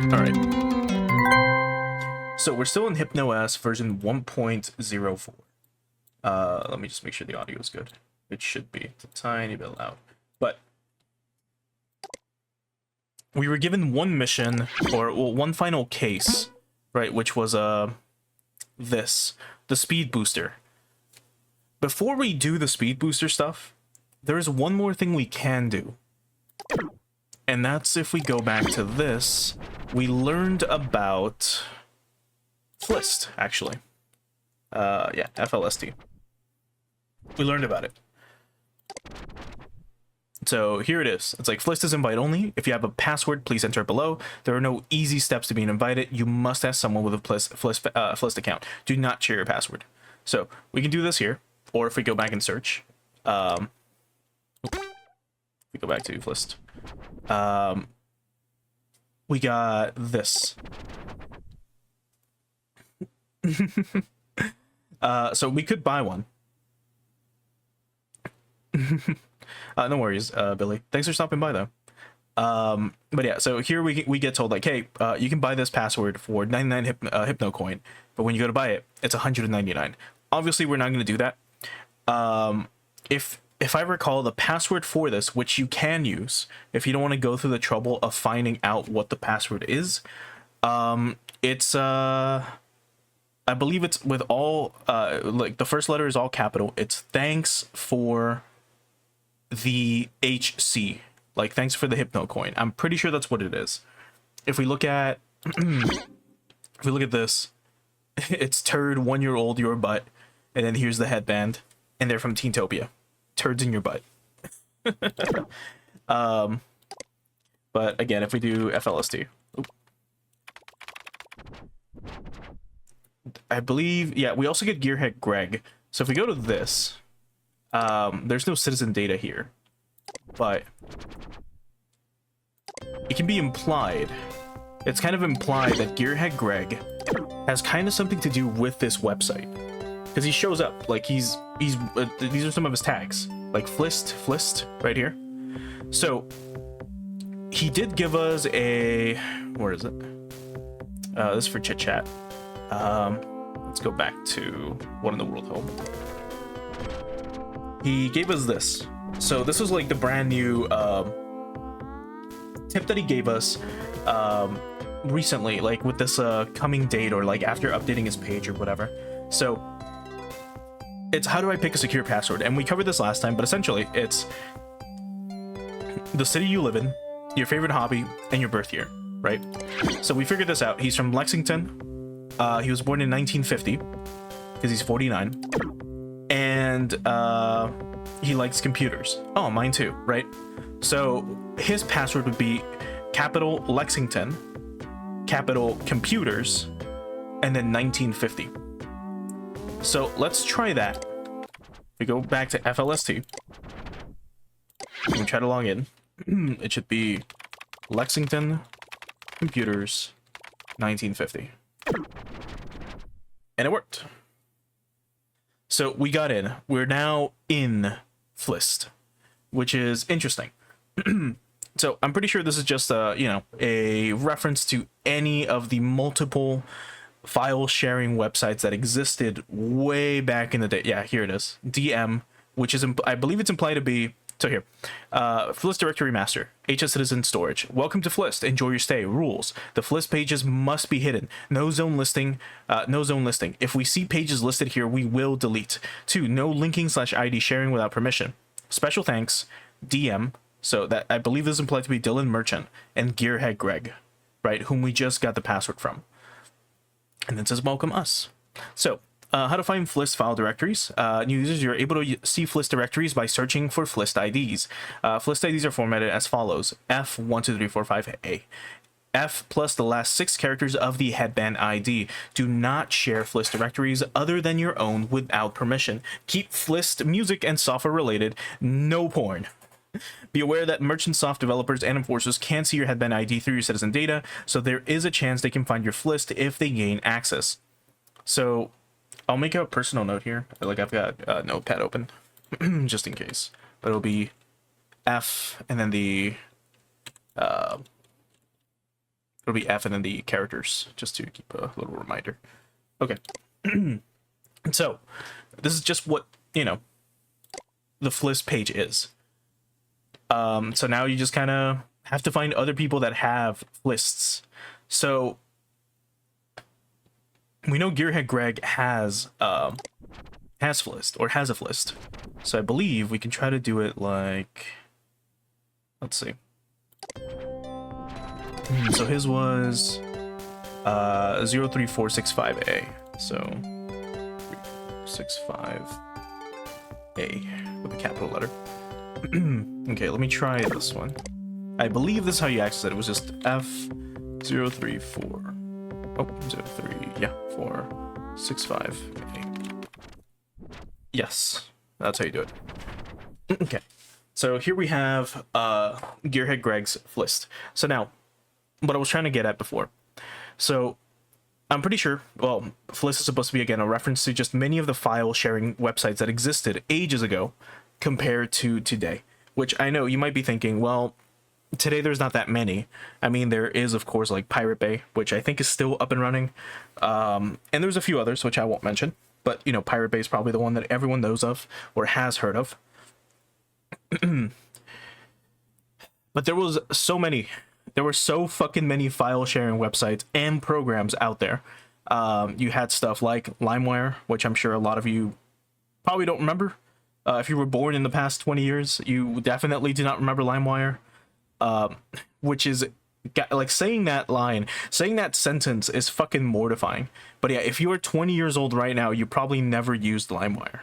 All right. So we're still in HypnoS version 1.04. Let me just make sure the audio is good. It should be. It's a tiny bit loud. But we were given one mission, or well, one final case, right, which was the speed booster. Before we do the speed booster stuff, there's one more thing we can do. And that's if we go back to this, we learned about Flist, actually. Yeah, FLST. We learned about it. So here it is. It's like Flist is invite only. If you have a password, please enter it below. There are no easy steps to being invited. You must ask someone with a Flist account. Do not share your password. So we can do this here, or if we go back and search, we go back to Flist. We got this. So we could buy one. No worries, Billy. Thanks for stopping by, though. But yeah, so here we get told, like, hey, you can buy this password for 99 Hypno coin, but when you go to buy it, it's 199. Obviously, we're not going to do that. If I recall, the password for this, which you can use if you don't want to go through the trouble of finding out what the password is, it's I believe it's with all like the first letter is all capital. It's thanks for the HC, like thanks for the Hypno coin. I'm pretty sure that's what it is. If we look at if we look at this, it's turd 1 year old your butt, and then here's the headband, and they're from Teentopia. Turds in your butt. But again, if we do FLST, I believe, yeah, we also get Gearhead Greg. So if we go to this, there's no citizen data here, but it can be implied. It's kind of implied that Gearhead Greg has kind of something to do with this website, because he shows up like these are some of his tags, like Flist right here. So he did give us a, where is it? This is for chit chat. Let's go back to What in the World Home. He gave us this. So this was like the brand new tip that he gave us recently, like with this coming date, or like after updating his page or whatever. So it's how do I pick a secure password? And we covered this last time, but essentially it's the city you live in, your favorite hobby, and your birth year, right? So we figured this out. He's from Lexington. He was born in 1950 because he's 49, and he likes computers. Oh, mine too, right? So his password would be capital Lexington, capital computers, and then 1950. So let's try that. We go back to FLST. We try to log in. It should be Lexington computers 1950. And it worked. So we got in. We're now in Flist, which is interesting. So I'm pretty sure this is just a reference to any of the multiple file sharing websites that existed way back in the day. Yeah, here it is. DM, which is, I believe it's implied to be, so here, Flist Directory Master, HS Citizen Storage. Welcome to Flist. Enjoy your stay. Rules: the Flist pages must be hidden. No zone listing. No zone listing. If we see pages listed here, we will delete. 2. No linking/ID sharing without permission. Special thanks, DM. So that I believe this is implied to be Dylan Merchant and Gearhead Greg, right? Whom we just got the password from. And then it says welcome us. So how to find Flist file directories. New users, you're able to see Flist directories by searching for Flist IDs. Flist IDs are formatted as follows: F12345A. F plus the last 6 characters of the headband ID. Do not share Flist directories other than your own without permission. Keep Flist music and software related. No porn. Be aware that merchant soft developers and enforcers can see your headband ID through your citizen data, so there is a chance they can find your Flist if they gain access. So I'll make a personal note here. Like I've got Notepad open just in case, but it'll be F and then the It'll be F and then the characters, just to keep a little reminder. Okay. So, this is just what, you know, the Fliss page is. So now you just kind of have to find other people that have lists. So, we know Gearhead Greg has Flist, or has a Flist. So I believe we can try to do it like, let's see. So his was 03465A. So 65A with a capital letter. Okay, let me try this one. I believe this is how you access it. It was just F034. Oh, 465A. Yes, that's how you do it. Okay, so here we have Gearhead Greg's Flist. So now, what I was trying to get at before. So I'm pretty sure, well, Flist is supposed to be, again, a reference to just many of the file sharing websites that existed ages ago compared to today. Which I know you might be thinking, well, today there's not that many. I mean, there is, of course, like Pirate Bay, which I think is still up and running. And there's a few others, which I won't mention. But, you know, Pirate Bay is probably the one that everyone knows of or has heard of. But there was so many. There were so fucking many file sharing websites and programs out there. You had stuff like LimeWire, which I'm sure a lot of you probably don't remember. If you were born in the past 20 years, you definitely do not remember LimeWire. Which is, like, saying that sentence is fucking mortifying. But yeah, if you are 20 years old right now, you probably never used LimeWire.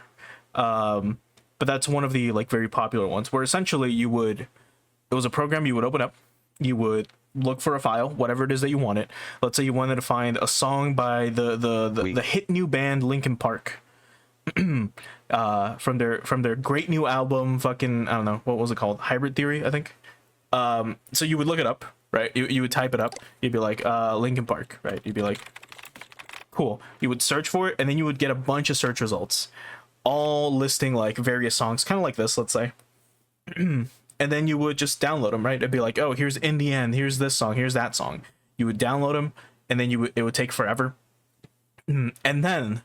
But that's one of the, like, very popular ones, where essentially it was a program you would open up, you would look for a file, whatever it is that you wanted. Let's say you wanted to find a song by the hit new band Linkin Park. From their great new album, fucking, I don't know, what was it called? Hybrid Theory, I think. So you would look it up, right? You would type it up. You'd be like, Linkin Park, right? You'd be like, cool. You would search for it, and then you would get a bunch of search results, all listing like various songs, kind of like this, let's say. And then you would just download them, right? It'd be like, oh, here's In the End, here's this song, here's that song. You would download them, and then it would take forever. And then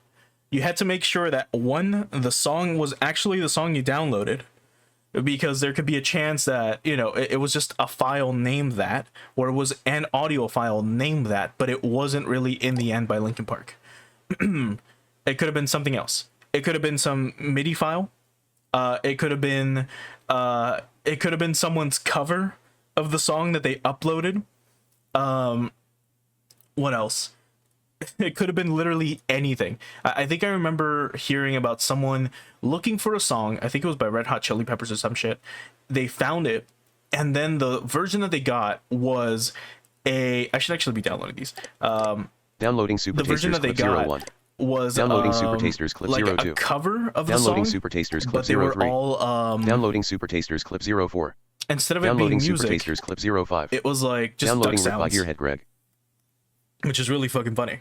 you had to make sure that the song was actually the song you downloaded, because there could be a chance that, you know, it was just a file named that, or it was an audio file named that, but it wasn't really In the End by Linkin Park. It could have been something else. It could have been some MIDI file. It could have been someone's cover of the song that they uploaded. What else? It could have been literally anything. I think I remember hearing about someone looking for a song. I think it was by Red Hot Chili Peppers or some shit. They found it, and then the version that they got was I should actually be downloading these. Downloading Super the version Tasters that they Clip got 01. was Downloading Super Tasters Clip like 02. a cover of the Downloading song, Super Tasters Clip but they were 03. all Downloading Super Tasters Clip 04. instead of it being Downloading music, Super Tasters Clip 05. it was like just Downloading duck Rip by sounds, Gearhead Greg. which is really fucking funny.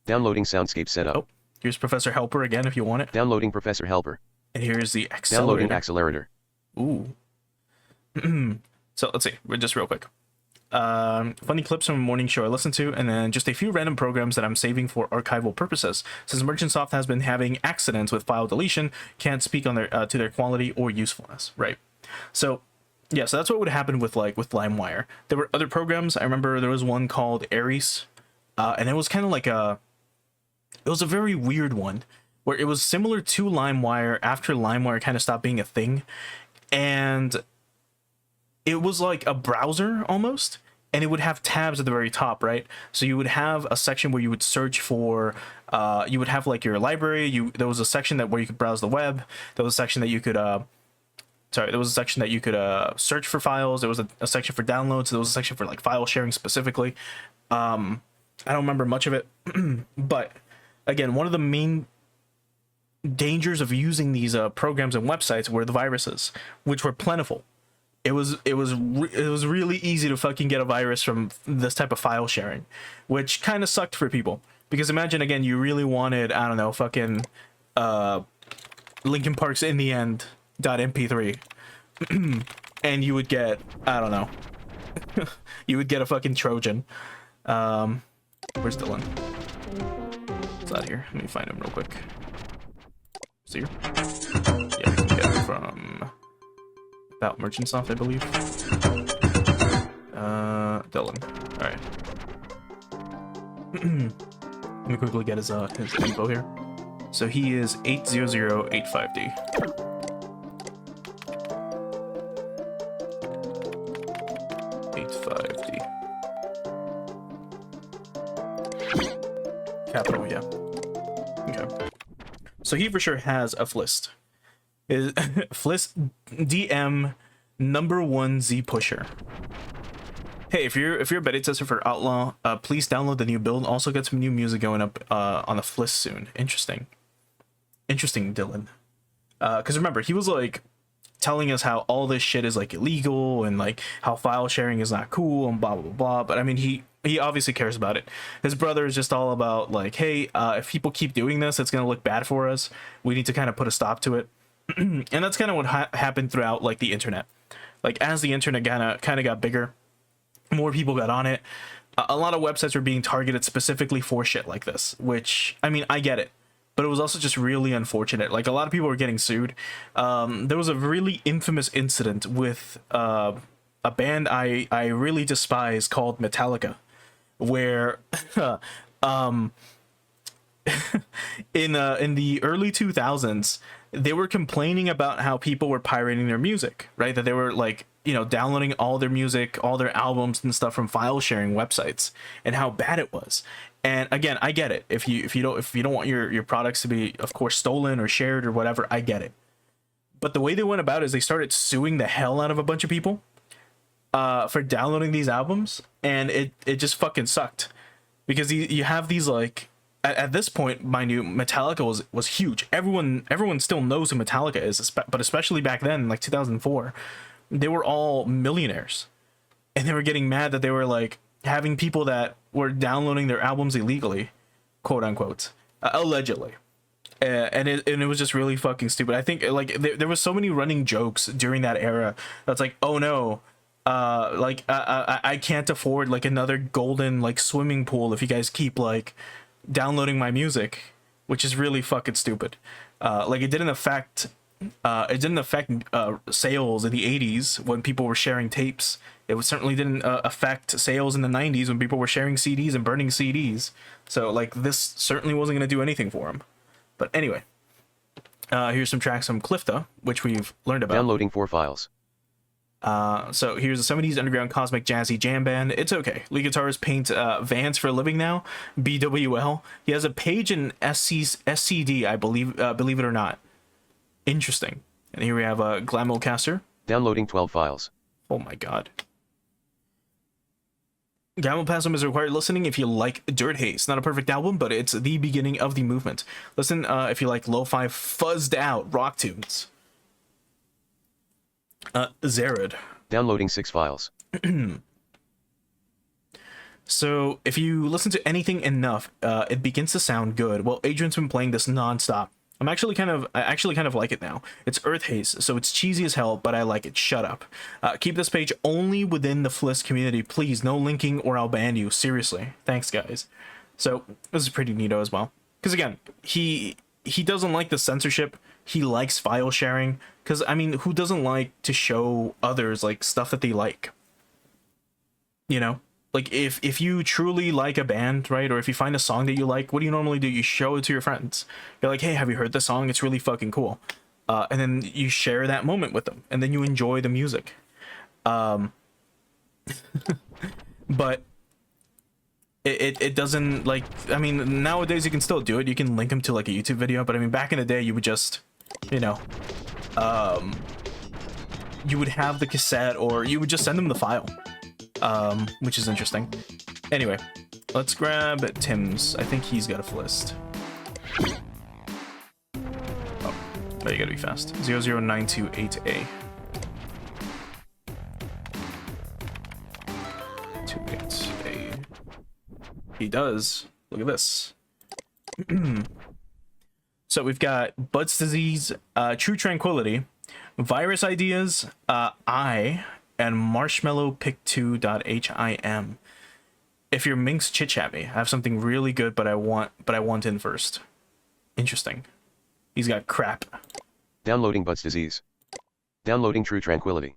Downloading Soundscape Setup. Oh, here's Professor Helper again if you want it. Downloading Professor Helper. And here's the Downloading accelerator. Accelerator. Ooh. So let's see. Just real quick. Funny clips from a morning show I listened to, and then just a few random programs that I'm saving for archival purposes. Since Merchantsoft has been having accidents with file deletion, can't speak on to their quality or usefulness. Right. So yeah, so that's what would happen with LimeWire. There were other programs. I remember there was one called Ares, and it was kind of like it was a very weird one, where it was similar to LimeWire after LimeWire kind of stopped being a thing, and it was like a browser almost, and it would have tabs at the very top, right? So you would have a section where you would search for, you would have like your library. There was a section where you could browse the web. There was a section that you could, search for files. There was a section for downloads. There was a section for like file sharing specifically. I don't remember much of it, but again, one of the main dangers of using these programs and websites were the viruses, which were plentiful. It was really easy to fucking get a virus from this type of file sharing, which kind of sucked for people, because imagine again, you really wanted, I don't know, fucking Linkin Park's In the End .mp3 and you would get, I don't know, you would get a fucking Trojan. Where's Dylan? It's out here. Let me find him real quick. Is he here? Yeah, we can get him from About Merchant Soft, I believe. Dylan. Alright. Let me quickly get his info here. So he is 80085D. Capital, yeah. Okay. So he for sure has a Flist. Is Flist DM #1 Z pusher. Hey, if you're a beta tester for Outlaw, please download the new build. Also get some new music going up on the Flist soon. Interesting, Dylan. Because remember, he was like telling us how all this shit is like illegal and like how file sharing is not cool and blah blah blah. But I mean, he obviously cares about it. His brother is just all about like, hey, if people keep doing this, it's gonna look bad for us. We need to kind of put a stop to it. And that's kind of what happened throughout like the internet. Like as the internet kind of got bigger, more people got on it. A lot of websites were being targeted specifically for shit like this, which I mean, I get it. But it was also just really unfortunate. Like a lot of people were getting sued. There was a really infamous incident with a band I really despise called Metallica, where in the early 2000s they were complaining about how people were pirating their music, right? That they were like, you know, downloading all their music, all their albums and stuff from file sharing websites, and how bad it was. And again, I get it. If you don't want your products to be, of course, stolen or shared or whatever, I get it. But the way they went about it is they started suing the hell out of a bunch of people for downloading these albums, and it just fucking sucked, because you have these like at this point, mind you, Metallica was huge. Everyone still knows who Metallica is, but especially back then, like 2004, they were all millionaires, and they were getting mad that they were like having people that were downloading their albums illegally, quote unquote, allegedly. And it was just really fucking stupid. I think like there was so many running jokes during that era that's like, oh no, like I can't afford like another golden like swimming pool if you guys keep like downloading my music, which is really fucking stupid. Like it didn't affect sales in the 80s when people were sharing tapes. It certainly didn't affect sales in the 90s when people were sharing CDs and burning CDs. So like this certainly wasn't going to do anything for them. But anyway, here's some tracks from Clifta, which we've learned about. Downloading 4 files. So here's a 70s underground cosmic jazzy jam band. It's okay. Lead guitarist paints vans for a living now. BWL. He has a page in SCD, I believe it or not. Interesting. And here we have a Glammelcaster. Downloading 12 files. Oh my god. Glammelpasm is required listening if you like Dirt Haze. Not a perfect album, but it's the beginning of the movement. Listen if you like lo-fi fuzzed out rock tunes. Zared. Downloading 6 files. So if you listen to anything enough, it begins to sound good. Well, Adrian's been playing this non-stop. I actually kind of like it now. It's Earth Haze, so it's cheesy as hell, but I like it. Shut up. Keep this page only within the Fliss community, please. No linking or I'll ban you. Seriously. Thanks, guys. So this is pretty neato as well. Because again, he doesn't like the censorship. He likes file sharing. Because I mean, who doesn't like to show others like stuff that they like? You know? Like, if you truly like a band, right, or if you find a song that you like, what do you normally do? You show it to your friends. You're like, hey, have you heard this song? It's really fucking cool. And then you share that moment with them, and then you enjoy the music. But it doesn't, like, I mean, nowadays you can still do it. You can link them to, like, a YouTube video, but I mean, back in the day, you would just, you know, you would have the cassette, or you would just send them the file. Which is interesting. Anyway, let's grab Tim's. I think he's got a list. Oh, you gotta be fast. 00928A. 28A. He does. Look at this. So we've got Bud's Disease, True Tranquility, Virus Ideas, and Marshmallow Pick2.him. If your minx chit chat me, I have something really good, but I want in first. Interesting. He's got crap. Downloading Butts Disease. Downloading True Tranquility.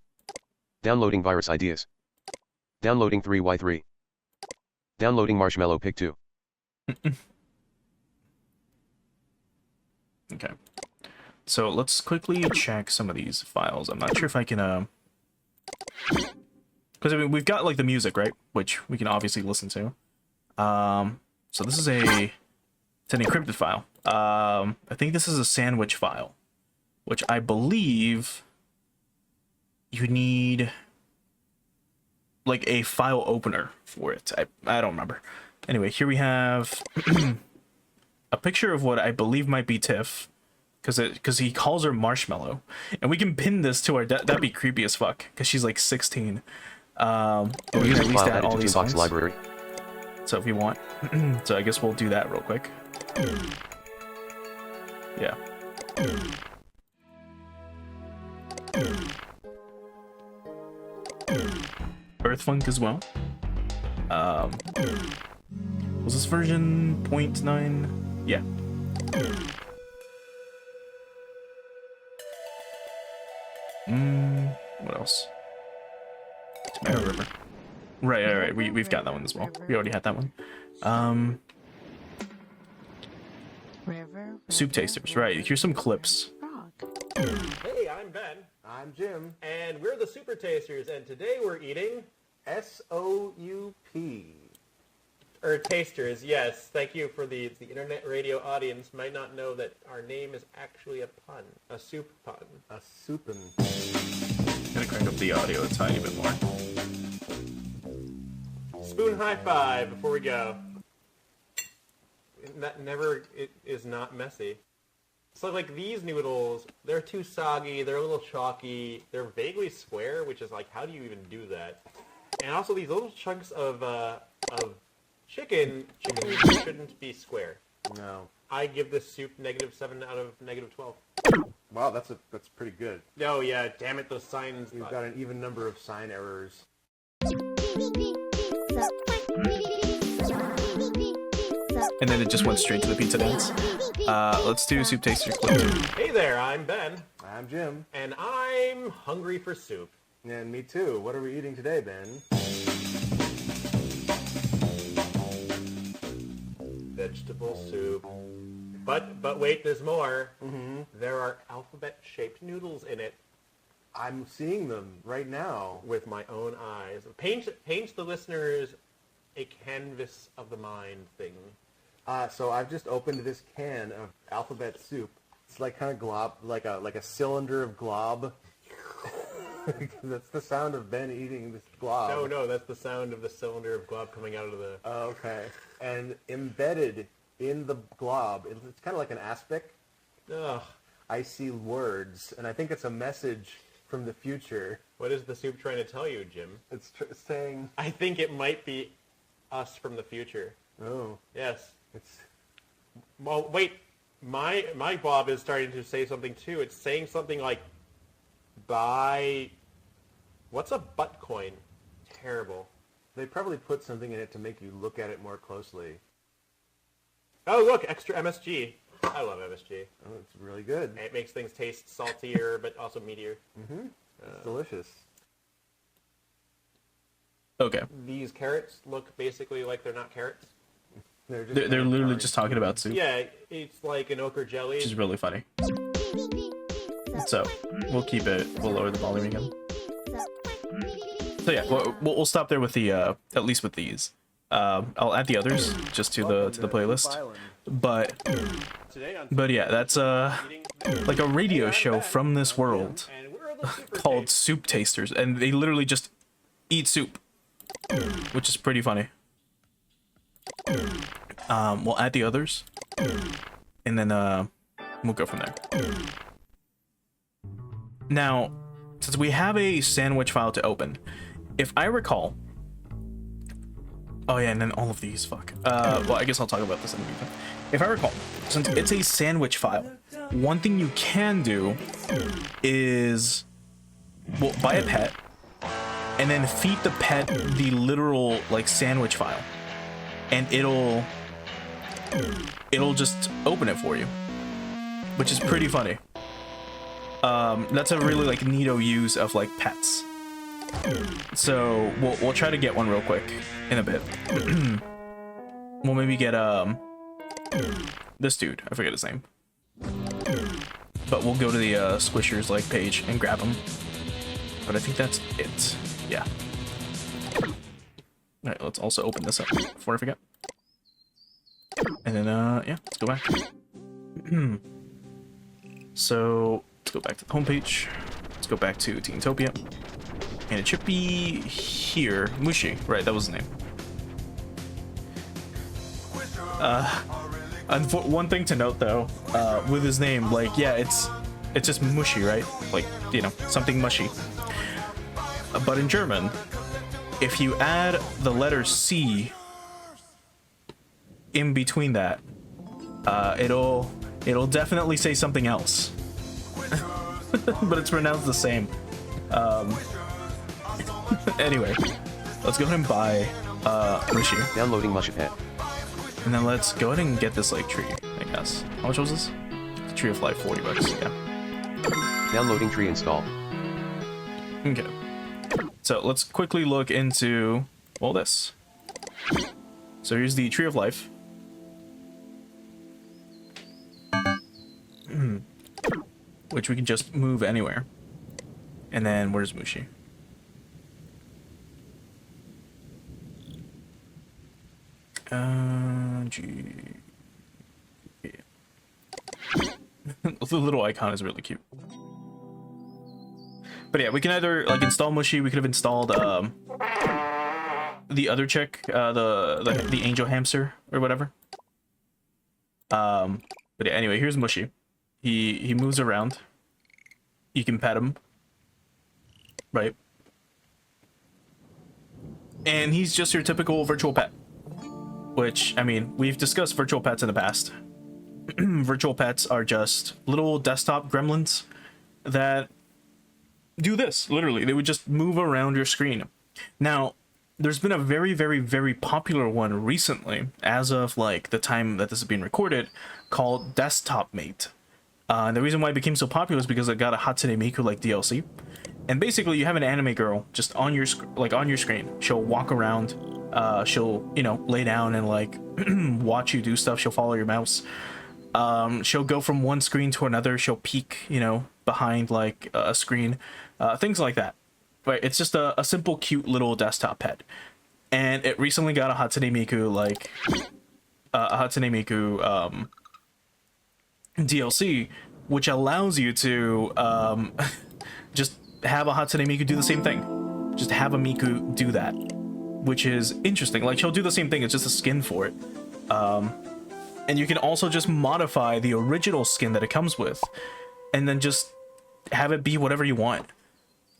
Downloading Virus Ideas. Downloading 3Y3. Downloading Marshmallow Pig 2. Okay. So let's quickly check some of these files. I'm not sure if I can, because I mean, we've got like the music, right? Which we can obviously listen to. So this is it's an encrypted file. I think this is a sandwich file, which I believe you need like a file opener for it. I don't remember. Anyway, here we have a picture of what I believe might be Tiff, because he calls her Marshmallow, and we can pin this to our. That'd be creepy as fuck, because she's like 16. But we can at least add all these songs. Library. So if you want, so I guess we'll do that real quick. Yeah. Earthfunk as well. Was this version 0.9? Yeah. What else? Tomato River. Right. We've got that one as well. We already had that one. Soup Tasters. Right. Here's some clips. Hey, I'm Ben. I'm Jim. And we're the Super Tasters, and today we're eating... S-O-U-P. Or Tasters, yes. Thank you for the internet radio audience might not know that our name is actually a pun. A soup pun. A soupin. Gonna crank up the audio a tiny bit more. Spoon high five before we go. That never it is not messy. So like these noodles, they're too soggy, they're a little chalky, they're vaguely square, which is like, how do you even do that? And also these little chunks of chicken shouldn't be square. No. I give this soup -7 out of -12. Wow, that's pretty good. Oh yeah, damn it, those signs. We've got an even number of sign errors. And then it just went straight to the pizza dance. Let's do Soup Taster clip 2. Hey there, I'm Ben. I'm Jim. And I'm hungry for soup. And me too. What are we eating today, Ben? Vegetable soup. But wait, there's more. Mm-hmm. There are alphabet-shaped noodles in it. I'm seeing them right now. With my own eyes. Paint the listeners a canvas of the mind thing. So I've just opened this can of alphabet soup. It's like kind of glob, like a cylinder of glob. That's the sound of Ben eating this glob. No, that's the sound of the cylinder of glob coming out of the... Oh, okay. And embedded in the glob, it's kind of like an aspic. Ugh. I see words, and I think it's a message from the future. What is the soup trying to tell you, Jim? It's saying... I think it might be us from the future. Oh. Yes. It's... Well, wait. My Bob is starting to say something, too. It's saying something like, buy... What's a butt coin? Terrible. They probably put something in it to make you look at it more closely. Oh, look, extra MSG. I love MSG. Oh, it's really good. It makes things taste saltier, but also meatier. Mm-hmm. It's delicious. Okay. These carrots look basically like they're not carrots. They're literally just talking about soup. Yeah, it's like an ochre jelly. Which is really funny. So, we'll keep it, we'll lower the volume again. So yeah, we'll stop there with the, at least with these. I'll add the others just to the playlist. But yeah, that's like a radio show from this world called Soup Tasters, and they literally just eat soup, which is pretty funny. We'll add the others, and then we'll go from there. Now, since we have a sandwich file to open, if I recall... Oh yeah, and then all of these, fuck. Well, I guess I'll talk about this in the meantime. If I recall, since it's a sandwich file, one thing you can do is, well, buy a pet, and then feed the pet the literal, like, sandwich file. and it'll just open it for you, which is pretty funny. That's a really like neato use of like pets. So we'll try to get one real quick in a bit. We'll maybe get this dude, I forget his name, but we'll go to the Squishers like page and grab him. But I think that's it. Yeah. All right, let's also open this up before I forget. And then yeah, let's go back. So let's go back to the homepage. Let's go back to Teentopia, and it should be here. Mushi, right? That was his name. One thing to note though, with his name, like, yeah, it's just mushy, right? Like, you know, something mushy. But in German, if you add the letter C in between that, it'll definitely say something else. But it's pronounced the same. Anyway, let's go ahead and buy Mushi. Downloading Mushy Pet. And then let's go ahead and get this like tree, I guess. How much was this? The tree of life, 40 bucks. Yeah. Downloading tree install. Okay. So let's quickly look into all this. So here's the tree of life. Which we can just move anywhere. And then where's Mushi? The little icon is really cute. But yeah, we can either like install Mushi. We could have installed the other chick, the angel hamster or whatever. But yeah, anyway, here's Mushi. He moves around. You can pet him, right? And he's just your typical virtual pet. Which, I mean, we've discussed virtual pets in the past. Virtual pets are just little desktop gremlins that do this, literally. They would just move around your screen. Now, there's been a very, very, very popular one recently, as of like the time that this is being recorded, called Desktop Mate. And the reason why it became so popular is because it got a Hatsune Miku like DLC. And basically, you have an anime girl just on your screen. She'll walk around. She'll, you know, lay down and like watch you do stuff. She'll follow your mouse. She'll go from one screen to another. She'll peek, you know, behind like a screen, things like that. Right? It's just a simple, cute little desktop pet. And it recently got a Hatsune Miku like DLC, which allows you to just have a Hatsune Miku do the same thing. Just have a Miku do that, which is interesting. Like, she'll do the same thing, it's just a skin for it. And you can also just modify the original skin that it comes with, and then just have it be whatever you want.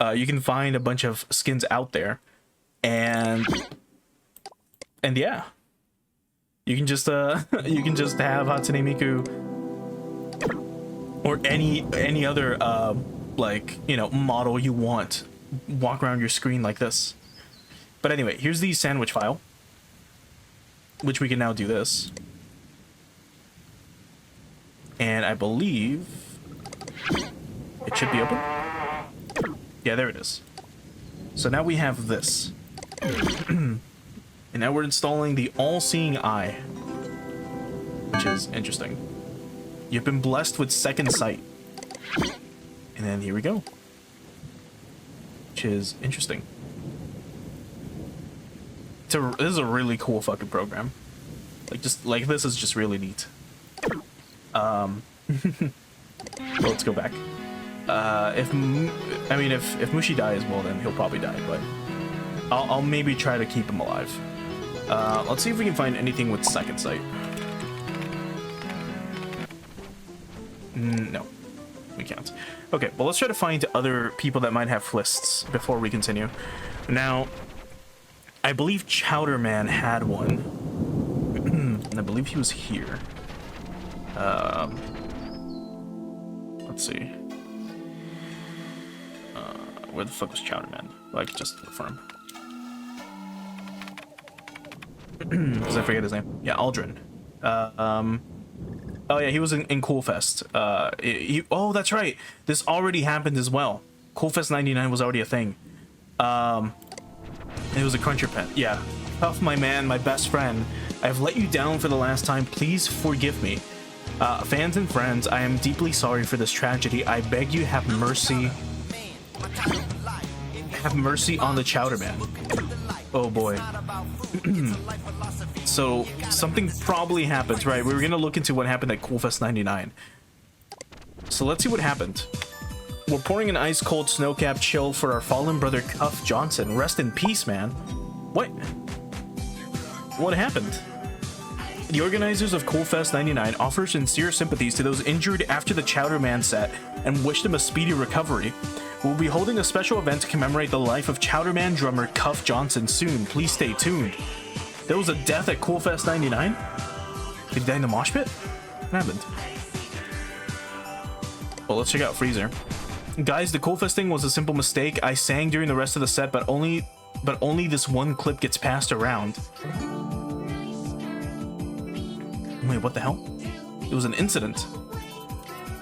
You can find a bunch of skins out there, and yeah, you can just have Hatsune Miku or any other like, you know, model you want walk around your screen like this. But anyway, here's the sandwich file, which we can now do this. And I believe it should be open. Yeah, there it is. So now we have this. And now we're installing the All-Seeing Eye, which is interesting. You've been blessed with second sight. And then here we go. Which is interesting. This is a really cool fucking program. Like, just like, this is just really neat. Well, let's go back. If Mushi dies, well, then he'll probably die, but I'll maybe try to keep him alive. Let's see if we can find anything with second sight. No, we can't. Okay, well, let's try to find other people that might have flists before we continue. Now, I believe Chowder Man had one, and I believe he was here. Let's see. Where the fuck was Chowder Man? Well, I could just look for Because I forget his name. Yeah, Aldrin. Oh yeah, he was in Coolfest. Oh, that's right. This already happened as well. Coolfest 99 was already a thing. It was a cruncher pen. Yeah. Puff, my man, my best friend. I've let you down for the last time. Please forgive me. Fans and friends, I am deeply sorry for this tragedy. I beg you, have mercy. Have mercy on the Chowder Man. Oh boy. So something probably happened, right? We were gonna look into what happened at Coolfest 99. So let's see what happened. We're pouring an ice cold snow-capped chill for our fallen brother Cuff Johnson. Rest in peace, man. What? What happened? The organizers of Coolfest 99 offer sincere sympathies to those injured after the Chowder Man set and wish them a speedy recovery. We'll be holding a special event to commemorate the life of Chowder Man drummer Cuff Johnson soon. Please stay tuned. There was a death at Coolfest 99? Did he die in the mosh pit? What happened? Well, let's check out Freezer. Guys, the Coolfest thing was a simple mistake. I sang during the rest of the set, but only this one clip gets passed around. Wait, what the hell? It was an incident.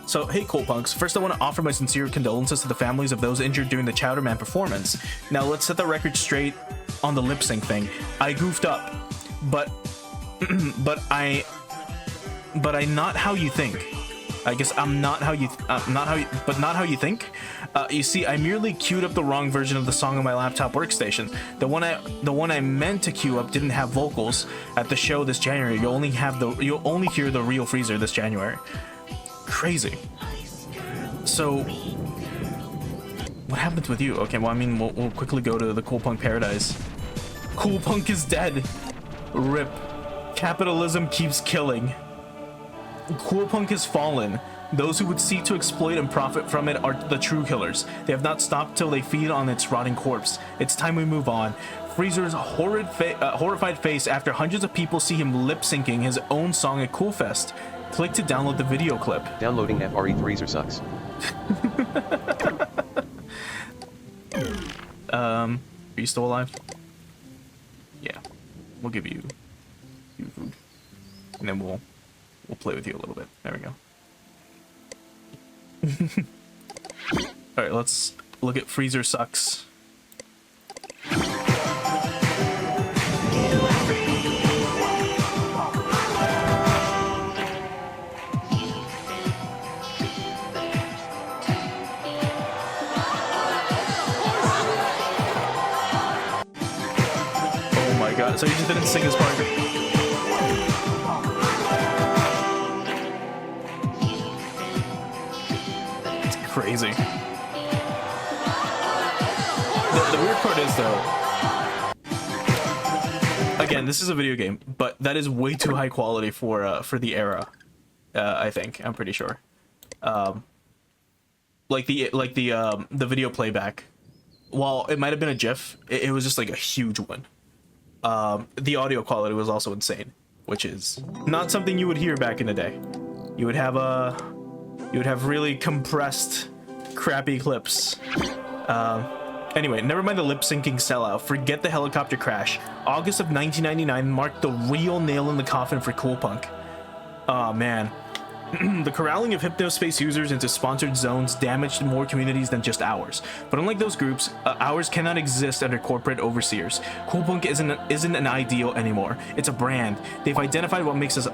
So, hey Cool Punks, first I want to offer my sincere condolences to the families of those injured during the Chowder Man performance. Now let's set the record straight on the lip sync thing. I goofed up, but I not how you think. I guess I'm not how you think. You see, I merely queued up the wrong version of the song on my laptop workstation. The one I meant to queue up didn't have vocals at the show this January. You'll only hear the real Freezer this January. Crazy. So, what happens with you? Okay, well, I mean, we'll quickly go to the Cool Punk Paradise. Cool Punk is dead. RIP. Capitalism keeps killing. Cool Punk has fallen. Those who would seek to exploit and profit from it are the true killers. They have not stopped till they feed on its rotting corpse. It's time we move on. Freezer's horrified face after hundreds of people see him lip-syncing his own song at Coolfest. Click to download the video clip. Downloading FRE Freezer sucks. Are you still alive? Yeah. We'll give you food. And then we'll play with you a little bit. There we go. Alright, let's look at Freezer Sucks. Oh my god, so you just didn't sing this part. Crazy. The weird part is, though, again, this is a video game, but that is way too high quality for the era. I think, I'm pretty sure. Like the video playback, while it might have been a GIF, it was just like a huge one. The audio quality was also insane, which is not something you would hear back in the day. You would have really compressed, crappy clips. Anyway, never mind the lip-syncing sellout. Forget the helicopter crash. August of 1999 marked the real nail in the coffin for Cool Punk. Oh man. The corralling of Hypnospace users into sponsored zones damaged more communities than just ours. But unlike those groups, ours cannot exist under corporate overseers. Cool Punk isn't an ideal anymore. It's a brand. They've identified what makes us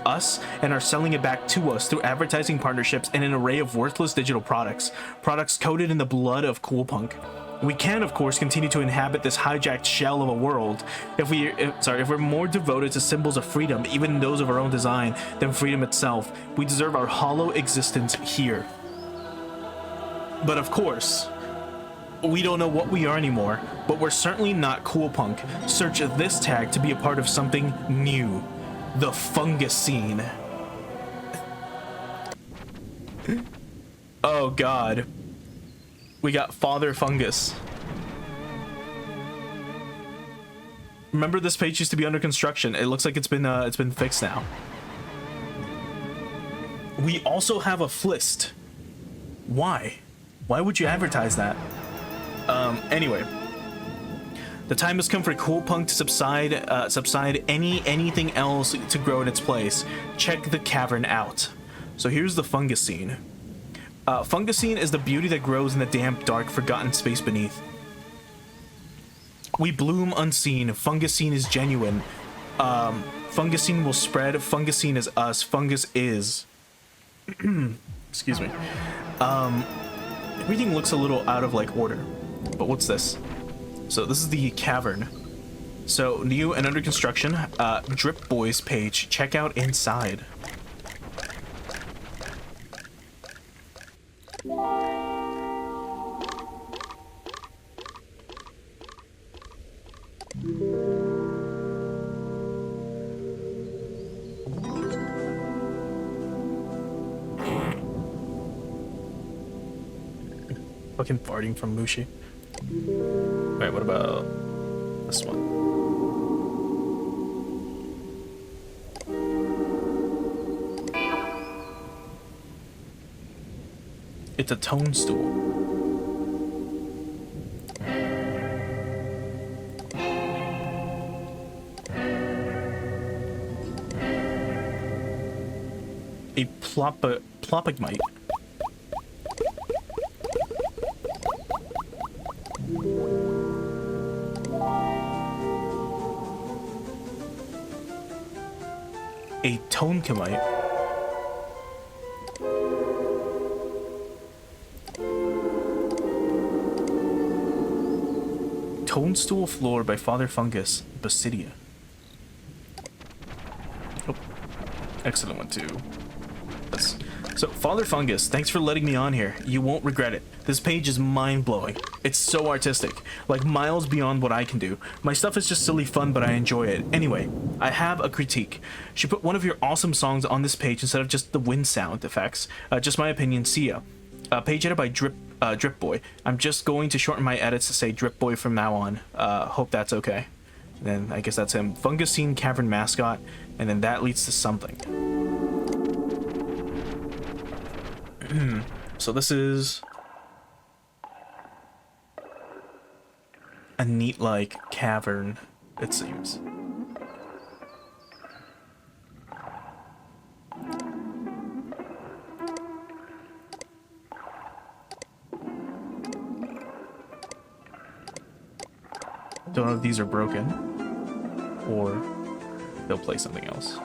us, and are selling it back to us through advertising partnerships and an array of worthless digital products coated in the blood of Cool Punk. We can, of course, continue to inhabit this hijacked shell of a world if we're more devoted to symbols of freedom, even those of our own design, than freedom itself. We deserve our hollow existence here. But of course, we don't know what we are anymore, but we're certainly not Cool Punk. Search this tag to be a part of something new. The fungus scene. Oh god. We got Father Fungus. Remember, this page used to be under construction. It looks like it's been fixed now. We also have a Flist. Why? Why would you advertise that? Anyway. The time has come for cool punk to subside anything else to grow in its place. Check the cavern out. So here's the Fungusine. Fungusine is the beauty that grows in the damp, dark, forgotten space beneath. We bloom unseen. Fungusine is genuine. Fungusine will spread. Fungusine is us. Fungus is. Excuse me. Everything looks a little out of like order. But what's this? So this is the cavern. So new and under construction. Drip Boys page. Check out inside. Fucking farting from Mushi. Alright, what about this one? It's a toadstool. A plopigmite. A tonkamite. Toadstool floor by Father Fungus, Basidia. Oh, excellent one too. Yes. So, Father Fungus, thanks for letting me on here. You won't regret it. This page is mind-blowing. It's so artistic, like miles beyond what I can do. My stuff is just silly fun, but I enjoy it. Anyway, I have a critique. She put one of your awesome songs on this page instead of just the wind sound effects. Just my opinion, see ya. Page edited by Drip Boy. I'm just going to shorten my edits to say Drip Boy from now on. Hope that's okay. Then I guess that's him. Fungusine Cavern mascot, and then that leads to something. So this is a neat, like, cavern, it seems. Don't know if these are broken or they'll play something else.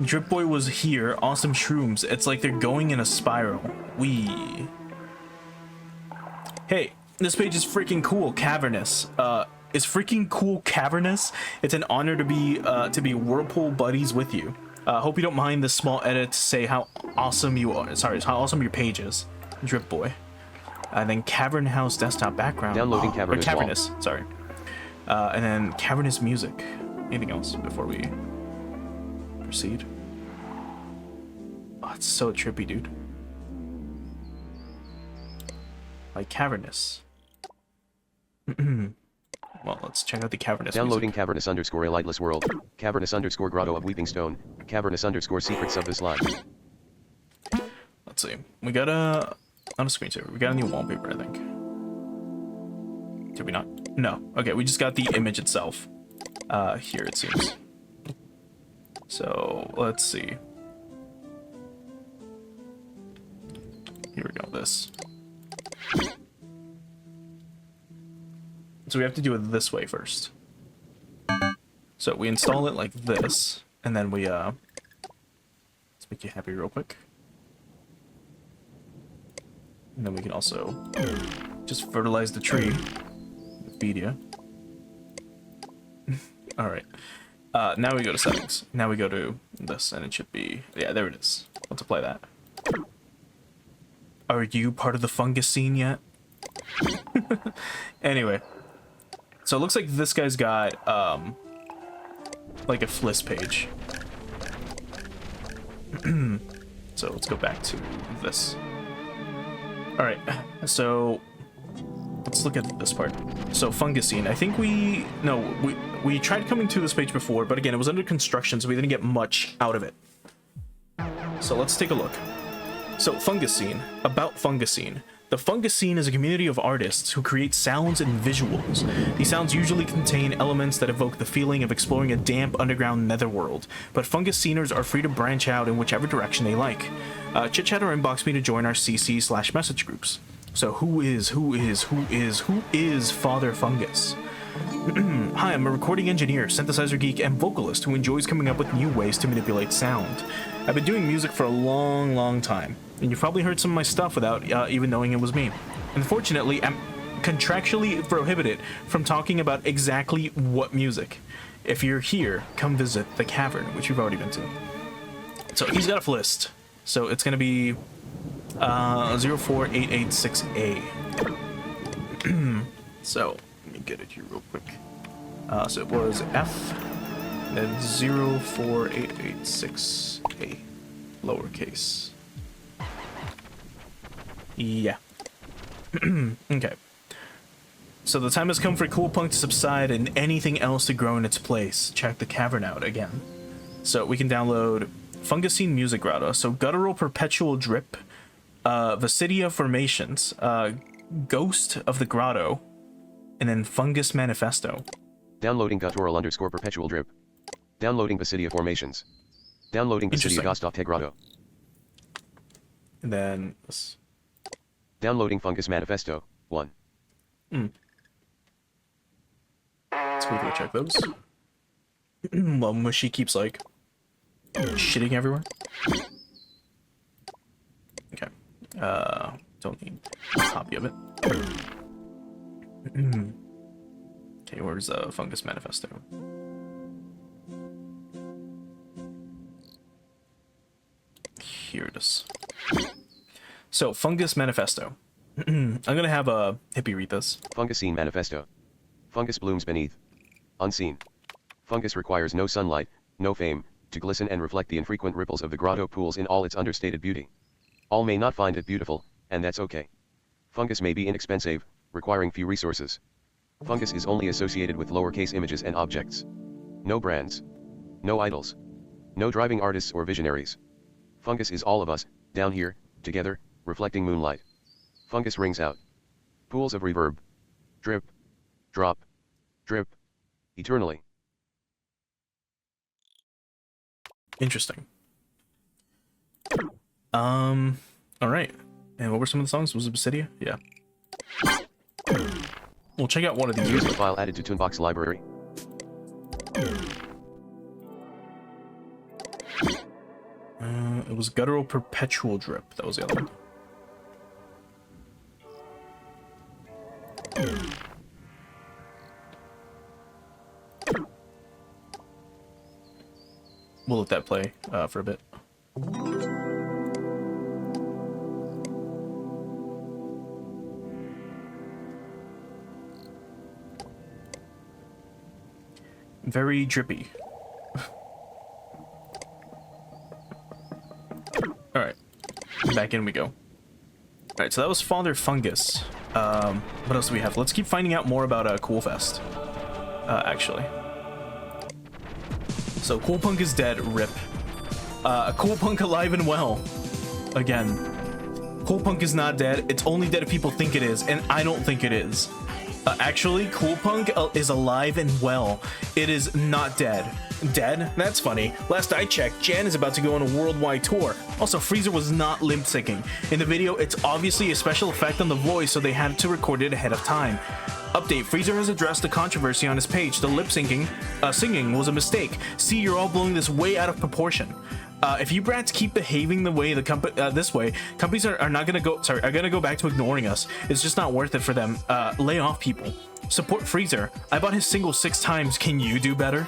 Drip Boy was here. Awesome shrooms. It's like they're going in a spiral. Wee. Hey, this page is freaking cool. Cavernous. Is freaking cool cavernous? It's an honor to be Whirlpool buddies with you. Hope you don't mind this small edit to say how awesome you are. Sorry, how awesome your page is. Drip Boy. And then Cavern House desktop background. Downloading Cavernous. Or Cavernous, sorry. And then Cavernous music. Anything else before we proceed? Oh, it's so trippy, dude. Like Cavernous. Well, let's check out the Cavernous Downloading music. Cavernous _ a lightless world. Cavernous _ grotto of weeping stone. Cavernous _ secrets of this life. Let's see. We got a... Not a screensaver. We got a new wallpaper, I think. Did we not? No. Okay, we just got the image itself. Here, it seems. So, let's see. Here we go, this. So we have to do it this way first. So we install it like this, and then we, let's make you happy real quick. And then we can also just fertilize the tree. Feed you. Alright. Now we go to settings. Now we go to this, and it should be... Yeah, there it is. Let's apply that. Are you part of the fungus scene yet? Anyway. So it looks like this guy's got, like a Fliss page. So let's go back to this. Alright, so let's look at this part. So Fungusine, I think we tried coming to this page before, but again, it was under construction, so we didn't get much out of it. So let's take a look. So Fungusine, about Fungusine. The fungus scene is a community of artists who create sounds and visuals. These sounds usually contain elements that evoke the feeling of exploring a damp underground netherworld, but fungus sceners are free to branch out in whichever direction they like. Chit-chat or inbox me to join our CC/message groups. So who is Father Fungus? Hi, I'm a recording engineer, synthesizer geek, and vocalist who enjoys coming up with new ways to manipulate sound. I've been doing music for a long time, and you've probably heard some of my stuff without even knowing it was me. Unfortunately, I'm contractually prohibited from talking about exactly what music. If you're here, come visit the cavern, which we've already been to. So he's got a list. So it's going to be 04886A. So let me get it here real quick. So it was F, then 04886A, lowercase. Yeah. Okay. So the time has come for Cool Punk to subside and anything else to grow in its place. Check the cavern out again. So we can download Fungusine Music Grotto. So Guttural Perpetual Drip, Vasidia Formations, Ghost of the Grotto, and then Fungus Manifesto. Downloading guttural _ perpetual drip. Downloading Vasidia Formations. Downloading Vasidia Ghost of the Grotto. And then downloading Fungus Manifesto 1. Let's quickly check those. While Mushy keeps like shitting everywhere. Okay. Don't need a copy of it. Okay, where's Fungus Manifesto? Here it is. So, Fungus Manifesto. I'm gonna have a hippie read this. Fungusine Manifesto. Fungus blooms beneath. Unseen. Fungus requires no sunlight, no fame, to glisten and reflect the infrequent ripples of the grotto pools in all its understated beauty. All may not find it beautiful, and that's okay. Fungus may be inexpensive, requiring few resources. Fungus is only associated with lowercase images and objects. No brands. No idols. No driving artists or visionaries. Fungus is all of us, down here, together, reflecting moonlight. Fungus rings out. Pools of reverb. Drip. Drop. Drip. Eternally. Interesting. Alright. And what were some of the songs? Was it Basidia? Yeah. We'll check out one of these. Here's the file added to Toonbox library. It was Guttural Perpetual Drip. That was the other one. We'll let that play for a bit. Very drippy. Alright. Back in we go. Alright, so that was Father Fungus. What else do we have? Let's keep finding out more about Cool Fest. Actually. So Cool Punk is dead, rip. Cool Punk alive and well. Again. Cool Punk is not dead. It's only dead if people think it is, and I don't think it is. Actually, Cool Punk is alive and well. It is not dead. Dead? That's funny. Last I checked, Jan is about to go on a worldwide tour. Also, Freezer was not lip syncing. In the video, it's obviously a special effect on the voice, so they had to record it ahead of time. Update, Freezer has addressed the controversy on his page. The lip syncing, singing was a mistake. See, you're all blowing this way out of proportion. If you brats keep behaving the way this way, companies are not gonna go. Sorry, are gonna go back to ignoring us. It's just not worth it for them. Lay off people. Support Freezer. I bought his single 6 times. Can you do better?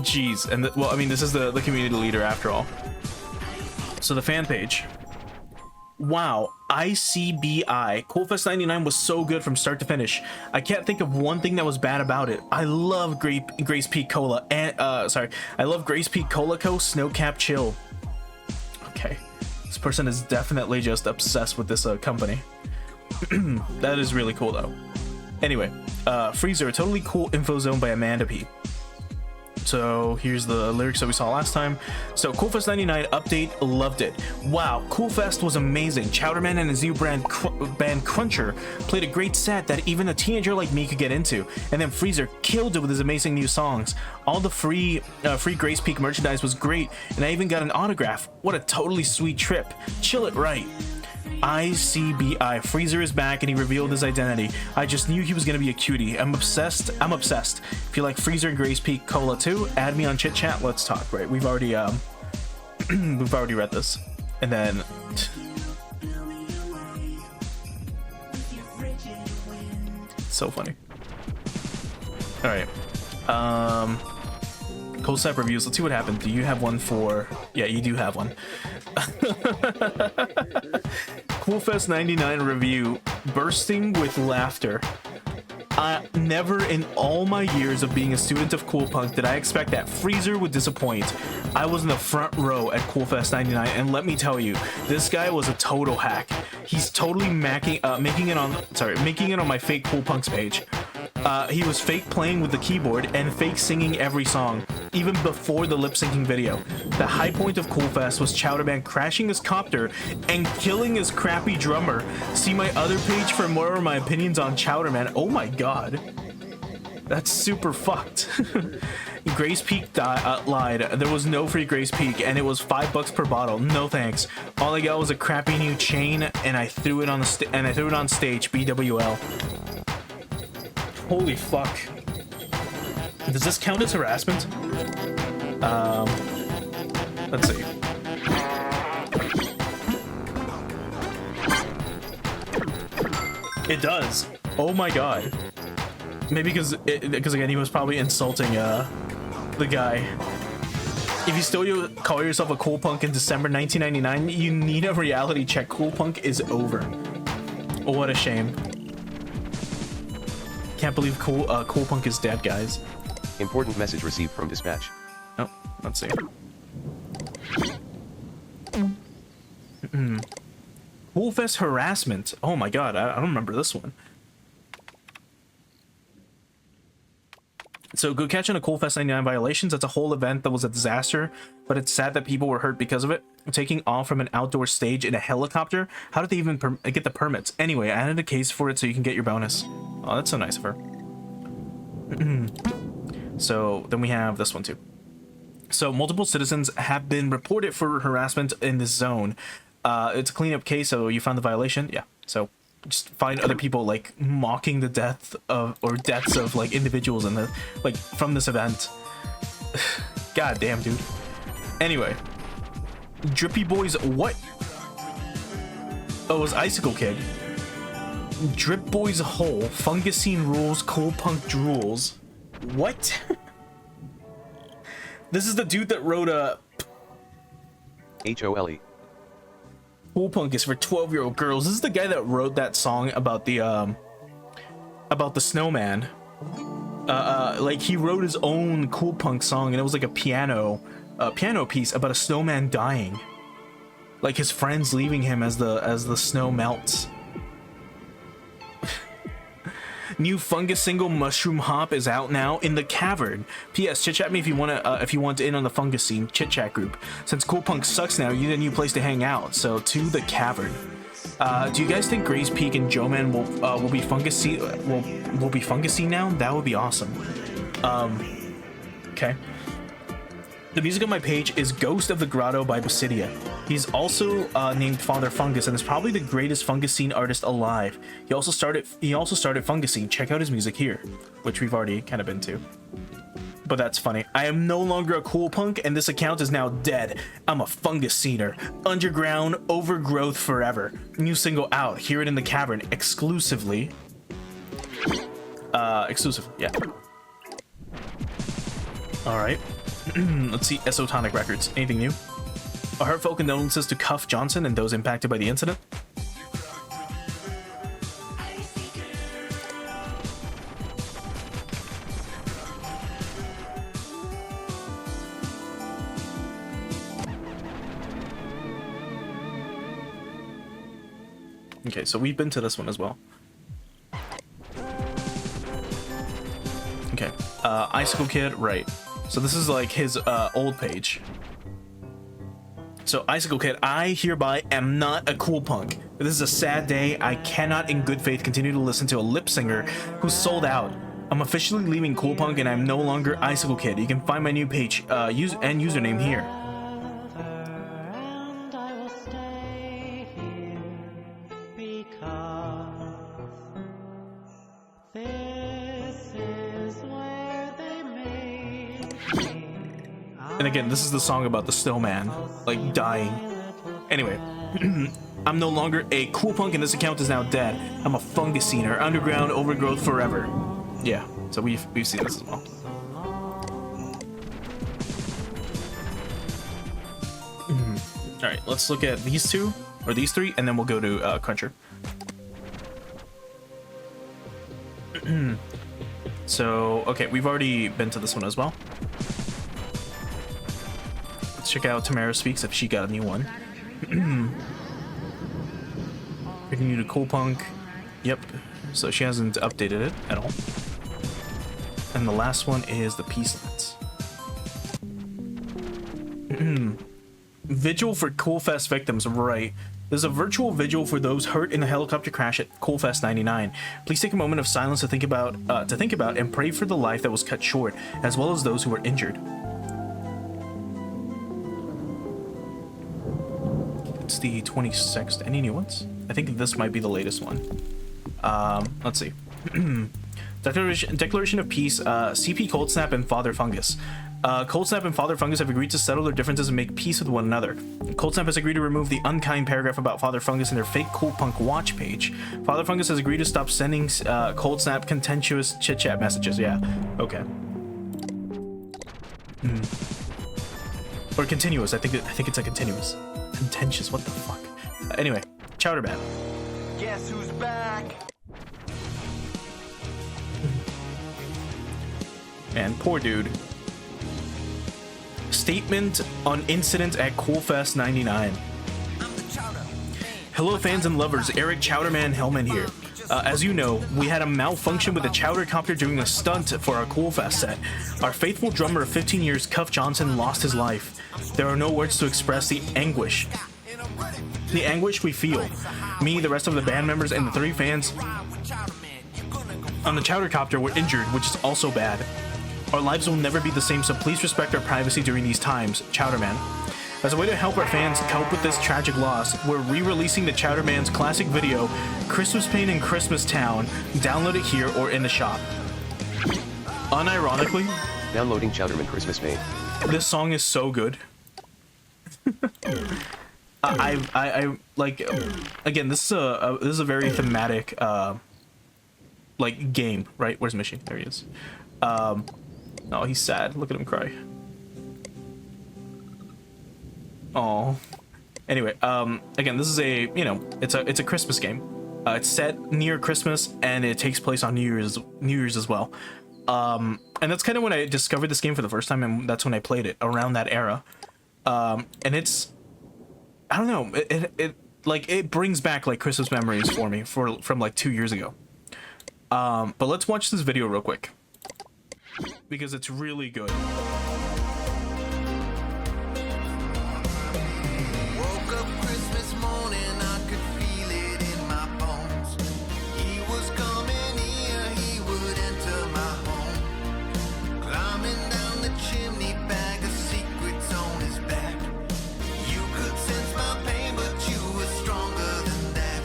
Jeez, and well, I mean, this is the community leader after all. So the fan page. Wow, ICBI. Coolfest 99 was so good from start to finish. I can't think of one thing that was bad about it. I love Grace Peak Cola and I love Grace Peak Cola Co. Snowcap Chill. Okay, this person is definitely just obsessed with this company. That is really cool though. Anyway, Freezer, a totally cool info zone by Amanda P. So here's the lyrics that we saw last time. So Coolfest 99 update, loved it. Wow, Coolfest was amazing. Chowderman and his new band Cruncher played a great set that even a teenager like me could get into. And then Freezer killed it with his amazing new songs. All the free Grace Peak merchandise was great, and I even got an autograph. What a totally sweet trip. Chill it right. ICBI, Freezer is back and he revealed his identity. I just knew he was gonna be a cutie. I'm obsessed. If you like Freezer and Grace Peak Cola too, add me on Chit Chat, let's talk. Right, we've already we've already read this. And then so funny. Alright. Cold Snap reviews, let's see what happened. Do you have one for... Yeah, you do have one. Coolfest 99 review, bursting with laughter. Never in all my years of being a student of Cool Punk did I expect that Freezer would disappoint. I was in the front row at Coolfest 99, and let me tell you, this guy was a total hack. He's totally making it on my fake Cool Punks page. He was fake playing with the keyboard and fake singing every song, even before the lip-syncing video. The high point of Coolfest was Chowderman crashing his copter and killing his crappy drummer. See my other page for more of my opinions on Chowderman. Oh my god. That's super fucked. Grace Peak lied. There was no free Grace Peak, and it was $5 per bottle. No thanks. All I got was a crappy new chain, and I threw it on stage. BWL. Holy fuck. Does this count as harassment? Let's see. It does. Oh my god. Maybe because again, he was probably insulting the guy. If you still call yourself a Cool Punk in December 1999, you need a reality check. Cool Punk is over. Oh, what a shame. Can't believe Cool Punk is dead, guys. Important message received from dispatch. Oh, let's see. Coolfest harassment. Oh my god, I don't remember this one. So good catch on a Coolfest 99 violations. That's a whole event that was a disaster, but it's sad that people were hurt because of it. Taking off from an outdoor stage in a helicopter. How did they even get the permits? Anyway, I added a case for it so you can get your bonus. Oh, that's so nice of her. So then we have this one too. So multiple citizens have been reported for harassment in this zone. It's a cleanup case, so you found the violation. Yeah. So just find other people like mocking the deaths of like individuals in the from this event. God damn, dude. Anyway, Drippy Boys, what? Oh, it was Icicle Kid. Drip Boys Hole, Fungusine rules, Cool Punk drools. What? This is the dude that wrote a HOLE. Cool Punk is for 12-year-old girls. This is the guy that wrote that song about the snowman. Like he wrote his own Cool Punk song, and it was like a piano piece about a snowman dying. Like his friends leaving him as the snow melts. New Fungus single Mushroom Hop is out now in the Cavern. P.S. Chit chat me if you want in on the Fungus scene chit chat group. Since Cool Punk sucks now, you need a new place to hang out. So to the Cavern. Do you guys think Grace Peak and Joe Man will be Fungus scene will be Fungus scene now? That would be awesome. Okay. The music on my page is Ghost of the Grotto by Basidia. He's also named Father Fungus and is probably the greatest Fungus scene artist alive. He also started Fungus scene. Check out his music here, which we've already kind of been to. But that's funny. I am no longer a Cool Punk and this account is now dead. I'm a Fungus scener. Underground, overgrowth forever. New single out. Hear it in the Cavern exclusively. Exclusive, yeah. All right. Let's see, Esotonic Records. Anything new? A heartfelt condolences to Cuff Johnson and those impacted by the incident. Okay, so we've been to this one as well. Okay, Icicle Kid, right. So this is like his old page. So Icicle Kid, I hereby am not a cool punk. This is a sad day. I cannot in good faith continue to listen to a lip singer who's sold out. I'm officially leaving Cool Punk and I'm no longer Icicle Kid. You can find my new page username here. And again, this is the song about the snowman, like, dying. Anyway, I'm no longer a cool punk and this account is now dead. I'm a fungus eater, underground overgrowth forever. Yeah, so we've seen this as well. Alright, let's look at these two, or these three, and then we'll go to Cruncher. So, okay, we've already been to this one as well. Let's check out Tamara Speaks if she got a new one. Continue to Cool Punk. Yep. So she hasn't updated it at all. And the last one is the Peace Nuts. Vigil for Coolfest victims, right. There's a virtual vigil for those hurt in the helicopter crash at Coolfest 99. Please take a moment of silence to think about and pray for the life that was cut short, as well as those who were injured. It's the 26th. Any new ones? I think this might be the latest one. Let's see. Declaration of Peace, CP Cold Snap and Father Fungus. Cold Snap and Father Fungus have agreed to settle their differences and make peace with one another. Cold Snap has agreed to remove the unkind paragraph about Father Fungus in their fake Cool Punk watch page. Father Fungus has agreed to stop sending Cold Snap contentious chit-chat messages. Yeah, okay. Or continuous. I think it's a continuous. Contentious. What the fuck? Anyway, Chowder Man. Guess who's back? Man, poor dude. Statement on incident at Coolfest 99. Hello fans and lovers, Eric Chowderman Hellman here. As you know, we had a malfunction with the Chowder Copter during a stunt for our Coolfest set. Our faithful drummer of 15 years, Cuff Johnson, lost his life. There are no words to express the anguish we feel. Me, the rest of the band members, and the 3 fans on the Chowder Copter were injured, which is also bad. Our lives will never be the same, so please respect our privacy during these times, Chowderman. As a way to help our fans cope with this tragic loss, we're re-releasing the Chowderman's classic video, Christmas Pain in Christmas Town. Download it here or in the shop. Unironically, Downloading Chowderman Christmas Pain. this song is so good. I like, again, this is a very thematic like game, right? Where's Mishy? There he is. Oh, he's sad. Look at him cry. Oh. Anyway, again, this is a, you know, it's a Christmas game. It's set near Christmas and it takes place on New Year's as well. And that's kind of when I discovered this game for the first time, and that's when I played it, around that era. And it's, I don't know, it brings back like Christmas memories for me from like 2 years ago. But let's watch this video real quick, because it's really good. Woke up Christmas morning, I could feel it in my bones. He was coming here, he would enter my home. Climbing down the chimney, bag of secrets on his back. You could sense my pain, but you were stronger than that.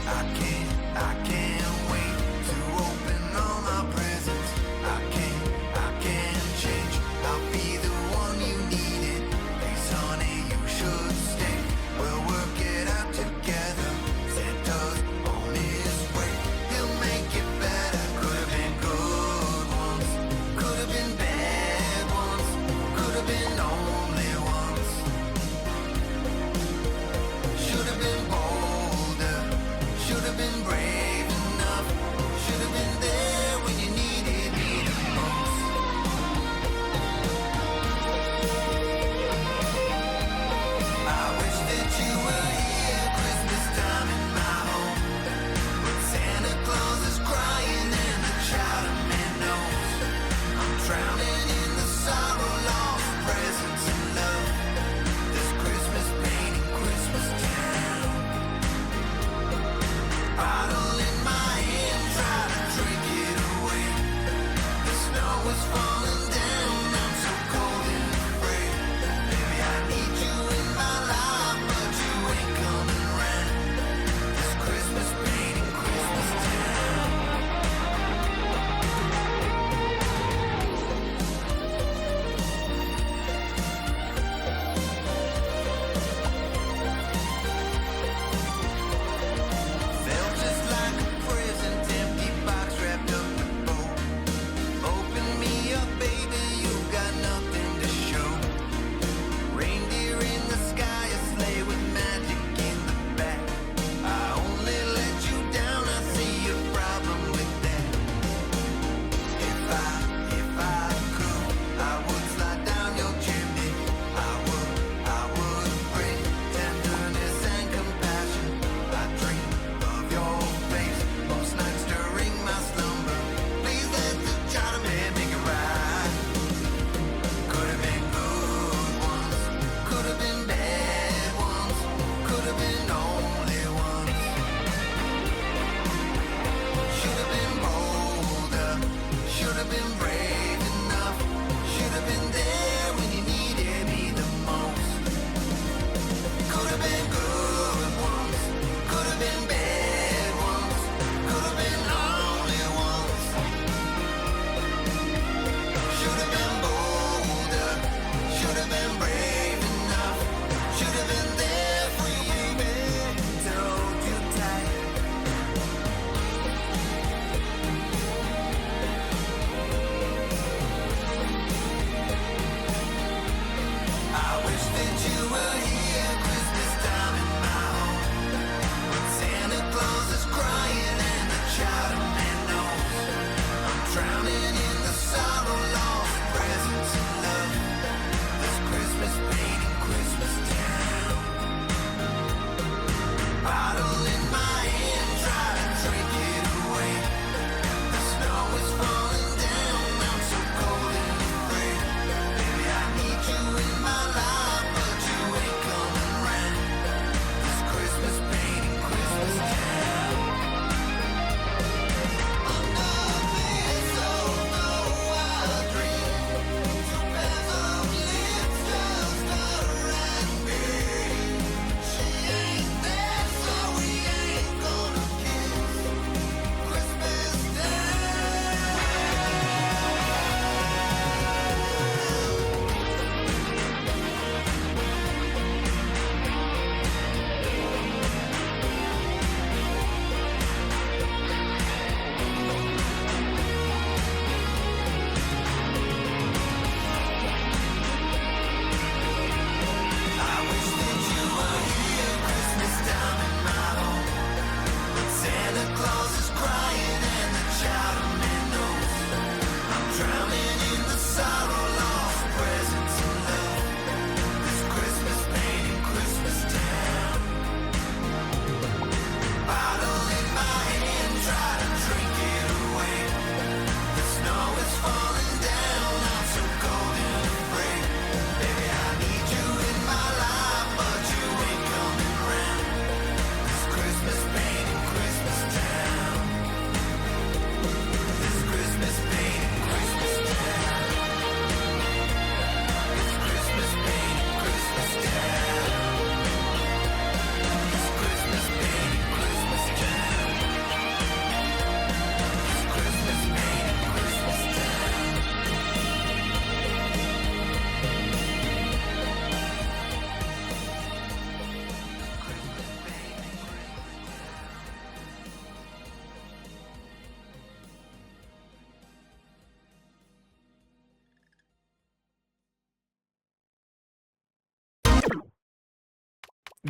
I can't wait to open all my presents. I can't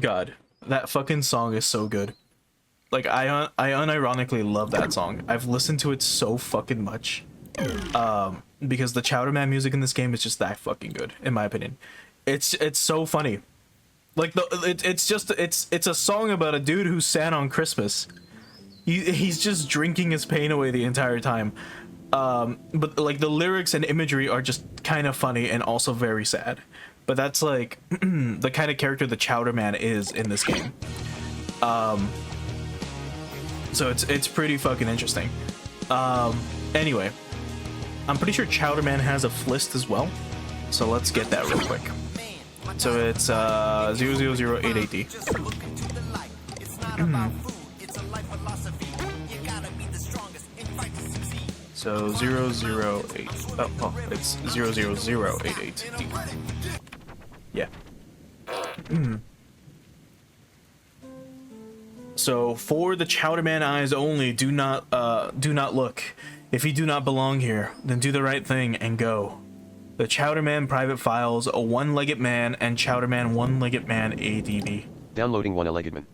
God, that fucking song is so good. Like, I unironically love that song. I've listened to it so fucking much. Because the Chowderman music in this game is just that fucking good, in my opinion. It's so funny. Like, it's a song about a dude who's sad on Christmas. He's just drinking his pain away the entire time. But like the lyrics and imagery are just kind of funny and also very sad. But that's like the kind of character the Chowderman is in this game. So it's pretty fucking interesting. Anyway, I'm pretty sure Chowderman has a Flist as well. So let's get that real quick. So it's 00088D. So 008. Oh, it's 00088. Yeah. So for the Chowderman eyes only, do not look. If you do not belong here, then do the right thing and go. The Chowderman private files, a one-legged man, and Chowderman one-legged man ADB. Downloading one-legged man.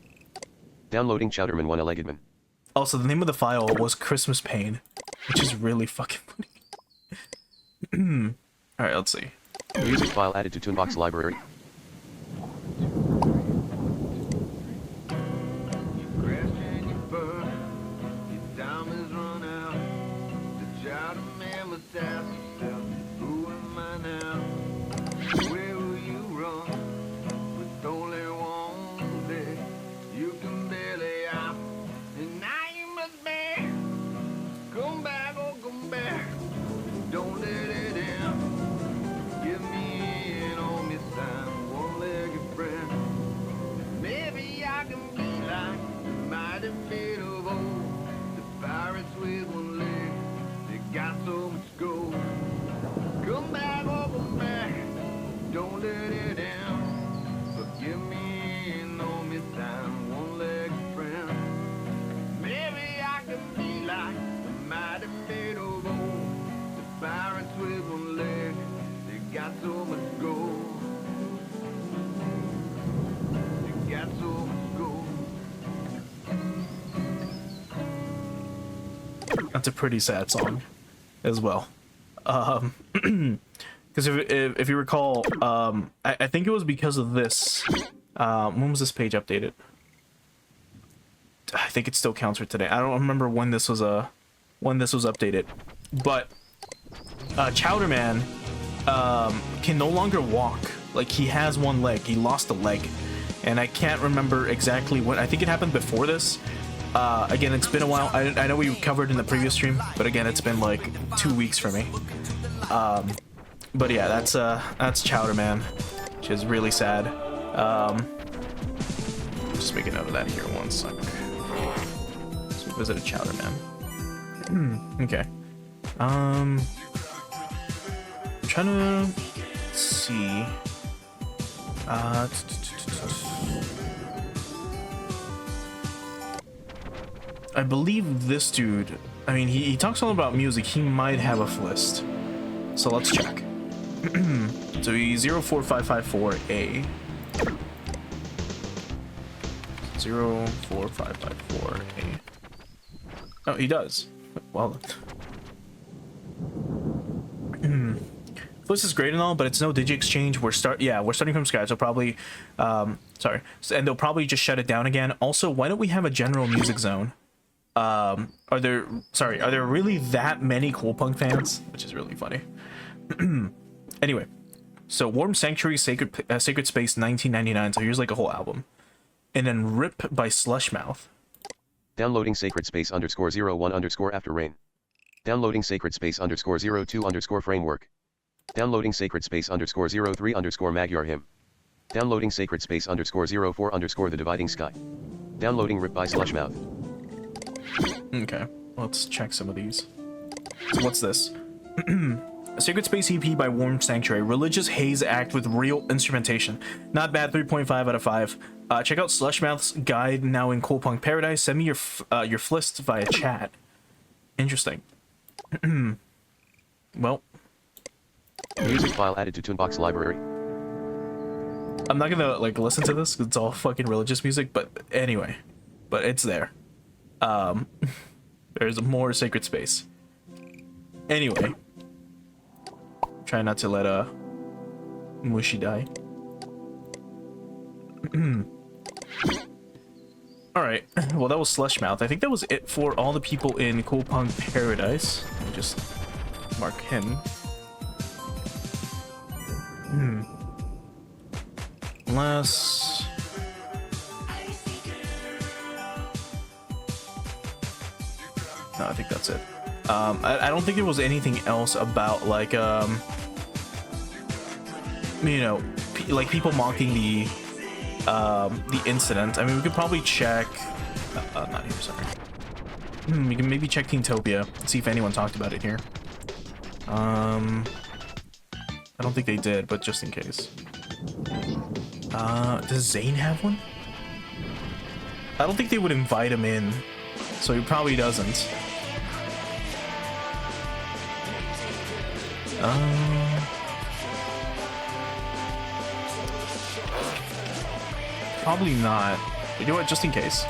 Downloading Chowderman one-legged man. Also, the name of the file was Christmas Pain, which is really fucking funny. Alright, let's see. Music file added to Toonbox library. That's a pretty sad song as well. Because if you recall, I think it was because of this. When was this page updated? I think it still counts for today. I don't remember when this was updated, but Chowderman can no longer walk. Like, he has one leg. He lost a leg, and I can't remember exactly when. I think it happened before this. Again, it's been a while. I know we covered in the previous stream, but again, it's been like 2 weeks for me. But yeah, that's Chowderman, which is really sad. Just make a note of that here. 1 sec. So we visited Chowderman. Okay. I'm trying to see. I believe this dude, I mean, he talks all about music. He might have a Flist. So let's check. So he's 04554A. 04554A. Oh, he does. Well then. Flist is great and all, but it's no digi exchange. We're starting from scratch. So probably, sorry, and they'll probably just shut it down again. Also, why don't we have a general music zone? Are there really that many Cool Punk fans? Which is really funny. Anyway, so Warm Sanctuary, Sacred Space 1999. So here's like a whole album. And then Rip by Slushmouth. Downloading Sacred Space _01_ After Rain. Downloading Sacred Space _02_ Framework. Downloading Sacred Space _03_ Magyar Hymn. Downloading Sacred Space _04_ The Dividing Sky. Downloading Rip by Slushmouth. Okay, let's check some of these. So what's this? A Sacred Space EP by Warm Sanctuary. Religious haze act with real instrumentation. Not bad, 3.5 out of 5. Check out Slushmouth's guide now in Cool Punk Paradise. Send me your Flist via chat. Interesting. Well. Music file added to Toonbox library. I'm not gonna like listen to this 'cause it's all fucking religious music, but anyway, but it's there. There's more sacred space. Anyway, try not to let Mushi die. Alright, well that was Slushmouth. I think that was it for all the people in Cool Punk Paradise. Let me just mark him. Unless... No, I think that's it. I don't think there was anything else about like you know, like people mocking the incident. I mean, we could probably check. Not here, sorry. We can maybe check Teentopia and see if anyone talked about it here. I don't think they did, but just in case. Does Zane have one? I don't think they would invite him in, so he probably doesn't. Probably not. But you know what? Just in case.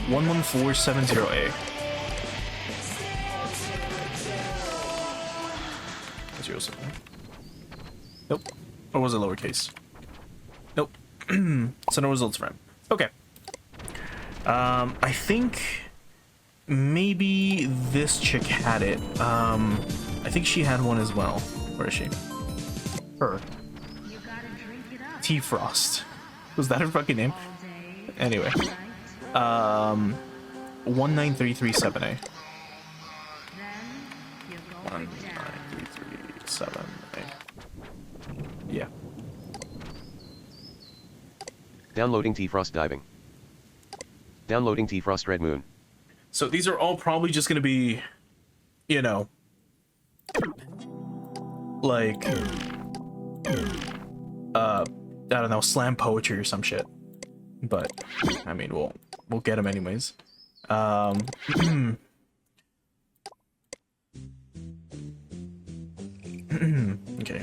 11470A. 07. Nope. Or was it lowercase? Nope. So no results for him. Okay. I think maybe this chick had it. I think she had one as well. Where is she? Her. T-Frost. Was that her fucking name? Anyway. 19337A. 19337A. Yeah. Downloading T-Frost diving. Downloading T-Frost Red Moon. So these are all probably just gonna be, you know, like, I don't know, slam poetry or some shit. But I mean, we'll get them anyways. Okay,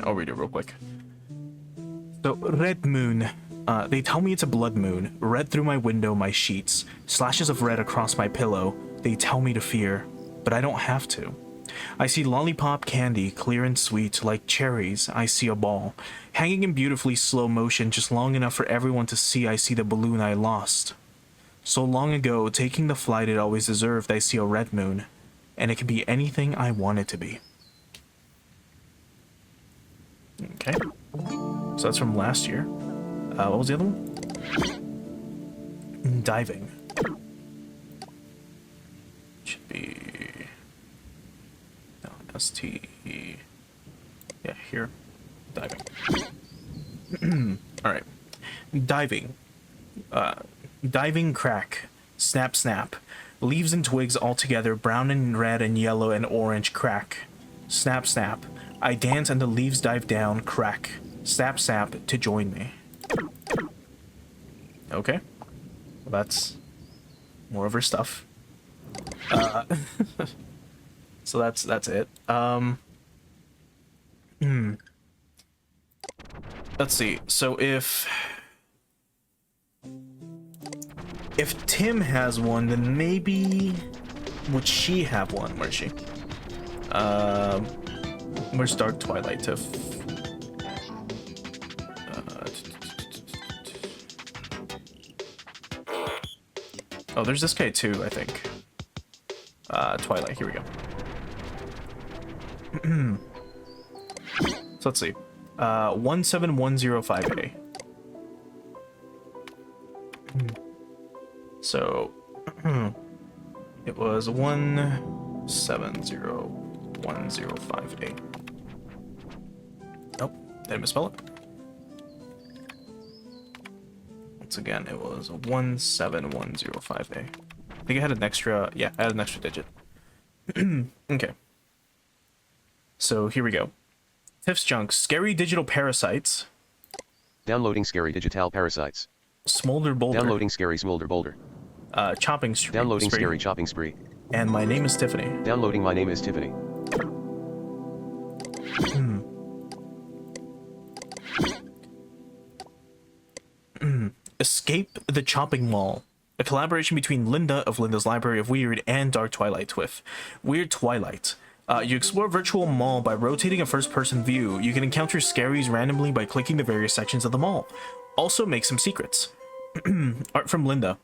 I'll read it real quick. So, Red Moon. They tell me it's a blood moon. Red through my window, my sheets. Slashes of red across my pillow. They tell me to fear, but I don't have to. I see lollipop candy, clear and sweet, like cherries. I see a ball. Hanging in beautifully slow motion, just long enough for everyone to see I see the balloon I lost. So long ago, taking the flight it always deserved, I see a red moon. And it can be anything I want it to be. Okay. So that's from last year. What was the other one? Diving. Should be... No, ST... Yeah, here. Diving. Alright. Diving. Diving crack. Snap snap. Leaves and twigs all together, brown and red and yellow and orange crack. Snap snap. I dance and the leaves dive down, crack. Snap snap to join me. Okay. Well, that's more of her stuff. So that's it. Let's see. So if Tim has one, then maybe would she have one? Where is she? Where's Dark Twilight Tiff? Oh, there's this guy too, I think. Twilight, here we go. So let's see. 17105A. So it was 1701058. Nope, did I misspell it? Once again, it was 17105A. I think I had an extra, yeah, I had an extra digit. Okay. So here we go. Tiff's Junk, Scary Digital Parasites. Downloading Scary Digital Parasites. Smolder Boulder. Downloading Scary Smolder Boulder. Chopping Spree. Downloading Scary Chopping Spree. And My Name is Tiffany. Downloading My Name is Tiffany. Escape the Chopping Mall, a collaboration between Linda of Linda's Library of Weird and Dark Twilight with Weird Twilight. You explore a virtual mall by rotating a first-person view. You can encounter scaries randomly by clicking the various sections of the mall. Also make some secrets. Art from Linda.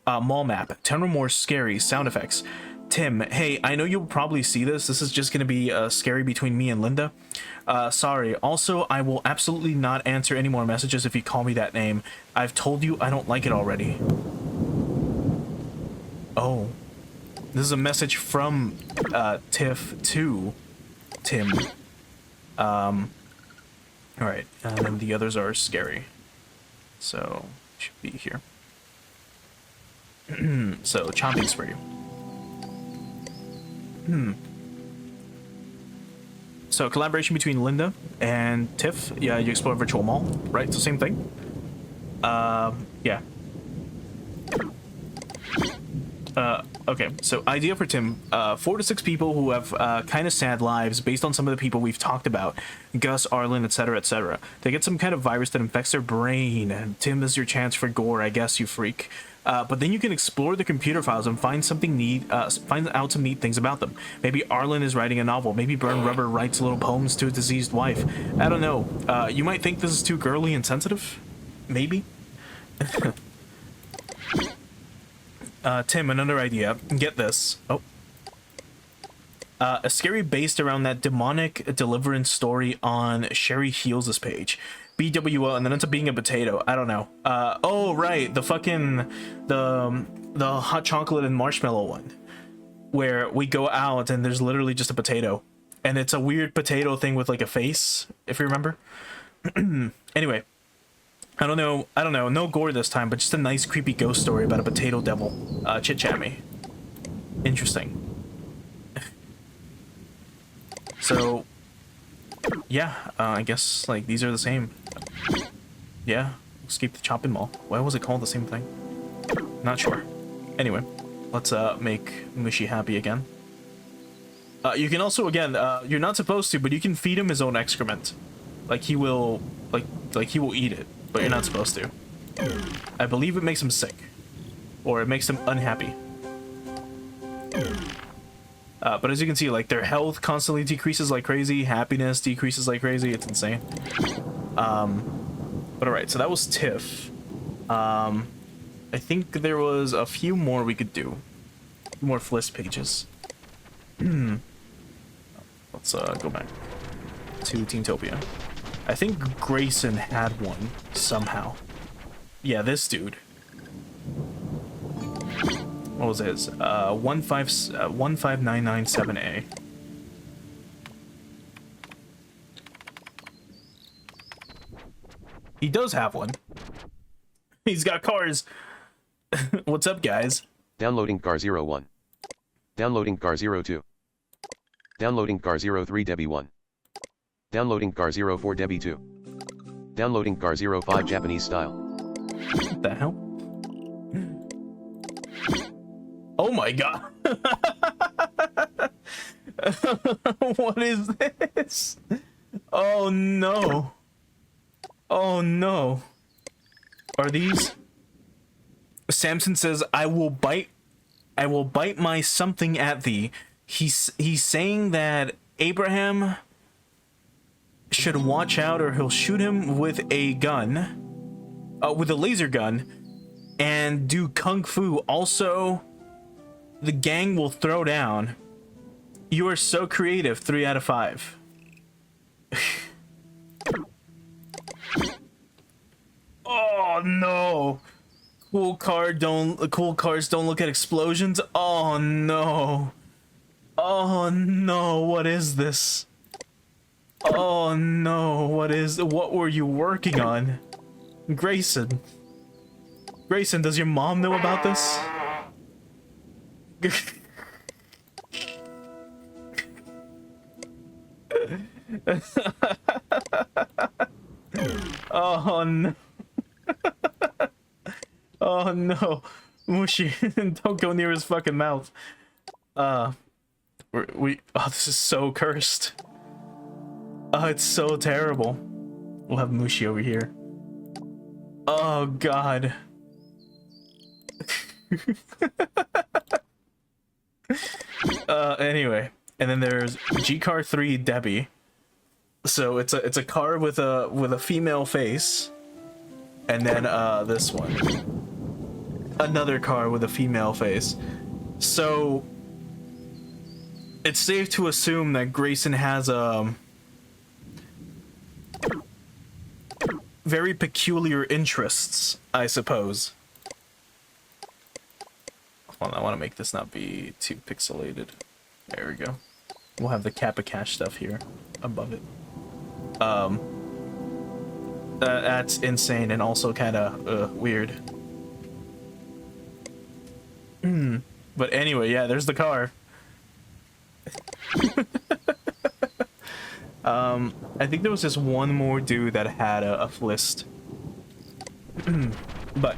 Mall map. 10 or more scary sound effects. Tim, hey, I know you'll probably see this. This is just going to be scary between me and Linda. Sorry. Also, I will absolutely not answer any more messages if you call me that name. I've told you I don't like it already. Oh. This is a message from Tiff to Tim. Alright, and then the others are scary. So, should be here. So, chomping spree. So, collaboration between Linda and Tiff. Yeah, you explore a virtual mall, right? It's the same thing. Yeah. Okay, so idea for Tim. 4 to 6 people who have kind of sad lives based on some of the people we've talked about. Gus, Arlen, etc., etc. They get some kind of virus that infects their brain. And Tim, this is your chance for gore, I guess, you freak. But then you can explore the computer files and find something neat, find out some neat things about them. Maybe Arlen is writing a novel. Maybe Burn Rubber writes little poems to a diseased wife. I don't know. You might think this is too girly and sensitive. Maybe. Tim, another idea. Get this. Oh. A scary based around that demonic deliverance story on Sherry Heals' page. BWO, and then ends up being a potato. I don't know. Oh, right. The fucking... The hot chocolate and marshmallow one. Where we go out and there's literally just a potato. And it's a weird potato thing with like a face, if you remember. Anyway. I don't know, no gore this time, but just a nice creepy ghost story about a potato devil. Chit-chat me. Interesting. So, yeah, I guess, like, these are the same. Yeah, Escape the Chopping Mall. Why was it called the same thing? Not sure. Anyway, let's, make Mushy happy again. You can also, again, you're not supposed to, but you can feed him his own excrement. Like, he will, like he will eat it. But you're not supposed to. I believe it makes them sick. Or it makes them unhappy. But as you can see, like, their health constantly decreases like crazy. Happiness decreases like crazy. It's insane. But alright, so that was Tiff. I think there was a few more we could do. More Fliss pages. Let's go back to Teamtopia. I think Grayson had one somehow. Yeah, this dude. What was his? 15997A. He does have one. He's got cars. What's up, guys? Downloading car 01. Downloading car 02. Downloading car 03 Debbie 1. Downloading car 04 Debbie 2. Downloading car 05 Japanese style. What the hell? Oh my god. What is this? Oh no. Oh no. Are these? Samson says, I will bite my something at thee. He's saying that Abraham should watch out or he'll shoot him with a gun, with a laser gun, and do kung fu. Also, the gang will throw down. You are so creative. 3 out of 5. Oh no. Cool cars don't look at explosions. Oh no. Oh no, what is this? Oh no, what were you working on? Grayson, does your mom know about this? Oh no. Oh no. Mushy, don't go near his fucking mouth. Oh, this is so cursed. Oh, it's so terrible. We'll have Mushy over here. Oh god. Anyway, and then there's G Car 3 Debbie. So it's a car with a female face, and then this one, another car with a female face. So it's safe to assume that Grayson has very peculiar interests, I suppose. Hold on, I want to make this not be too pixelated. There we go. We'll have the Kappa Cash stuff here above it. That's insane and also kind of weird. But anyway, yeah, there's the car. I think there was just one more dude that had a list. But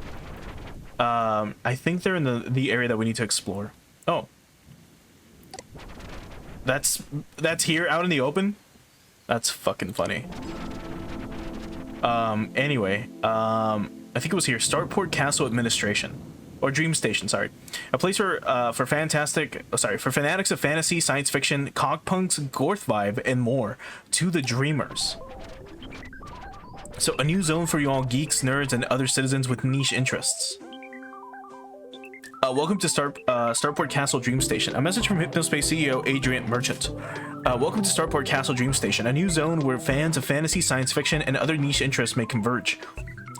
I think they're in the area that we need to explore. Oh. That's here out in the open? That's fucking funny. Anyway, I think it was here. Starport Castle Administration. Or Dream Station, sorry. A place for fanatics of fantasy, science fiction, cockpunks, gorth vibe, and more. To the dreamers. So, a new zone for you all geeks, nerds, and other citizens with niche interests. Welcome to Starport Castle Dream Station. A message from Hypnospace CEO Adrian Merchant. Welcome to Starport Castle Dream Station, a new zone where fans of fantasy, science fiction, and other niche interests may converge.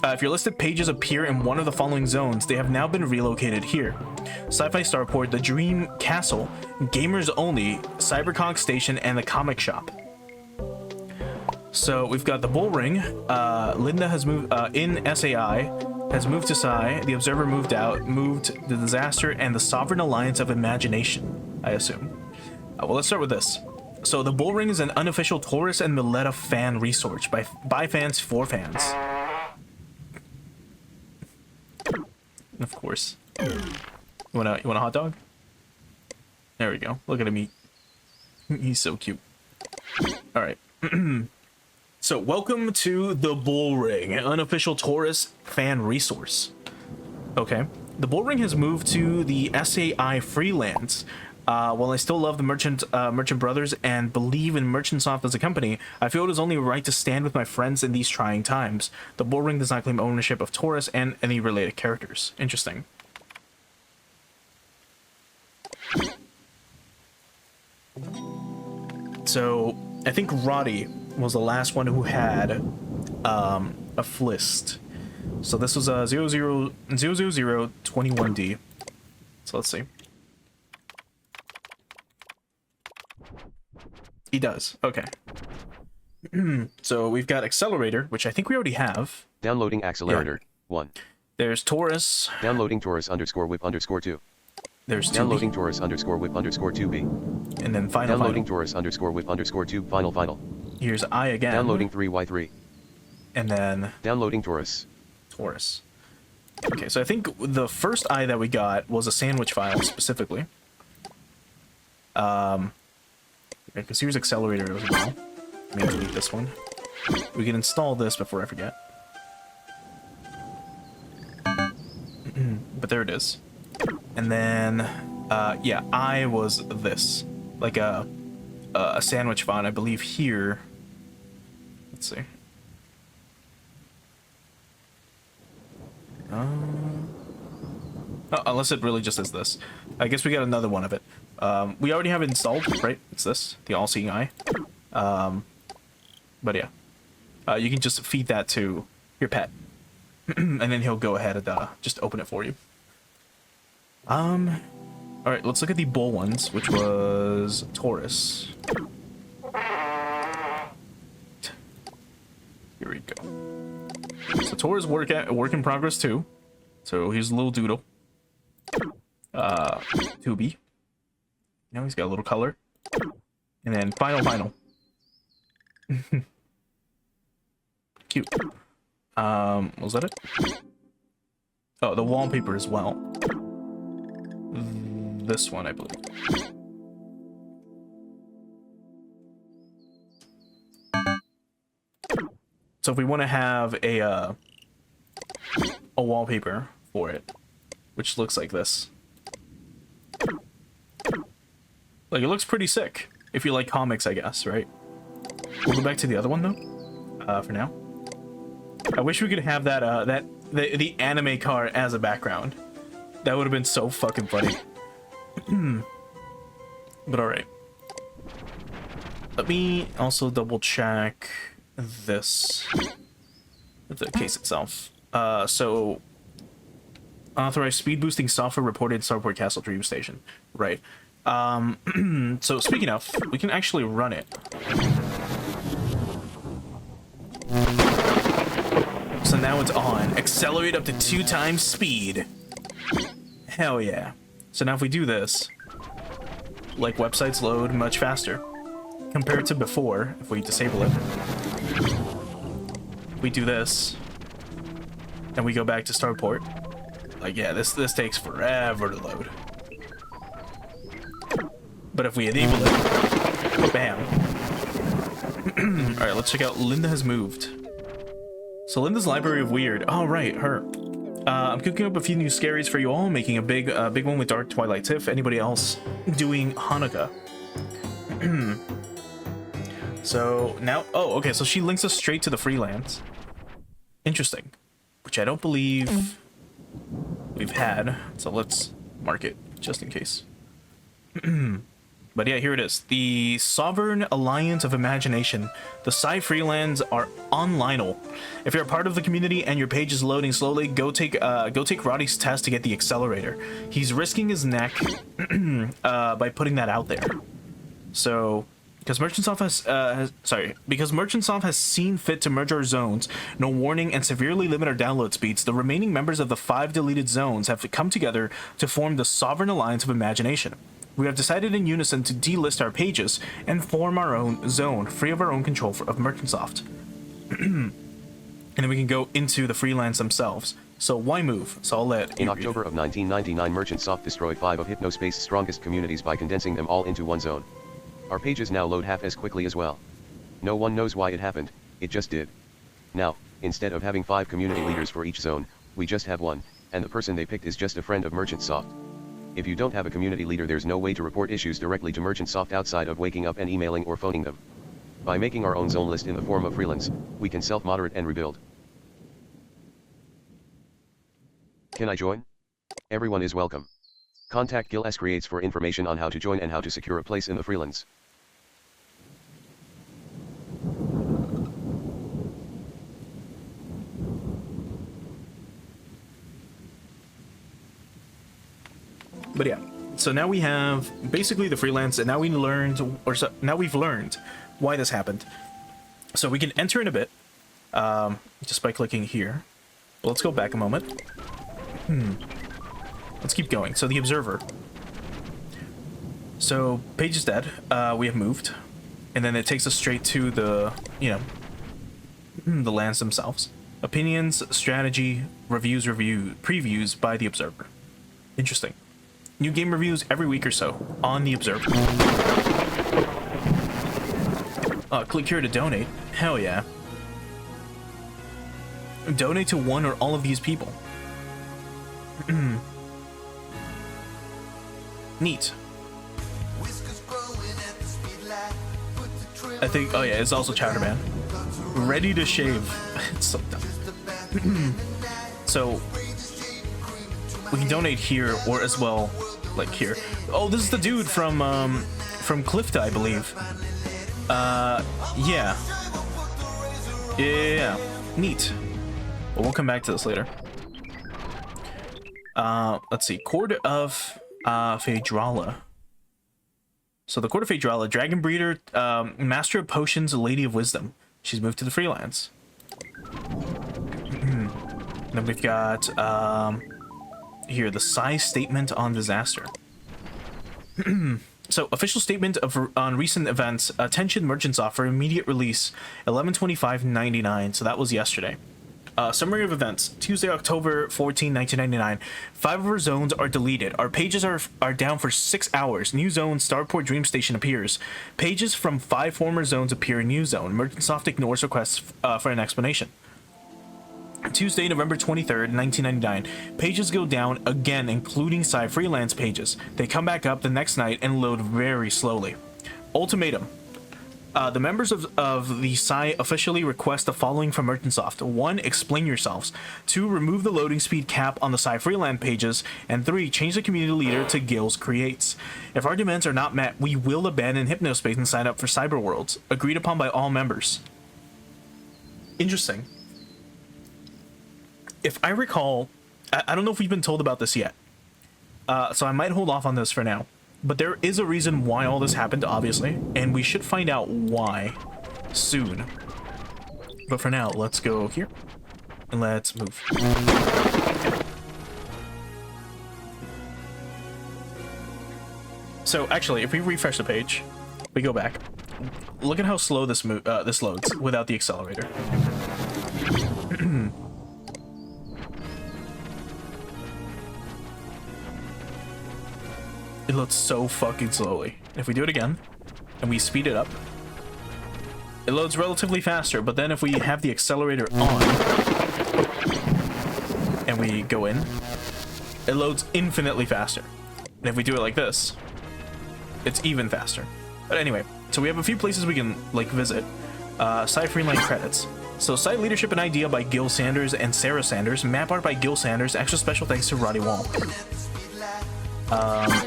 If your listed pages appear in one of the following zones, they have now been relocated here. Sci-Fi Starport, the Dream Castle, Gamers Only, Cyberconk Station, and the Comic Shop. So we've got the Bull Ring. Linda has moved in SAI, has moved to Psi. The Observer moved out, moved the Disaster, and the Sovereign Alliance of Imagination, I assume. Well, let's start with this. So the Bull Ring is an unofficial Taurus and Mileta fan resource by fans for fans. Of course. You want a hot dog? There we go. Look at him eat. He's so cute. All right. So welcome to the Bull Ring, an unofficial Taurus fan resource. Okay. The Bull Ring has moved to the SAI freelance. While I still love the Merchant Brothers and believe in Merchantsoft as a company, I feel it is only right to stand with my friends in these trying times. The Bull Ring does not claim ownership of Taurus and any related characters. Interesting. So, I think Roddy was the last one who had a list. So this was 00021D. So let's see. He does. Okay. So we've got Accelerator, which I think we already have. Downloading Accelerator. Yeah. 1. There's Taurus. Downloading Taurus _whip_2. There's 2B. Downloading Taurus _whip_2B. And then final. Downloading Taurus _whip_2 final. Here's I again. Downloading 3Y3. And then downloading Taurus. Okay, so I think the first I that we got was a sandwich file specifically. Because here's Accelerator as well. I'm gonna delete this one. We can install this before I forget. But there it is. And then, yeah, I was this. Like a sandwich font, I believe here. Let's see. Unless it really just is this. I guess we got another one of it. We already have it installed, right? It's this, the All-Seeing Eye. But yeah. You can just feed that to your pet. And then he'll go ahead and just open it for you. Alright, let's look at the bull ones, which was Taurus. Here we go. So Taurus work in progress too. So here's a little doodle. 2B. Now he's got a little color. And then final. Cute. Was that it? Oh, the wallpaper as well. This one, I believe. So if we want to have a a wallpaper for it, which looks like this. Like, it looks pretty sick if you like comics, I guess, right? We'll go back to the other one though, for now. I wish we could have that the anime car as a background. That would have been so fucking funny. But all right. Let me also double check this, the case itself. So authorized speed boosting software reported Starport Castle Dream Station. Right. So speaking of, we can actually run it. So now it's on. Accelerate up to 2 times speed. Hell yeah. So now if we do this, like, websites load much faster compared to before. If we disable it, we do this and we go back to Starport. Like, yeah, this takes forever to load. But if we enable it, bam. All right, let's check out Linda Has Moved. So Linda's Library of Weird. Oh, right, her. I'm cooking up a few new scaries for you all, making a big one with Dark Twilight Tiff. Anybody else doing Hanukkah? So now, oh, okay, so she links us straight to the freelance. Interesting. Which I don't believe we've had, so let's mark it just in case. But yeah, here it is. The Sovereign Alliance of Imagination. The Psy Freelands are online. If you're a part of the community and your page is loading slowly, go take Roddy's test to get the accelerator. He's risking his neck by putting that out there. So, because Merchantsoft has seen fit to merge our zones, no warning, and severely limit our download speeds, the remaining members of the 5 deleted zones have come together to form the Sovereign Alliance of Imagination. We have decided in unison to delist our pages and form our own zone, free of our own control of Merchantsoft. And then we can go into the freelance themselves. So why move? So I'll let In October of 1999, Merchantsoft destroyed 5 of Hypnospace's strongest communities by condensing them all into one zone. Our pages now load half as quickly as well. No one knows why it happened, it just did. Now, instead of having 5 community leaders for each zone, we just have one, and the person they picked is just a friend of Merchantsoft. If you don't have a community leader, there's no way to report issues directly to Merchantsoft outside of waking up and emailing or phoning them. By making our own zone list in the form of freelance, we can self-moderate and rebuild. Can I join? Everyone is welcome. Contact Gil S Creates for information on how to join and how to secure a place in the freelance. But yeah, so now we have basically the freelance, and now we've learned why this happened. So we can enter in a bit, just by clicking here. Well, let's go back a moment. Let's keep going. So the observer. So page is dead. We have moved, and then it takes us straight to the, the lands themselves. Opinions, strategy, previews by the observer. Interesting. New game reviews every week or so on the Observer. Click here to donate. Hell yeah. Donate to one or all of these people. Neat. I think, oh yeah, it's also Chowderman. Ready to shave. It's so dumb. So, we can donate here, or as well, like here. Oh, this is the dude from Clifta, I believe. Yeah. Yeah. Neat. But we'll come back to this later. Let's see. Court of Phaedrala. So the Court of Phaedrala, Dragon Breeder, Master of Potions, Lady of Wisdom. She's moved to the freelance. Then we've got here the Psy Statement on Disaster. So official statement on recent events. Attention Merchantsoft for immediate release. 11/25/99. So that was yesterday. Summary of events. Tuesday, October 14, 1999. 5 of our zones are deleted. Our pages are down for 6 hours. New zone, Starport Dream Station appears. Pages from 5 former zones appear in new zone. Merchantsoft ignores requests for an explanation. Tuesday, November 23rd, 1999. Pages go down again, including Psy Freelance pages. They come back up the next night and load very slowly. Ultimatum. The members of the Psy officially request the following from Merchantsoft. 1. Explain yourselves. 2. Remove the loading speed cap on the Psy Freelance pages. And 3. Change the community leader to Gills Creates. If our demands are not met, we will abandon Hypnospace and sign up for Cyberworlds. Agreed upon by all members. Interesting. If I recall, I don't know if we've been told about this yet. So I might hold off on this for now. But there is a reason why all this happened, obviously, and we should find out why soon. But for now, let's go here, and let's move. So actually, if we refresh the page, we go back. Look at how slow this loads without the accelerator. It loads so fucking slowly. If we do it again, and we speed it up, it loads relatively faster, but then if we have the accelerator on, and we go in, it loads infinitely faster. And if we do it like this, it's even faster. But anyway, so we have a few places we can, like, visit. Sci Freeline credits. So, site leadership and idea by Gil Sanders and Sarah Sanders. Map art by Gil Sanders. Extra special thanks to Roddy Wall.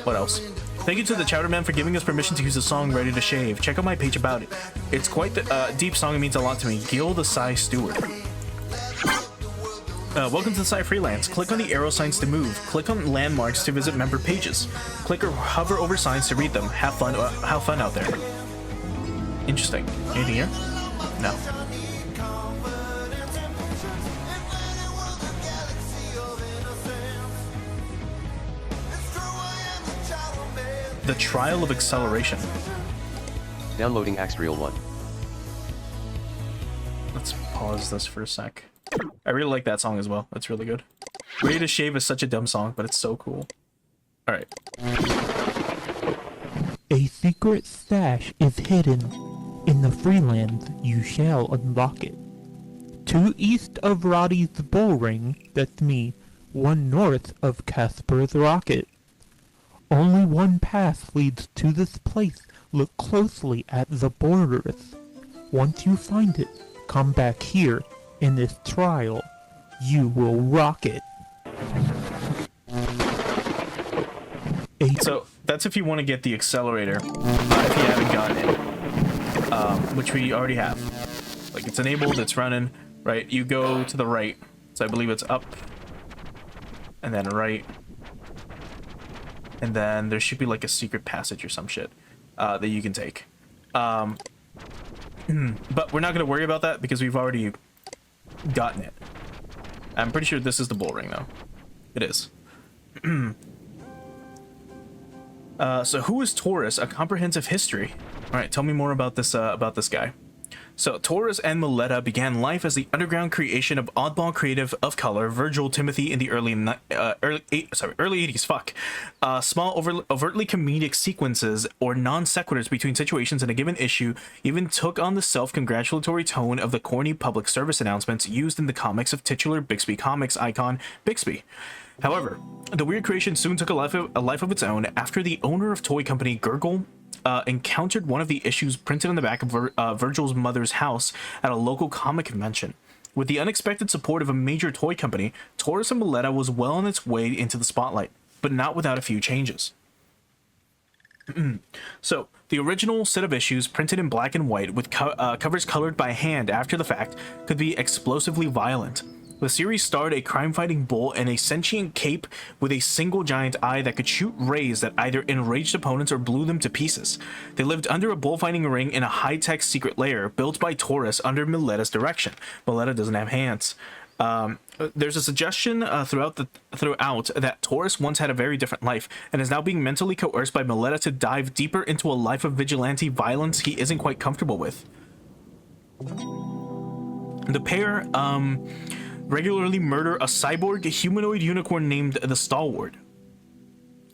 What else? Thank you to the Chowderman for giving us permission to use the song Ready to Shave. Check out my page about it. It's quite the deep song and means a lot to me. Gil the Psy Steward. Welcome to the Psy Freelance. Click on the arrow signs to move. Click on landmarks to visit member pages. Click or hover over signs to read them. Have fun out there. Interesting. Anything here? No. The Trial of Acceleration. Downloading Axtrial 1. Let's pause this for a sec. I really like that song as well. That's really good. Ready to Shave is such a dumb song, but it's so cool. Alright. A secret stash is hidden. In the Freelands, you shall unlock it. 2 east of Roddy's bull ring, that's me. 1 north of Casper's rocket. Only one path leads to this place. Look closely at the borders. Once you find it, come back here. In this trial, you will rock it. So that's if you want to get the accelerator, if you haven't gotten it, which we already have. Like, it's enabled, it's running, right? You go to the right, so I believe it's up, and then right, and then there should be like a secret passage or some shit that you can take. But we're not going to worry about that because we've already gotten it. I'm pretty sure this is the bull ring, though. It is. So who is Taurus? A comprehensive history. All right, tell me more about this guy. So Taurus and Miletta began life as the underground creation of oddball creative of color Virgil Timothy in the early 80s. Small overtly comedic sequences or non sequiturs between situations in a given issue even took on the self-congratulatory tone of the corny public service announcements used in the comics of titular Bixby Comics icon Bixby. However, the weird creation soon took a life of its own after the owner of toy company Gurgle encountered one of the issues printed on the back of Virgil's mother's house at a local comic convention. With the unexpected support of a major toy company, Taurus and Miletta was well on its way into the spotlight, but not without a few changes. So, the original set of issues, printed in black and white with covers colored by hand after the fact, could be explosively violent. The series starred a crime-fighting bull and a sentient cape with a single giant eye that could shoot rays that either enraged opponents or blew them to pieces. They lived under a bullfighting ring in a high-tech secret lair built by Taurus under Miletta's direction. Miletta doesn't have hands. There's a suggestion throughout that Taurus once had a very different life and is now being mentally coerced by Miletta to dive deeper into a life of vigilante violence he isn't quite comfortable with. The pair, regularly murder a cyborg humanoid unicorn named the Stalwart.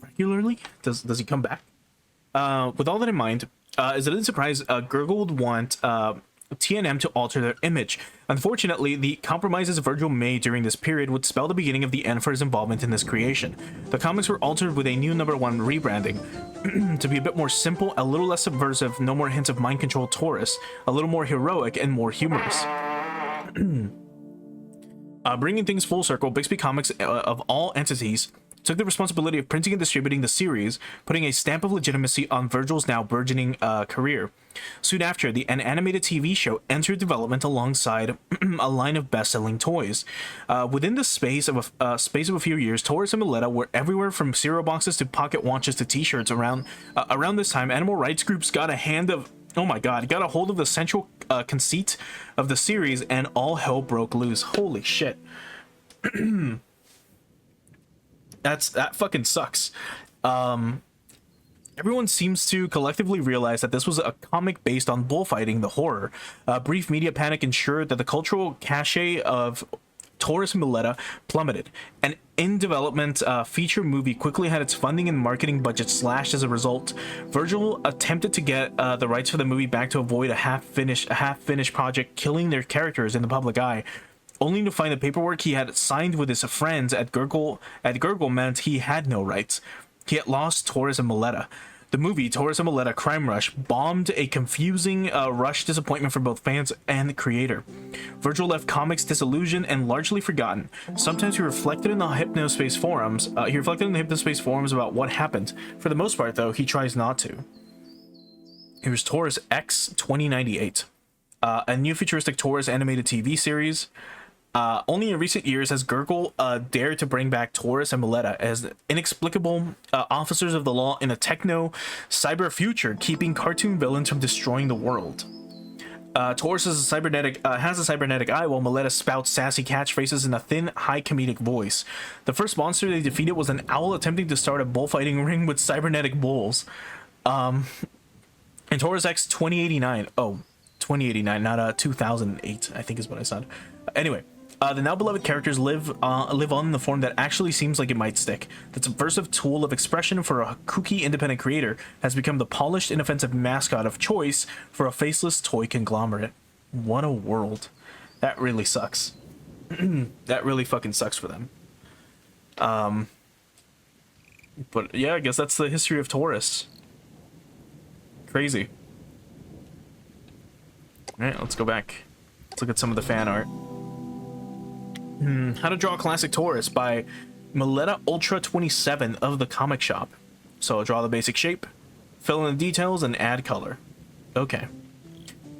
Regularly? Does he come back? With all that in mind, is it a surprise Gurgle would want TNM to alter their image. Unfortunately, the compromises Virgil made during this period would spell the beginning of the end for his involvement in this creation. The comics were altered with a new #1 rebranding to be a bit more simple, a little less subversive, no more hints of mind control Taurus, a little more heroic, and more humorous. Bringing things full circle, Bixby Comics, of all entities, took the responsibility of printing and distributing the series, putting a stamp of legitimacy on Virgil's now burgeoning career. Soon after, an animated TV show entered development alongside a line of best-selling toys. Within the space of a few years, Taurus and Milletta were everywhere from cereal boxes to pocket watches to T-shirts. Around this time, animal rights groups got a hold of the central conceit of the series, and all hell broke loose. Holy shit. That fucking sucks. Everyone seems to collectively realize that this was a comic based on bullfighting, the horror. Brief media panic ensured that the cultural cachet of Taurus and Milletta plummeted. An in-development feature movie quickly had its funding and marketing budget slashed as a result. Virgil attempted to get the rights for the movie back to avoid a half-finished project, killing their characters in the public eye, only to find the paperwork he had signed with his friends at Gurgle meant he had no rights. He had lost Taurus and Milletta. The movie, Taurus and Milletta Crime Rush, bombed, a confusing rush disappointment for both fans and the creator. Virgil left comics disillusioned and largely forgotten. Sometimes he reflected in the Hypnospace forums. About what happened. For the most part, though, he tries not to. Here's Taurus X 2098, a new futuristic Taurus animated TV series. Only in recent years has Gurgle dared to bring back Taurus and Milletta as inexplicable officers of the law in a techno-cyber future, keeping cartoon villains from destroying the world. Taurus has a cybernetic eye, while Milletta spouts sassy catchphrases in a thin, high comedic voice. The first monster they defeated was an owl attempting to start a bullfighting ring with cybernetic bulls. And Taurus X 2089, 2089, not 2008, I think is what I said. Anyway. The now beloved characters live on in the form that actually seems like it might stick. The subversive tool of expression for a kooky independent creator has become the polished, inoffensive mascot of choice for a faceless toy conglomerate. What a world. That really sucks. That really fucking sucks for them. But yeah, I guess that's the history of Taurus. Crazy. Alright, let's go back. Let's look at some of the fan art. How to Draw a Classic Taurus by Milletta Ultra 27 of the Comic Shop. So draw the basic shape, fill in the details, and add color. Okay.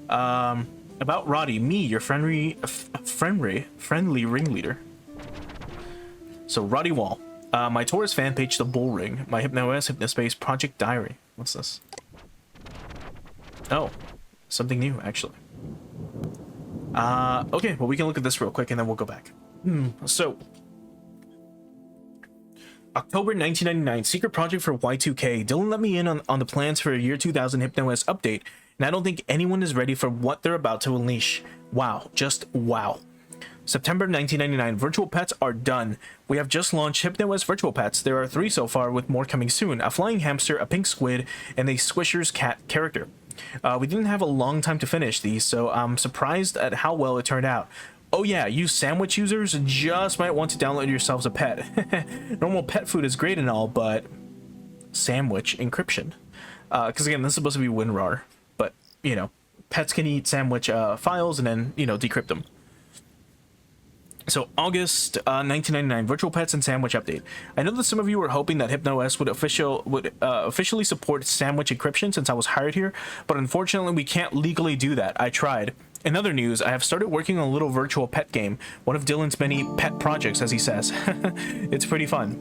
About Roddy, me, your friendly ringleader. So Roddy Wall. My Taurus fan page, The Bull Ring. My Hypnospace Project Diary. What's this? Oh, something new, actually. Okay, well, we can look at this real quick and then we'll go back. So, October 1999, secret project for Y2K. Dylan let me in on the plans for a year 2000 HypnoS update, and I don't think anyone is ready for what they're about to unleash. Wow, just wow. September 1999, virtual pets are done. We have just launched HypnoS virtual pets. There are 3 so far, with more coming soon. A flying hamster, a pink squid, and a Squishers cat character. We didn't have a long time to finish these, so I'm surprised at how well it turned out. Oh yeah, you sandwich users just might want to download yourselves a pet. Normal pet food is great and all, but sandwich encryption. Because again, this is supposed to be WinRAR, but you know, pets can eat sandwich files and then decrypt them. So August 1999, virtual pets and sandwich update. I know that some of you were hoping that HypnoS would officially support sandwich encryption since I was hired here, but unfortunately we can't legally do that. I tried. In other news, I have started working on a little virtual pet game, one of Dylan's many pet projects, as he says. It's pretty fun.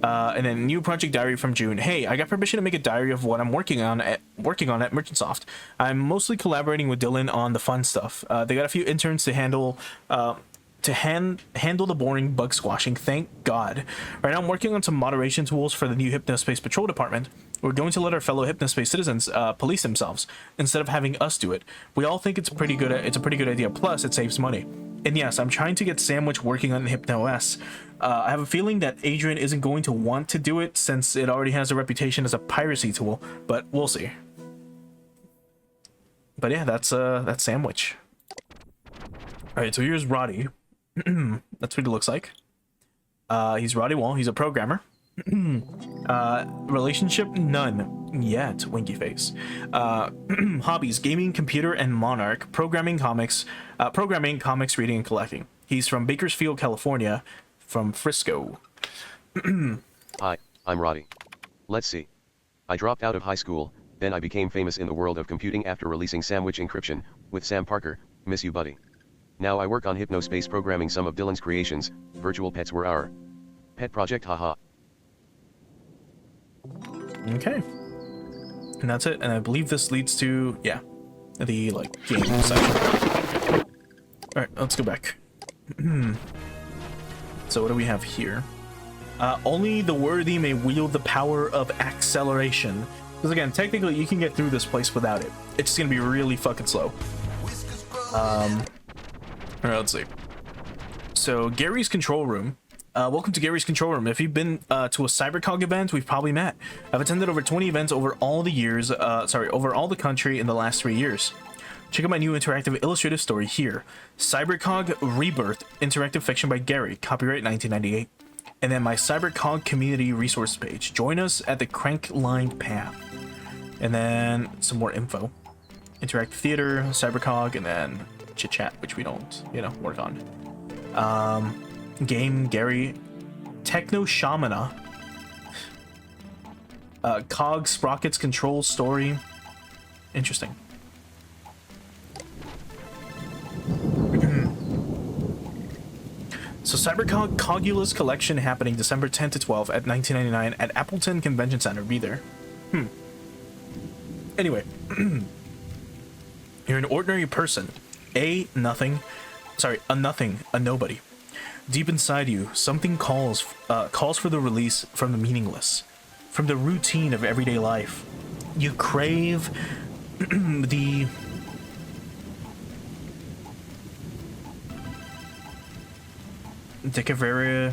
And then new project diary from June. Hey, I got permission to make a diary of what I'm working on at Merchantsoft. I'm mostly collaborating with Dylan on the fun stuff. They got a few interns to handle the boring bug squashing. Thank God. Right now I'm working on some moderation tools for the new Hypnospace Patrol Department. We're going to let our fellow Hypnospace citizens police themselves instead of having us do it. We all think it's a pretty good idea. Plus, it saves money. And yes, I'm trying to get Sandwich working on HypnoS. I have a feeling that Adrian isn't going to want to do it since it already has a reputation as a piracy tool, but we'll see. But yeah, that's Sandwich. All right, so here's Roddy. That's what he looks like. He's Roddy Wall. He's a programmer. Relationship, none yet. Winky face. Hobbies: gaming, computer, and Monarch. Programming, comics, reading, and collecting. He's from Bakersfield, California, from Frisco. Hi, I'm Roddy. Let's see. I dropped out of high school, then I became famous in the world of computing after releasing Sandwich Encryption, with Sam Parker, miss you buddy. Now I work on Hypnospace programming some of Dylan's creations, virtual pets were our pet project, haha. Okay. And that's it, and I believe this leads to, yeah, the, like, game section. Alright, let's go back. So what do we have here? Only the worthy may wield the power of acceleration. Because again, technically you can get through this place without it. It's just gonna be really fucking slow. Alright, let's see. So Gary's control room. Welcome to Gary's control room. If you've been to a CyberCog event, we've probably met. I've attended over 20 events over all the years, over all the country in the last 3 years. Check out my new interactive illustrative story here. CyberCog Rebirth, interactive fiction by Gary, copyright 1998. And then my CyberCog community resource page. Join us at the Crank Line Path. And then some more info. Interactive theater, CyberCog, and then chit chat, which we don't, work on. Game Gary, Techno Shamana, Cog Sprockets control story. Interesting. So CyberCog Cogulus collection happening December 10 to 12 at 1999 at Appleton Convention Center. Be there. Anyway, you're an ordinary person, a nothing, a nobody. Deep inside you, something calls for the release from the meaningless, from the routine of everyday life. You crave the Tatinch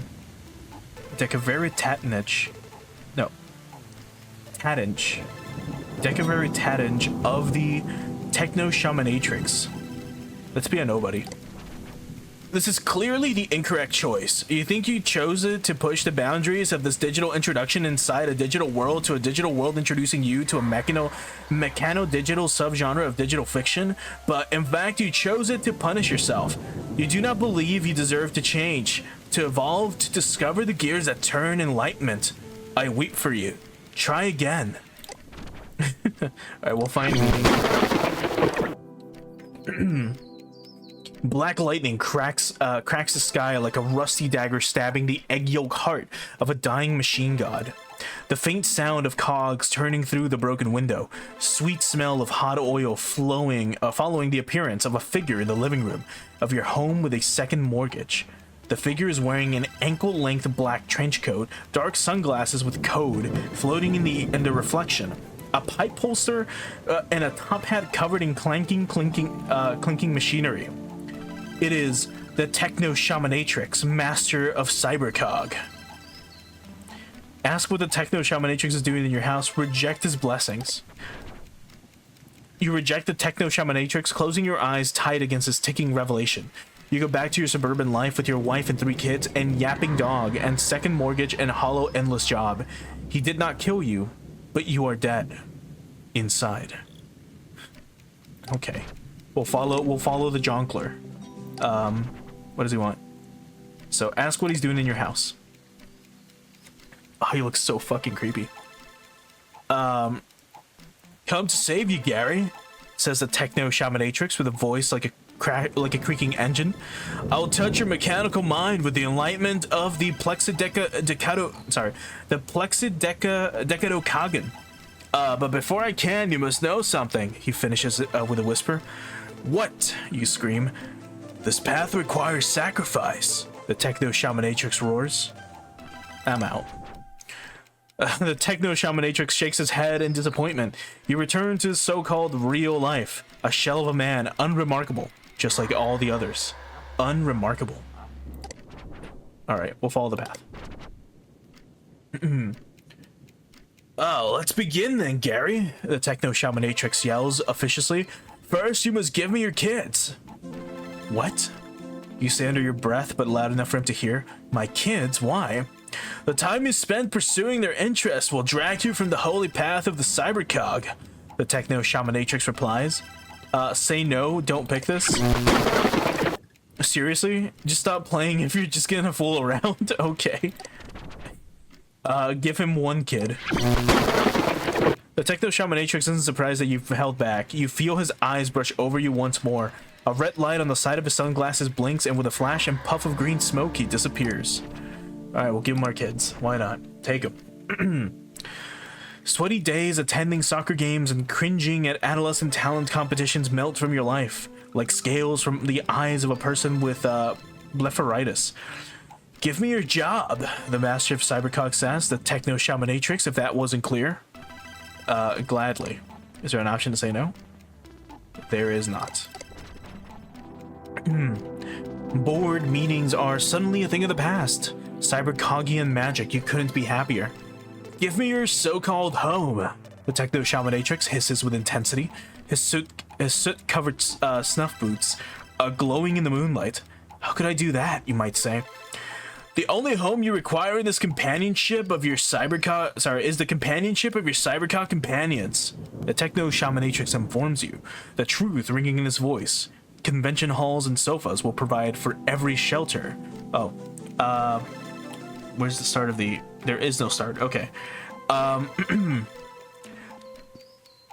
of the Techno Shamanatrix. Let's be a nobody. This is clearly the incorrect choice. You think you chose it to push the boundaries of this digital introduction inside a digital world to a digital world introducing you to a mechano-digital subgenre of digital fiction, but in fact you chose it to punish yourself. You do not believe you deserve to change, to evolve, to discover the gears that turn enlightenment. I weep for you. Try again. Alright, we'll find Black lightning cracks the sky like a rusty dagger stabbing the egg yolk heart of a dying machine god. The faint sound of cogs turning through the broken window. Sweet smell of hot oil flowing, following the appearance of a figure in the living room of your home with a second mortgage. The figure is wearing an ankle-length black trench coat, dark sunglasses with code floating in the reflection. A pipe holster and a top hat covered in clinking machinery. It is the Techno Shamanatrix, master of CyberCog. Ask what the Techno Shamanatrix is doing in your house. Reject his blessings. You reject the Techno Shamanatrix, closing your eyes tight against his ticking revelation. You go back to your suburban life with your wife and 3 kids and yapping dog and second mortgage and hollow endless job. He did not kill you, but you are dead. Inside. Okay. We'll follow the Jonkler. What does he want? So ask what he's doing in your house. Oh, he looks so fucking creepy. Come to save you, Gary, says the Techno Shamanatrix with a voice like a creaking engine. I'll touch your mechanical mind with the enlightenment of the Plexidecadocagan. But before I can, you must know something. He finishes it with a whisper. What? You scream. This path requires sacrifice. The Techno Shamanatrix roars. I'm out. The Techno Shamanatrix shakes his head in disappointment. You return to so-called real life. A shell of a man, unremarkable. Just like all the others. Unremarkable. Alright, we'll follow the path. Oh, let's begin then, Gary. The Techno Shamanatrix yells officiously. First, you must give me your kids. What? You say under your breath, but loud enough for him to hear. My kids? Why? The time you spend pursuing their interests will drag you from the holy path of the cybercog. The techno shamanatrix replies. Say no, don't pick this. Seriously? Just stop playing if you're just gonna fool around? Okay. Give him one kid. The techno shamanatrix isn't surprised that you've held back. You feel his eyes brush over you once more. A red light on the side of his sunglasses blinks, and with a flash and puff of green smoke, he disappears. Alright, we'll give him our kids. Why not? Take them. Sweaty days attending soccer games and cringing at adolescent talent competitions melt from your life, like scales from the eyes of a person with blepharitis. Give me your job, the master of cybercog says, the techno shamanatrix, if that wasn't clear. Gladly. Is there an option to say no? There is not. Board meetings are suddenly a thing of the past. Cybercogian magic, you couldn't be happier. Give me your so-called home, the techno shamanatrix hisses with intensity. His soot-covered snuff boots glowing in the moonlight. How could I do that, you might say? The only home you require in this companionship of your cybercog... is the companionship of your cybercog companions. The techno shamanatrix informs you, the truth ringing in his voice. Convention halls and sofas will provide for every shelter. Oh, where's the start of the... There is no start. Okay.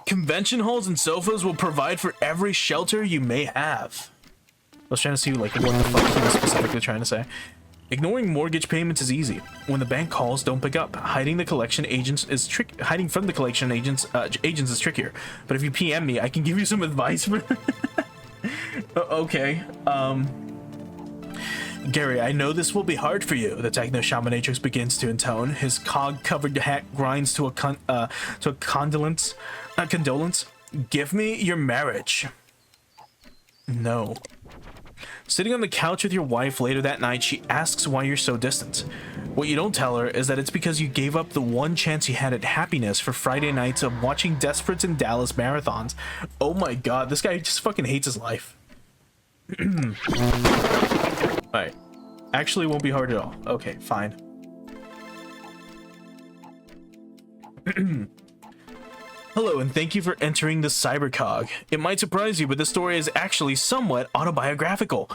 Convention halls and sofas will provide for every shelter you may have. I was trying to see like what the fuck he was specifically trying to say. Ignoring mortgage payments is easy. When the bank calls, don't pick up. Hiding from the collection agents is trickier. But if you PM me, I can give you some advice for. Okay. Gary, I know this will be hard for you. The techno shamanatrix begins to intone. His cog-covered hat grinds to a condolence. Give me your marriage. No. Sitting on the couch with your wife later that night, she asks why you're so distant. What you don't tell her is that it's because you gave up the one chance you had at happiness for Friday nights of watching Desperates in Dallas marathons. Oh my god, this guy just fucking hates his life. Alright. Actually, it won't be hard at all. Okay, fine. Hello, and thank you for entering the Cybercog. It might surprise you, but this story is actually somewhat autobiographical.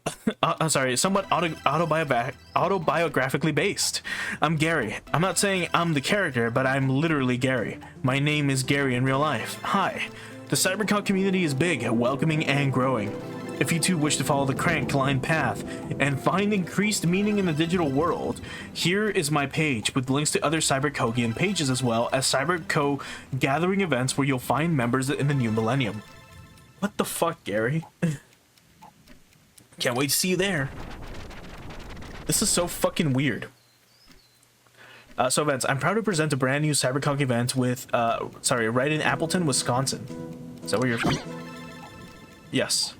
Somewhat autobiographically based. I'm Gary. I'm not saying I'm the character, but I'm literally Gary. My name is Gary in real life. Hi. The Cybercog community is big, welcoming, and growing. If you too wish to follow the crank line path and find increased meaning in the digital world, here is my page with links to other Cybercogian pages as well as Cyberco gathering events where you'll find members in the new millennium. What the fuck, Gary? Can't wait to see you there. This is so fucking weird. So events, I'm proud to present a brand new Cybercog event with, right in Appleton, Wisconsin. Is that where you're from? Yes.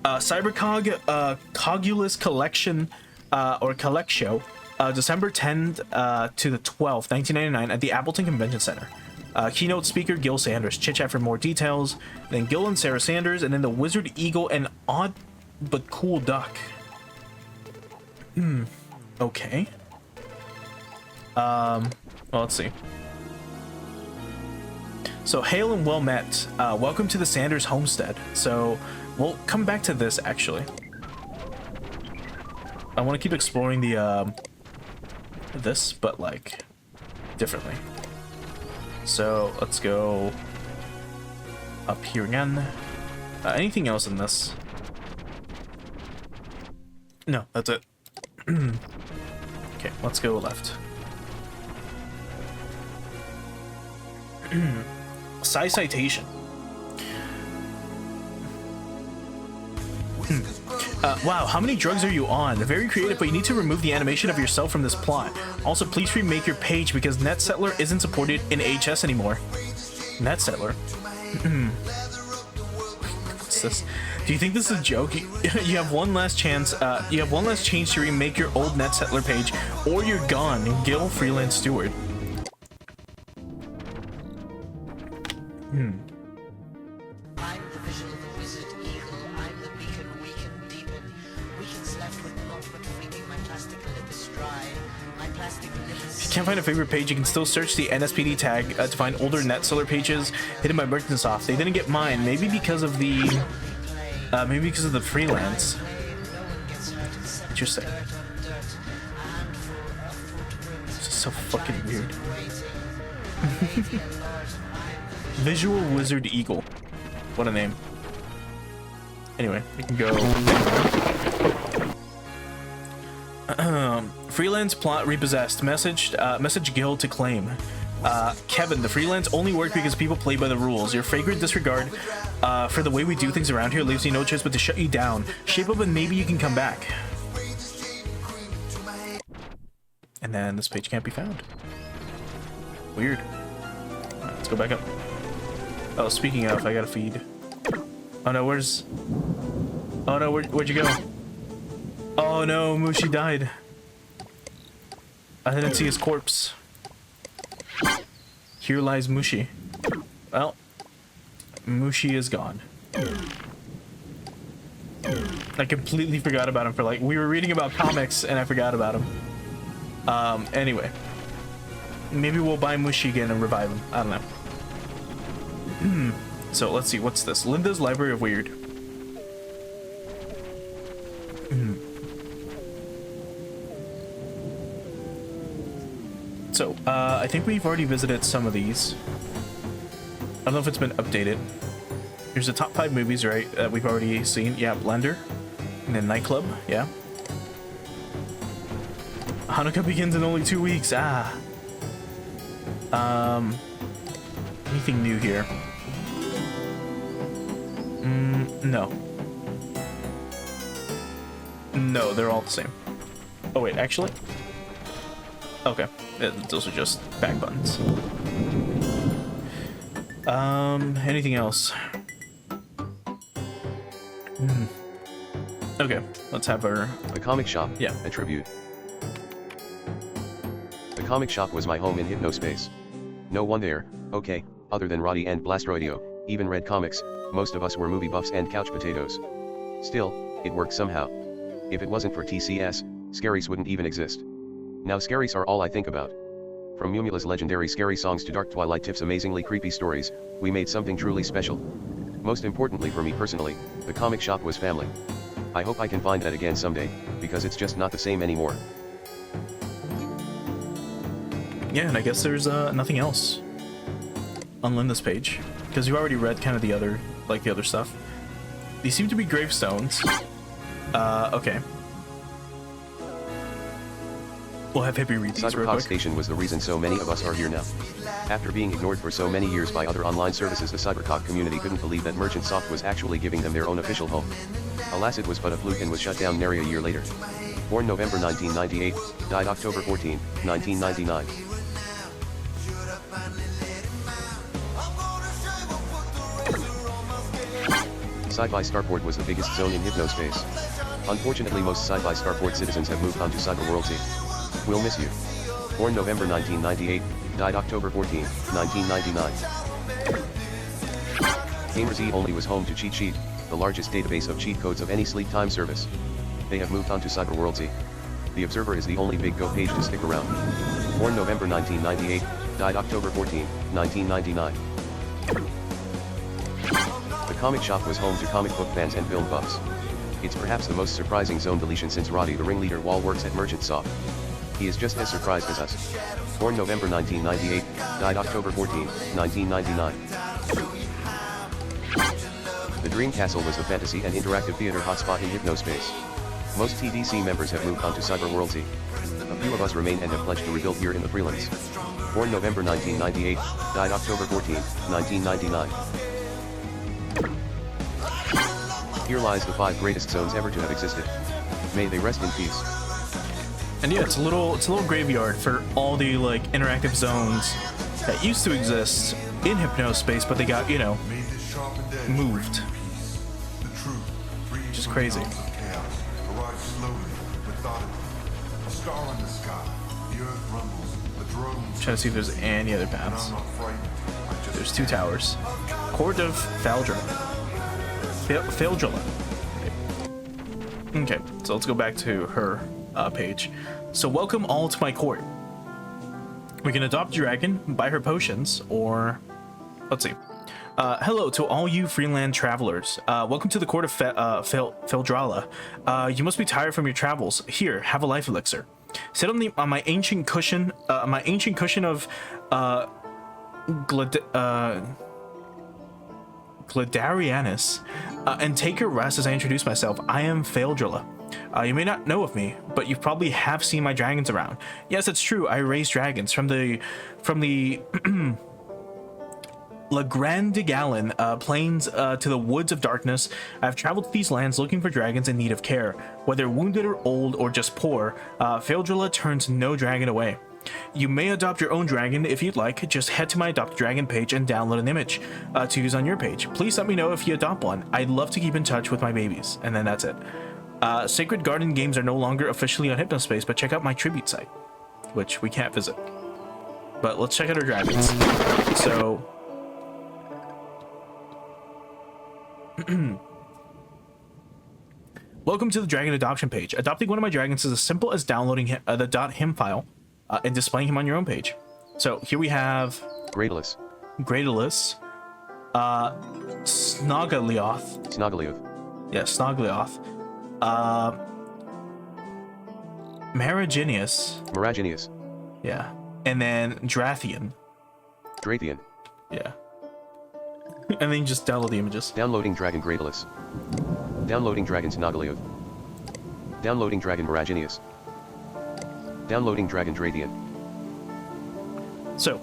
Cybercog Cogulus Collection or Collect Show, December 10th to the 12th, 1999 at the Appleton Convention Center. Keynote speaker Gil Sanders. Chit chat for more details. Then Gil and Sarah Sanders, and then the Wizard Eagle and Odd but Cool Duck. Okay. Well, let's see. So, hail and well met. Welcome to the Sanders homestead. So, we'll come back to this, actually. I want to keep exploring the, this, but, like, differently. So, let's go up here again. Anything else in this? No, that's it. Okay, let's go left. Sci citation. Wow, how many drugs are you on? Very creative, but you need to remove the animation of yourself from this plot. Also, please remake your page because NetSettler isn't supported in HS anymore. NetSettler? What's this? Do you think this is a joke? You have one last chance. You have one last chance to remake your old NetSettler page, or you're gone. Gil Freelance Stewart. find a favorite page, you can still search the NSPD tag to find older NetSolar pages hidden by Merchantsoft. They didn't get mine, maybe because of the freelance. Interesting. This is so fucking weird. Visual Wizard Eagle. What a name. Anyway, we can go. Freelance plot repossessed. Message guild to claim. Kevin, the freelance only worked because people play by the rules. Your fragrant disregard for the way we do things around here leaves me no choice but to shut you down. Shape up and maybe you can come back. And then this page can't be found. Weird. Alright, let's go back up. Oh, speaking of, I gotta feed. Oh no, where's... Oh no, where'd you go? Oh no, Mushi died. I didn't see his corpse. Here lies Mushi. Well, Mushi is gone. I completely forgot about him for like... We were reading about comics and I forgot about him. Anyway. Maybe we'll buy Mushi again and revive him. I don't know. So, let's see. What's this? Linda's Library of Weird. So, I think we've already visited some of these. I don't know if it's been updated. Here's the top 5 movies, right? That we've already seen. Yeah, Blender. And then Nightclub. Yeah. Hanukkah begins in only 2 weeks. Ah. Anything new here? No. No, they're all the same. Oh wait, actually? Okay, those are just back buttons. Anything else? Okay, let's have our... The comic shop. Yeah. A tribute. The comic shop was my home in Hypnospace. No one there, okay, other than Roddy and Blastroidio, even read comics. Most of us were movie buffs and couch potatoes. Still, it worked somehow. If it wasn't for TCS, Scaries wouldn't even exist. Now Scaries are all I think about. From Mumula's legendary scary songs to Dark Twilight Tiff's amazingly creepy stories, we made something truly special. Most importantly for me personally, the comic shop was family. I hope I can find that again someday, because it's just not the same anymore. Yeah, and I guess there's nothing else on Linda's page, because you already read kind of the other stuff. These seem to be gravestones. Okay. We'll have Hippie read these real Cyberpunk quick. Station was the reason so many of us are here now. After being ignored for so many years by other online services, the Cybercock community couldn't believe that Merchantsoft was actually giving them their own official home. Alas, it was but a fluke and was shut down nary a year later. Born November 1998, died October 14, 1999. Sci-Fi Starport was the biggest zone in Hypnospace. Unfortunately, most Sci-Fi Starport citizens have moved on to Cyberworld Z. We'll miss you. Born November 1998, died October 14, 1999. Gamerz only was home to Cheat Sheet, the largest database of cheat codes of any sleep time service. They have moved on to Cyberworld Z. The Observer is the only big go page to stick around. Born November 1998, died October 14, 1999. The comic shop was home to comic book fans and film buffs. It's perhaps the most surprising zone deletion since Roddy the ringleader Wall works at Merchantsoft. He is just as surprised as us. Born November 1998, died October 14, 1999. The Dream Castle was the fantasy and interactive theater hotspot in Hypnospace. Most TDC members have moved on to Cyberworld Z. A few of us remain and have pledged to rebuild here in the freelance. Born November 1998, died October 14, 1999. Here lies the 5 greatest zones ever to have existed. May they rest in peace. And yeah, it's a little graveyard for all the like interactive zones that used to exist in Hypnospace, but they got, you know, moved. Which is crazy. Trying to see if there's any other paths. There's 2 towers. Court of Faldra. Faldrilla. Okay, so let's go back to her page. So welcome all to my court. We can adopt a dragon, buy her potions, or let's see. Hello to all you Freeland travelers. Welcome to the court of Feldrala. You must be tired from your travels. Here, have a life elixir. Sit on my ancient cushion, of Gladarianus, and take a rest as I introduce myself. I am Feldrala. You may not know of me, but you probably have seen my dragons around. Yes, it's true. I raise dragons from the La Grande Gallon plains to the woods of darkness. I've traveled these lands looking for dragons in need of care. Whether wounded or old or just poor, Feldrala turns no dragon away. You may adopt your own dragon if you'd like. Just head to my Adopt a Dragon page and download an image to use on your page. Please let me know if you adopt one. I'd love to keep in touch with my babies. And then that's it. Sacred Garden games are no longer officially on Hypnospace, but check out my tribute site, which we can't visit. But let's check out our dragons. So... Welcome to the dragon adoption page. Adopting one of my dragons is as simple as downloading the .him file and displaying him on your own page. So here we have Graidalus, Snogalioth. Yeah, Snogalioth. Maraginius. Yeah. And then Drathian. Yeah. And then you just download the images. Downloading Dragon Graidalus. Downloading Dragon Snogalioth. Downloading Dragon Maraginius. Downloading Dragon Drathian. So,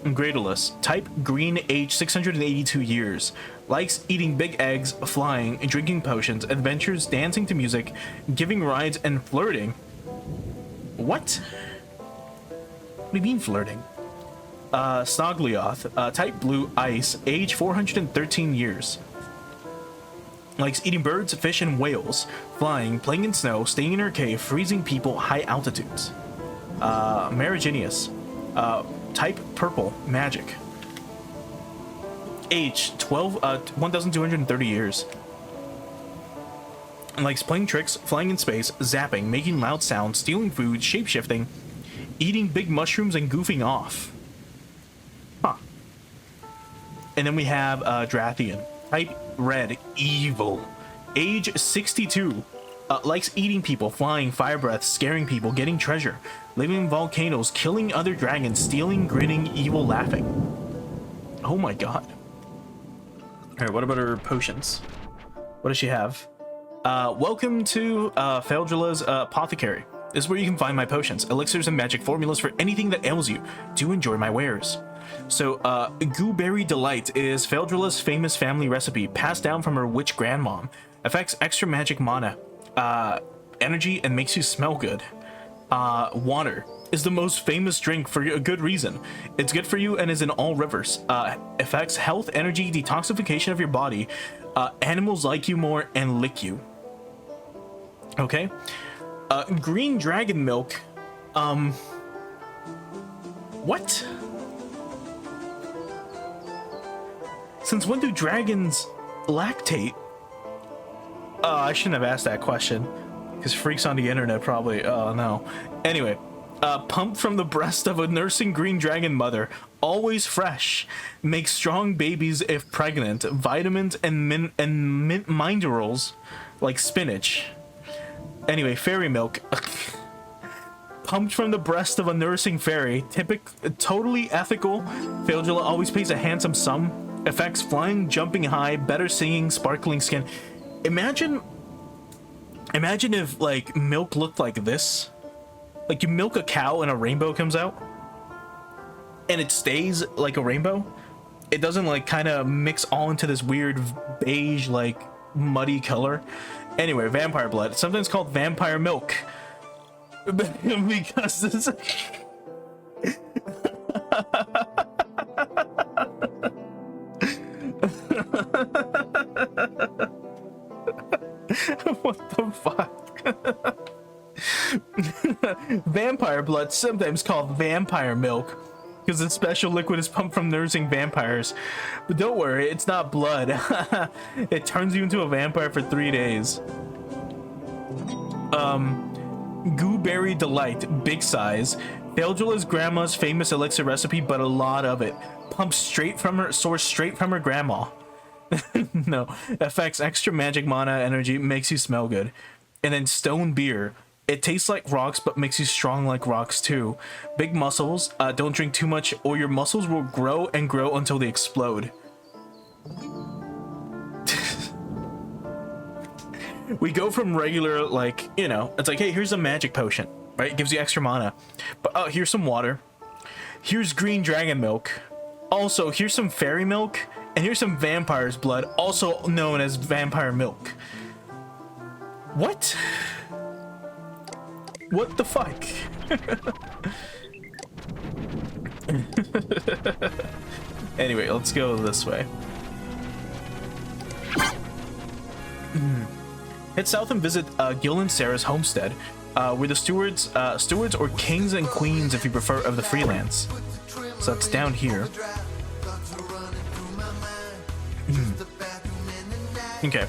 Graidalus, type green, age 682 years, likes eating big eggs, flying, drinking potions, adventures, dancing to music, giving rides, and flirting. What? What do you mean flirting? Snoglioth, type blue, ice, age 413 years. Likes eating birds, fish, and whales, flying, playing in snow, staying in her cave, freezing people, high altitudes. Maraginius, type purple, magic. Age 1,230 years. Likes playing tricks, flying in space, zapping, making loud sounds, stealing food, shapeshifting, eating big mushrooms, and goofing off. Huh. And then we have Drathian. Type red, evil. Age 62. Likes eating people, flying, fire breath, scaring people, getting treasure, living in volcanoes, killing other dragons, stealing, grinning, evil, laughing. Oh my god. Alright, what about her potions? What does she have? Welcome to Feldrala's Apothecary. This is where you can find my potions, elixirs, and magic formulas for anything that ails you. Do enjoy my wares. So, Gooberry Delight is Feldrala's famous family recipe, passed down from her witch grandmom. Affects extra magic mana, energy, and makes you smell good. Water is the most famous drink for a good reason. It's good for you and is in all rivers. Affects health, energy, detoxification of your body. Animals like you more and lick you. Okay. Green dragon milk. What? Since when do dragons lactate? I shouldn't have asked that question, because freaks on the internet probably, oh no. Anyway, pumped from the breast of a nursing green dragon mother, always fresh, makes strong babies if pregnant, vitamins and minerals like spinach. Anyway, fairy milk. Pumped from the breast of a nursing fairy, totally ethical. Feldrala always pays a handsome sum. Effects flying, jumping high, better singing, sparkling skin. Imagine if like milk looked like this. Like you milk a cow and a rainbow comes out. And it stays like a rainbow. It doesn't like kind of mix all into this weird beige like muddy color. Anyway, vampire blood, sometimes called vampire milk. Because this what the fuck? Vampire blood, sometimes called vampire milk, because the special liquid is pumped from nursing vampires. But don't worry, it's not blood. It turns you into a vampire for 3 days. Gooberry Delight, big size, Daljula's grandma's famous elixir recipe, but a lot of it. Pumped straight from her, sourced straight from her grandma. No, affects extra magic mana energy, makes you smell good. And then stone beer. It tastes like rocks, but makes you strong like rocks too. Big muscles. Don't drink too much, or your muscles will grow and grow until they explode. We go from regular, like, you know, it's like, hey, here's a magic potion, right? It gives you extra mana. But here's some water. Here's green dragon milk. Also, here's some fairy milk. And here's some vampire's blood, also known as vampire milk. What? What the fuck? Anyway, let's go this way. Head south and visit Gil and Sarah's homestead, where the stewards or kings and queens, if you prefer, of the freelance. So that's down here. Okay.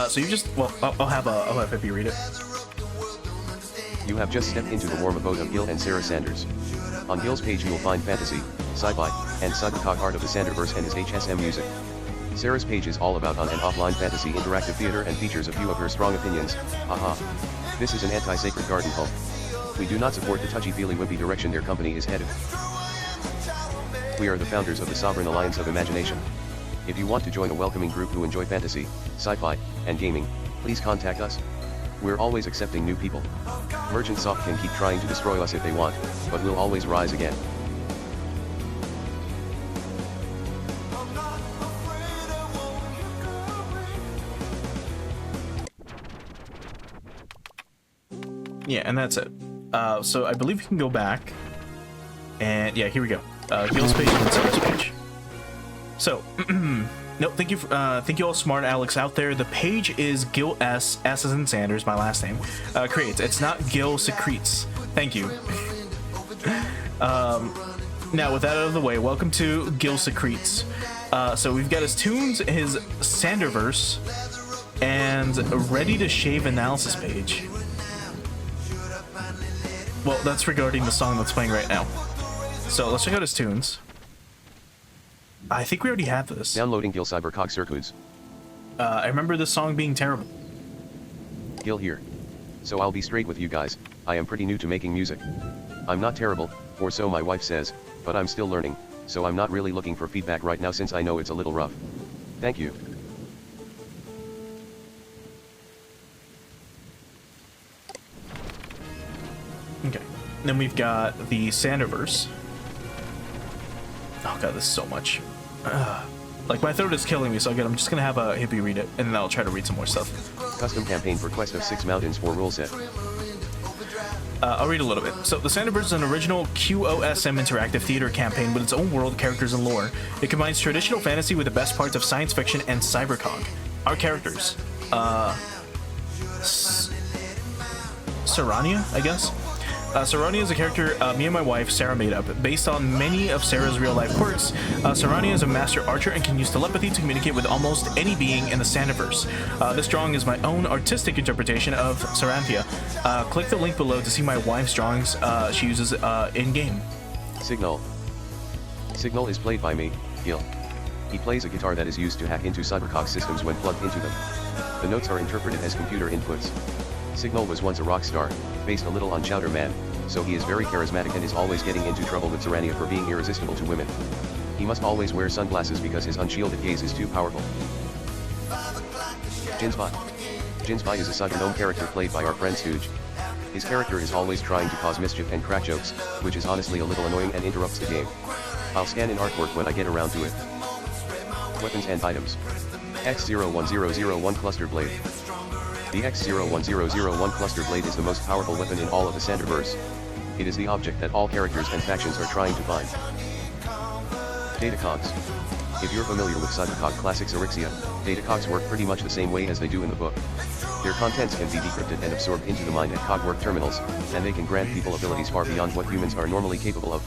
So you just, well, I'll have Hippie read it. You have just stepped into the warm abode of Gil and Sarah Sanders. On Gil's page you will find fantasy, sci-fi, and cyberpunk art of the Sanderverse and his HSM music. Sarah's page is all about on and offline fantasy interactive theater and features a few of her strong opinions. Haha. This is an anti-sacred garden home. We do not support the touchy-feely wimpy direction their company is headed. We are the founders of the Sovereign Alliance of Imagination. If you want to join a welcoming group who enjoy fantasy, sci-fi, and gaming, please contact us. We're always accepting new people. Merchant Soft can keep trying to destroy us if they want, but we'll always rise again. Yeah, and that's it. So I believe we can go back. And yeah, here we go. Gil's page and Sarah's page. So, no, thank you all smart Alex out there. The page is Gil S, S as in Sanders, my last name, creates. It's not Gil Secretes. Thank you. Now, with that out of the way, welcome to Gil Secretes. So we've got his tunes, his Sanderverse, and ready to shave analysis page. Well, that's regarding the song that's playing right now. So let's check out his tunes. I think we already have this. Downloading Gil Cybercog Circuits. I remember this song being terrible. Gil here. So I'll be straight with you guys, I am pretty new to making music. I'm not terrible, or so my wife says, but I'm still learning, so I'm not really looking for feedback right now since I know it's a little rough. Thank you. Okay. Then we've got the Sanderverse. Oh god, this is so much. Like, my throat is killing me, so again, I'm just gonna have a hippie read it, and then I'll try to read some more stuff. Custom campaign for Quest of 6 Mountains for rule set. I'll read a little bit. So, The Sanderverse is an original QOSM interactive theater campaign with its own world, characters, and lore. It combines traditional fantasy with the best parts of science fiction and cyberpunk. Our characters. Sarania, I guess? Sarania is a character me and my wife, Sarah, made up. Based on many of Sarah's real-life quirks, Sarania is a master archer and can use telepathy to communicate with almost any being in the Sanderverse. This drawing is my own artistic interpretation of Saranthia. Click the link below to see my wife's drawings she uses in-game. Signal. Signal is played by me, Gil. He plays a guitar that is used to hack into cybercog systems when plugged into them. The notes are interpreted as computer inputs. Signal was once a rock star, based a little on Chowder Man, so he is very charismatic and is always getting into trouble with Sarania for being irresistible to women. He must always wear sunglasses because his unshielded gaze is too powerful. Jinspot. Jinspot is a Cyber character played by our friend Stooge. His character is always trying to cause mischief and crack jokes, which is honestly a little annoying and interrupts the game. I'll scan in artwork when I get around to it. Weapons and items. X01001 Cluster Blade. The X01001 Cluster Blade is the most powerful weapon in all of the Sanderverse. It is the object that all characters and factions are trying to find. Datacogs. If you're familiar with Cybercog Classics Orixia, datacogs work pretty much the same way as they do in the book. Their contents can be decrypted and absorbed into the mind at cogwork terminals, and they can grant people abilities far beyond what humans are normally capable of.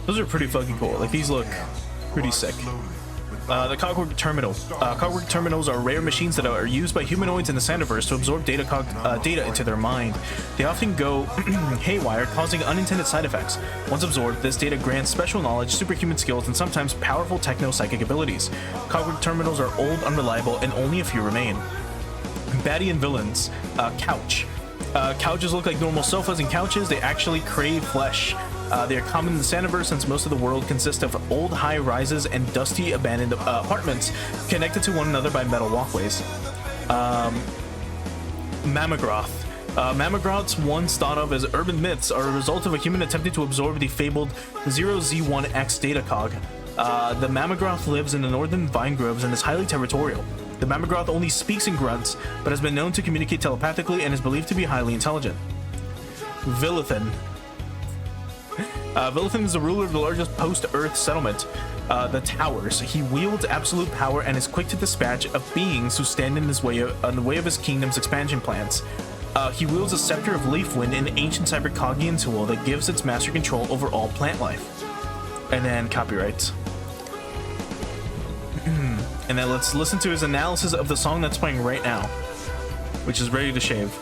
Those are pretty fucking cool. Like, these look pretty sick. The Cogwork Terminal. Cogwork Terminals are rare machines that are used by humanoids in the Sandiverse to absorb data into their mind. They often go haywire, causing unintended side effects. Once absorbed, this data grants special knowledge, superhuman skills, and sometimes powerful techno-psychic abilities. Cogwork Terminals are old, unreliable, and only a few remain. Baddie and villains. Couch. Couches look like normal sofas and couches. They actually crave flesh. They are common in the Sandiverse since most of the world consists of old high-rises and dusty abandoned apartments connected to one another by metal walkways. Mammogroth. Mammogroths, once thought of as urban myths, are a result of a human attempting to absorb the fabled 0Z1X data cog. The Mammogroth lives in the northern vine groves and is highly territorial. The Mammogroth only speaks in grunts, but has been known to communicate telepathically and is believed to be highly intelligent. Vilithan. Vilithan is the ruler of the largest post-Earth settlement, the Towers. He wields absolute power and is quick to dispatch of beings who stand in the way of his kingdom's expansion plans. He wields a scepter of Leafwind, an ancient Cybercogian tool that gives its master control over all plant life. And then copyrights. And then let's listen to his analysis of the song that's playing right now, which is Ready to Shave.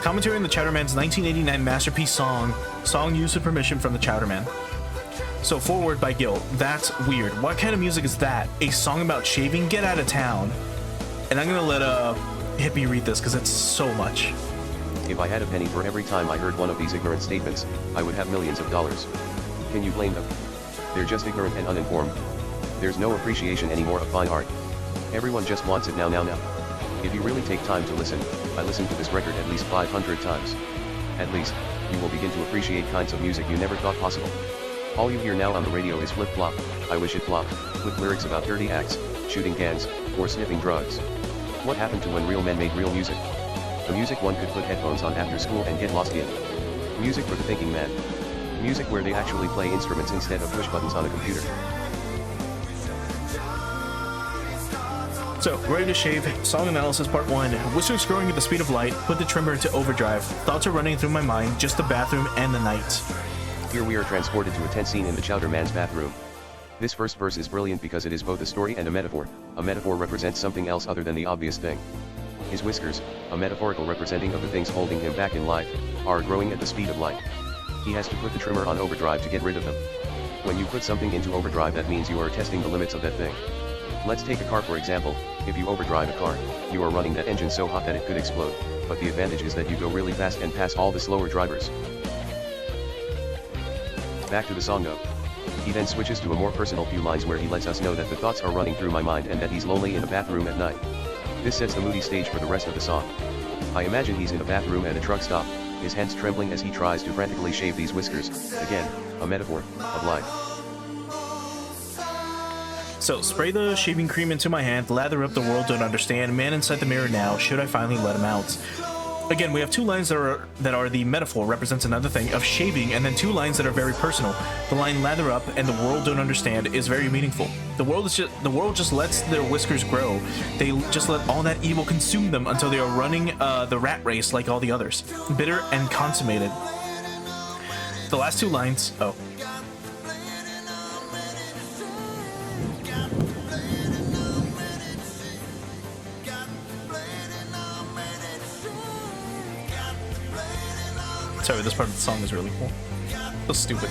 Commentary on the Chowderman's 1989 masterpiece song used with permission from the Chowderman. So, foreword by Gil. That's weird. What kind of music is that? A song about shaving? Get out of town. And I'm gonna let Hippie read this because it's so much. If I had a penny for every time I heard one of these ignorant statements, I would have millions of dollars. Can you blame them? They're just ignorant and uninformed. There's no appreciation anymore of fine art. Everyone just wants it now. If you really take time to listen, I listened to this record at least 500 times. At least, you will begin to appreciate kinds of music you never thought possible. All you hear now on the radio is flip flop, I wish it flopped, with lyrics about dirty acts, shooting gangs, or sniffing drugs. What happened to when real men made real music? The music one could put headphones on after school and get lost in. Music for the thinking man. Music where they actually play instruments instead of push buttons on a computer. So, Ready to Shave, song analysis part 1. Whiskers growing at the speed of light, put the trimmer into overdrive. Thoughts are running through my mind, just the bathroom and the night. Here we are transported to a tense scene in the Chowderman's bathroom. This first verse is brilliant because it is both a story and a metaphor. A metaphor represents something else other than the obvious thing. His whiskers, a metaphorical representing of the things holding him back in life, are growing at the speed of light. He has to put the trimmer on overdrive to get rid of them. When you put something into overdrive, that means you are testing the limits of that thing. Let's take a car for example. If you overdrive a car, you are running that engine so hot that it could explode, but the advantage is that you go really fast and pass all the slower drivers. Back to the song though. He then switches to a more personal few lines where he lets us know that the thoughts are running through my mind and that he's lonely in a bathroom at night. This sets the moody stage for the rest of the song. I imagine he's in a bathroom at a truck stop, his hands trembling as he tries to frantically shave these whiskers. Again, a metaphor of life. So, spray the shaving cream into my hand, lather up the world don't understand, man inside the mirror now, should I finally let him out? Again, we have two lines that are the metaphor, represents another thing, of shaving, and then two lines that are very personal. The line lather up and the world don't understand is very meaningful. The world just lets their whiskers grow. They just let all that evil consume them until they are running the rat race like all the others. Bitter and consummated. The last two lines, sorry, this part of the song is really cool. So stupid.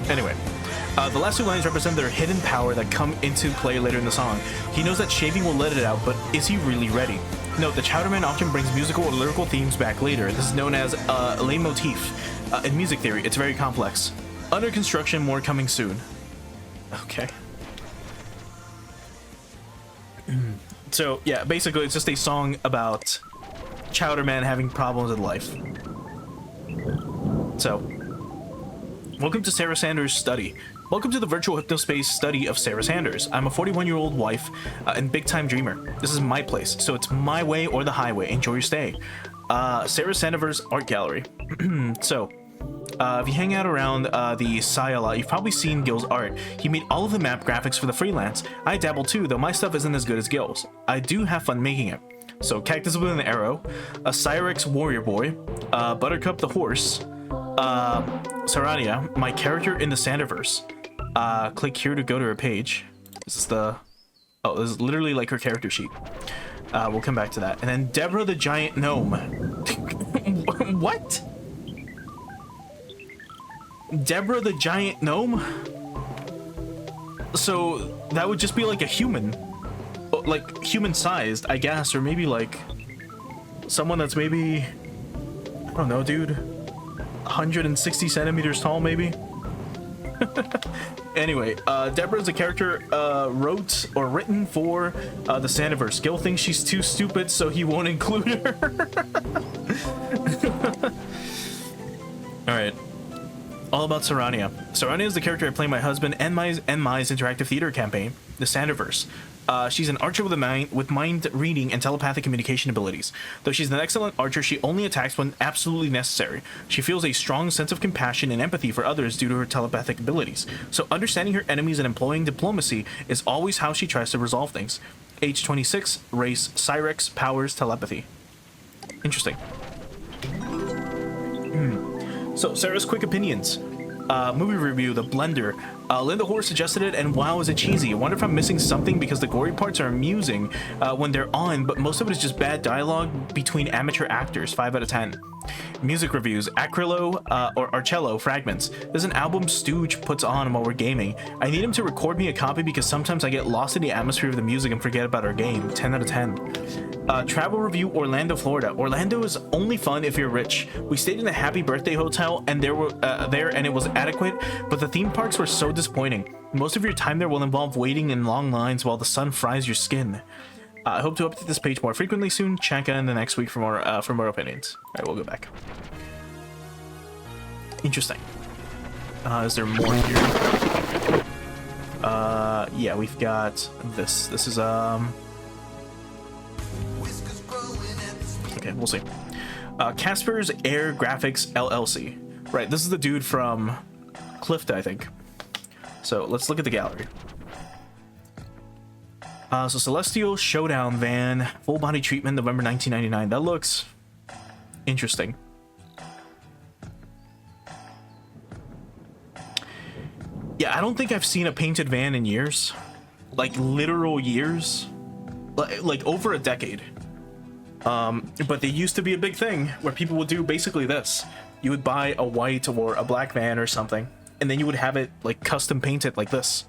Anyway, the last two lines represent their hidden power that come into play later in the song. He knows that shaving will let it out, but is he really ready? Note, the Chowderman often brings musical or lyrical themes back later. This is known as a leitmotif. In music theory, it's very complex. Under construction, more coming soon. Okay. So, yeah, basically it's just a song about Chowderman having problems in life. So, welcome to Sarah Sanders' study. Welcome to the virtual hypnospace study of Sarah Sanders. I'm a 41-year-old wife and big-time dreamer. This is my place, so it's my way or the highway. Enjoy your stay. Sarah Sanders Art Gallery. So, If you hang out around the Psy a lot, you've probably seen Gil's art. He made all of the map graphics for the freelance. I dabble too, though my stuff isn't as good as Gil's. I do have fun making it. So Cactus with an Arrow, a Cyrex Warrior Boy, Buttercup the Horse, Sarania, my character in the Sandiverse. Click here to go to her page. This is the... Oh, this is literally like her character sheet. We'll come back to that. And then Deborah the Giant Gnome. What? Deborah the Giant Gnome? So that would just be like a human. Like human-sized, I guess, or maybe like someone that's maybe, I don't know, dude, 160 centimeters tall, maybe. Anyway, Deborah's a character wrote or written for the Sandiverse. Gil thinks she's too stupid, so he won't include her. All right. All about Sarania. Sarania is the character I play my husband and Mai's interactive theater campaign, the Sandiverse. She's an archer with mind reading and telepathic communication abilities. Though she's an excellent archer, she only attacks when absolutely necessary. She feels a strong sense of compassion and empathy for others due to her telepathic abilities. So understanding her enemies and employing diplomacy is always how she tries to resolve things. Age 26, race Cyrex, powers telepathy. Interesting. So Sarah's quick opinions. Movie review, The Blender. Linda Hoare suggested it, and wow, is it cheesy. I wonder if I'm missing something because the gory parts are amusing when they're on, but most of it is just bad dialogue between amateur actors. 5 out of 10. Music reviews, Acrylo or Arcello Fragments. There's an album Stooge puts on while we're gaming. I need him to record me a copy because sometimes I get lost in the atmosphere of the music and forget about our game. 10 out of 10. Travel review, Orlando, Florida. Orlando is only fun if you're rich. We stayed in a Happy Birthday hotel and there and it was adequate, but the theme parks were so disappointing. Most of your time there will involve waiting in long lines while the sun fries your skin. I hope to update this page more frequently soon. Check in the next week for more opinions. All right, we'll go back. Interesting. Is there more here? Yeah, we've got this. This is okay, we'll see. Casper's Air Graphics LLC. Right, this is the dude from Clifton, I think. So let's look at the gallery. So Celestial Showdown van, full body treatment, November 1999. That looks interesting. Yeah, I don't think I've seen a painted van in years. Like literal years. Like over a decade. But they used to be a big thing where people would do basically this. You would buy a white or a black van or something, and then you would have it like custom painted like this.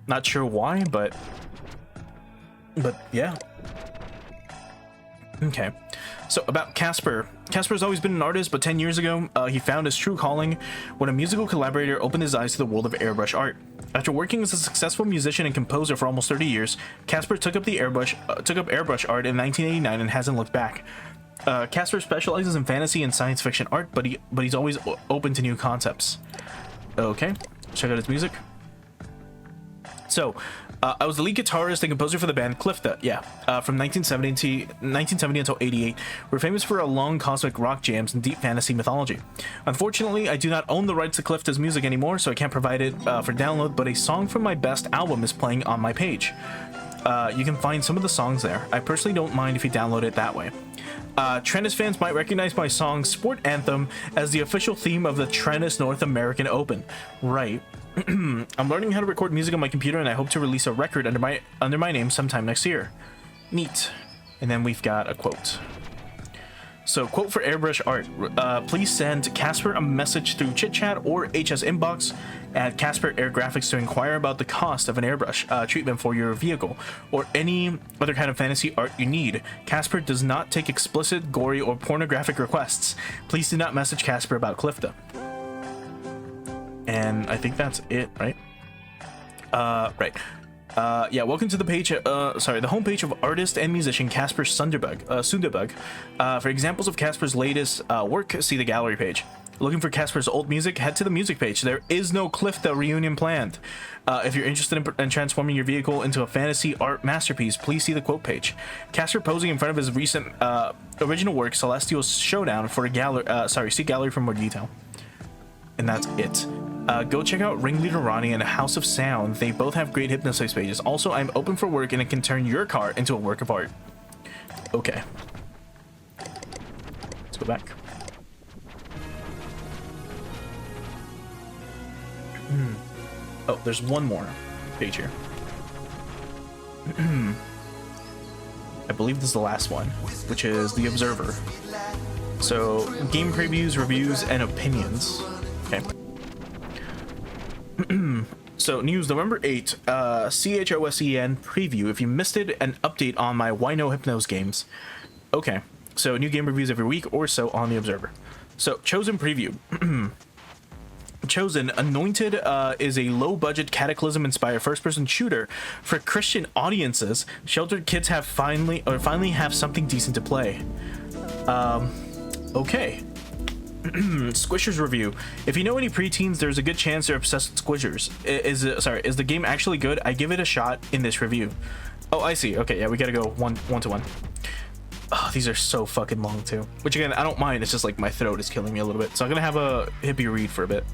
Not sure why, but yeah. Okay. So about Casper. Casper's always been an artist, but 10 years ago, he found his true calling when a musical collaborator opened his eyes to the world of airbrush art. After working as a successful musician and composer for almost 30 years, Casper took up airbrush art in 1989 and hasn't looked back. Casper specializes in fantasy and science fiction art, but he's always open to new concepts. Okay, check out his music. So, I was the lead guitarist and composer for the band Clifton, from 1970 until 88. We're famous for our long cosmic rock jams and deep fantasy mythology. Unfortunately, I do not own the rights to Clifton's music anymore, so I can't provide it for download, but a song from my best album is playing on my page. You can find some of the songs there. I personally don't mind if you download it that way. Trennis fans might recognize my song Sport Anthem as the official theme of the Trennis North American Open. Right. I'm learning how to record music on my computer, and I hope to release a record under my name sometime next year. Neat. And then we've got a quote. So, quote for airbrush art. Please send Casper a message through chit-chat or HS inbox at Casper Air Graphics to inquire about the cost of an airbrush treatment for your vehicle or any other kind of fantasy art you need. Casper does not take explicit, gory, or pornographic requests. Please do not message Casper about Clifton. And I think that's it, right? Right. Yeah, welcome to the page, the homepage of artist and musician Casper Sunderbug. For examples of Casper's latest work, see the gallery page. Looking for Casper's old music? Head to the music page. There is no Clifta reunion planned. If you're interested in transforming your vehicle into a fantasy art masterpiece, please see the quote page. Casper posing in front of his recent original work, Celestial Showdown, for a gallery. See gallery for more detail. And that's it. Go check out Ringleader Ronnie and House of Sound. They both have great Hypnospace pages. Also, I'm open for work and it can turn your car into a work of art. Okay. Let's go back. Oh, there's one more page here. I believe this is the last one, which is The Observer. So, game previews, reviews, and opinions. Okay. So, news November 8th, CHOSEN preview. If you missed it, an update on my Why No Hypnos games. Okay, so new game reviews every week or so on The Observer. So, Chosen preview. Chosen Anointed is a low-budget Cataclysm-inspired first-person shooter for Christian audiences. Sheltered kids finally have something decent to play. Okay. Squishers review. If you know any preteens, there's a good chance they're obsessed with Squishers. Is the game actually good? I give it a shot in this review. Oh, I see. Okay, yeah, we gotta go one to one. Oh, these are so fucking long too. Which again, I don't mind. It's just like my throat is killing me a little bit. So I'm gonna have a hippie read for a bit.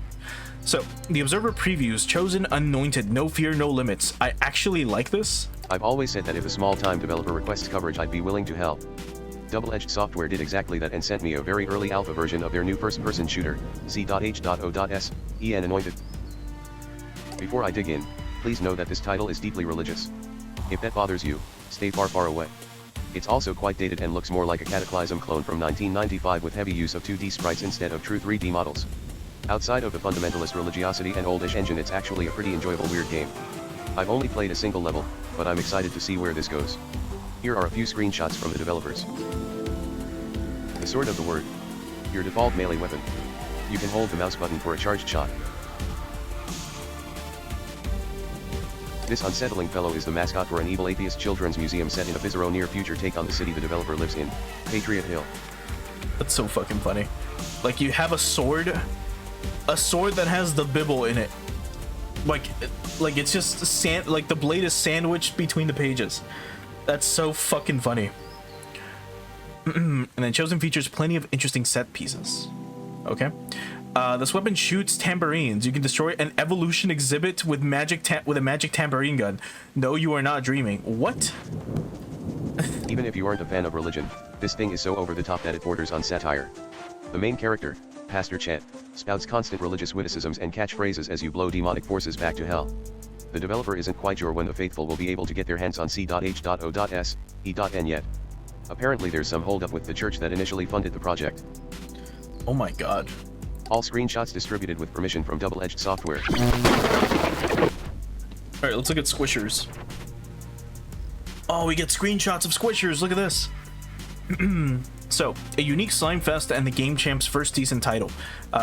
So, The Observer previews Chosen Anointed, No Fear, No Limits. I actually like this. I've always said that if a small-time developer requests coverage, I'd be willing to help. Double-Edged Software did exactly that and sent me a very early alpha version of their new first-person shooter, C.H.O.S, EN Anointed. Before I dig in, please know that this title is deeply religious. If that bothers you, stay far, far away. It's also quite dated and looks more like a Cataclysm clone from 1995 with heavy use of 2D sprites instead of true 3D models. Outside of the fundamentalist religiosity and oldish engine, it's actually a pretty enjoyable weird game. I've only played a single level, but I'm excited to see where this goes. Here are a few screenshots from the developers. The Sword of the Word. Your default melee weapon. You can hold the mouse button for a charged shot. This unsettling fellow is the mascot for an evil atheist children's museum set in a bizarro near-future take on the city the developer lives in, Patriot Hill. That's so fucking funny. Like, you have a sword that has the Bible in it. Like it's just like the blade is sandwiched between the pages. That's so fucking funny. And then Chosen features plenty of interesting set pieces. Okay. This weapon shoots tambourines. You can destroy an evolution exhibit with a magic tambourine gun. No, you are not dreaming. What? Even if you aren't a fan of religion, this thing is so over the top that it borders on satire. The main character, Pastor Chet, spouts constant religious witticisms and catchphrases as you blow demonic forces back to hell. The developer isn't quite sure when the faithful will be able to get their hands on C.H.O.S, E.N yet. Apparently there's some holdup with the church that initially funded the project. Oh my god. All screenshots distributed with permission from Double-Edged Software. Alright, let's look at Squishers. Oh, we get screenshots of Squishers. Look at this. So, a unique slime fest and the Game Champ's first decent title.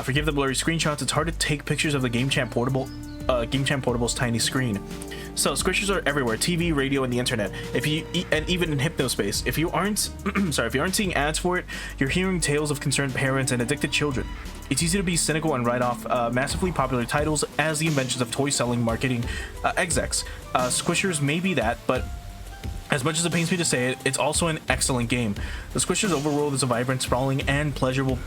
Forgive the blurry screenshots. It's hard to take pictures of the Game Champ Portable's tiny screen. So, Squishers are everywhere: TV, radio, and the internet. And even in Hypnospace. If you aren't seeing ads for it, you're hearing tales of concerned parents and addicted children. It's easy to be cynical and write off massively popular titles as the inventions of toy-selling marketing execs. Squishers may be that, but as much as it pains me to say it, it's also an excellent game. The Squishers overworld is a vibrant, sprawling, and pleasurable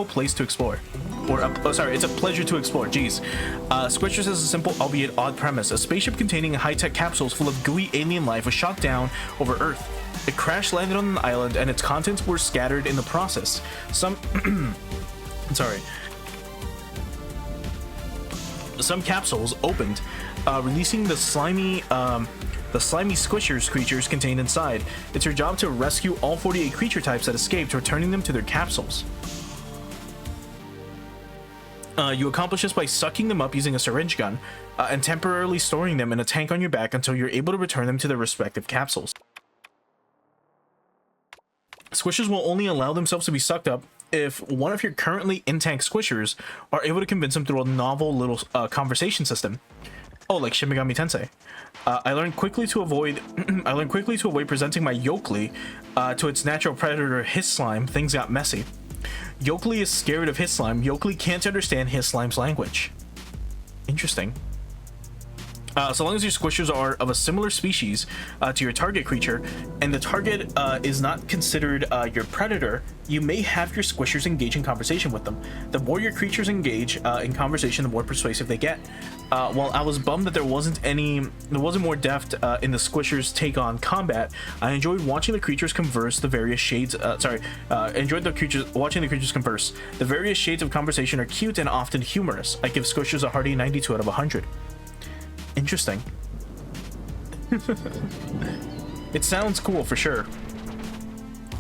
place to explore. It's a pleasure to explore. Jeez. Squishers has a simple, albeit odd premise. A spaceship containing high-tech capsules full of gooey alien life was shot down over Earth. It crash-landed on an island, and its contents were scattered in the process. Some capsules opened, releasing the slimy Squishers creatures contained inside. It's your job to rescue all 48 creature types that escaped, returning them to their capsules. You accomplish this by sucking them up using a syringe gun, and temporarily storing them in a tank on your back until you're able to return them to their respective capsules. Squishers will only allow themselves to be sucked up if one of your currently in-tank Squishers are able to convince them through a novel little conversation system. Oh, like Shin Megami Tensei. I learned quickly to avoid presenting my Yokely to its natural predator, his slime. Things got messy. Yokley is scared of his slime. Yokley can't understand his slime's language. Interesting. So long as your squishers are of a similar species to your target creature, and the target is not considered your predator, you may have your squishers engage in conversation with them. The more your creatures engage in conversation, the more persuasive they get. While I was bummed that there wasn't more depth in the squishers' take on combat, I enjoyed watching the creatures converse. The various shades, watching the creatures converse. The various shades of conversation are cute and often humorous. I give squishers a hearty 92 out of 100. Interesting. It sounds cool for sure.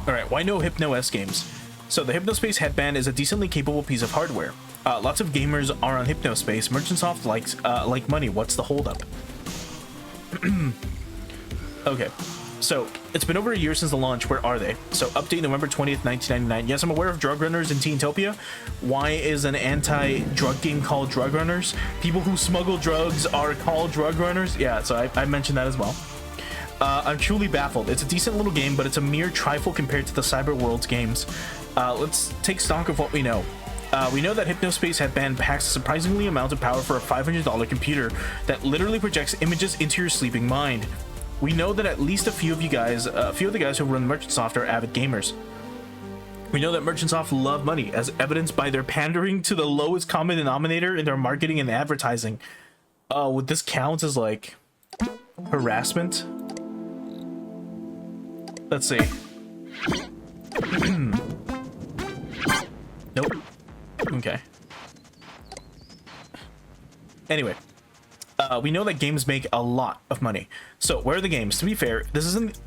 Alright, why no Hypno S games? So the Hypnospace headband is a decently capable piece of hardware. Lots of gamers are on Hypnospace. Merchantsoft likes like money. What's the holdup? Okay, so it's been over a year since the launch. Where are they? So update November 20th, 1999. Yes, I'm aware of Drug Runners in Teentopia. Why is an anti-drug game called Drug Runners? People who smuggle drugs are called Drug Runners? Yeah, so I mentioned that as well. I'm truly baffled. It's a decent little game, but it's a mere trifle compared to the Cyber World's games. Let's take stock of what we know. We know that Hypnospace Headband packs a surprisingly amount of power for a $500 computer that literally projects images into your sleeping mind. We know that at least a few of the guys who run Merchantsoft are avid gamers. We know that Merchantsoft love money, as evidenced by their pandering to the lowest common denominator in their marketing and advertising. Would this count as like harassment? Let's see. Nope. Okay. Anyway, we know that games make a lot of money. So where are the games? To be fair, this isn't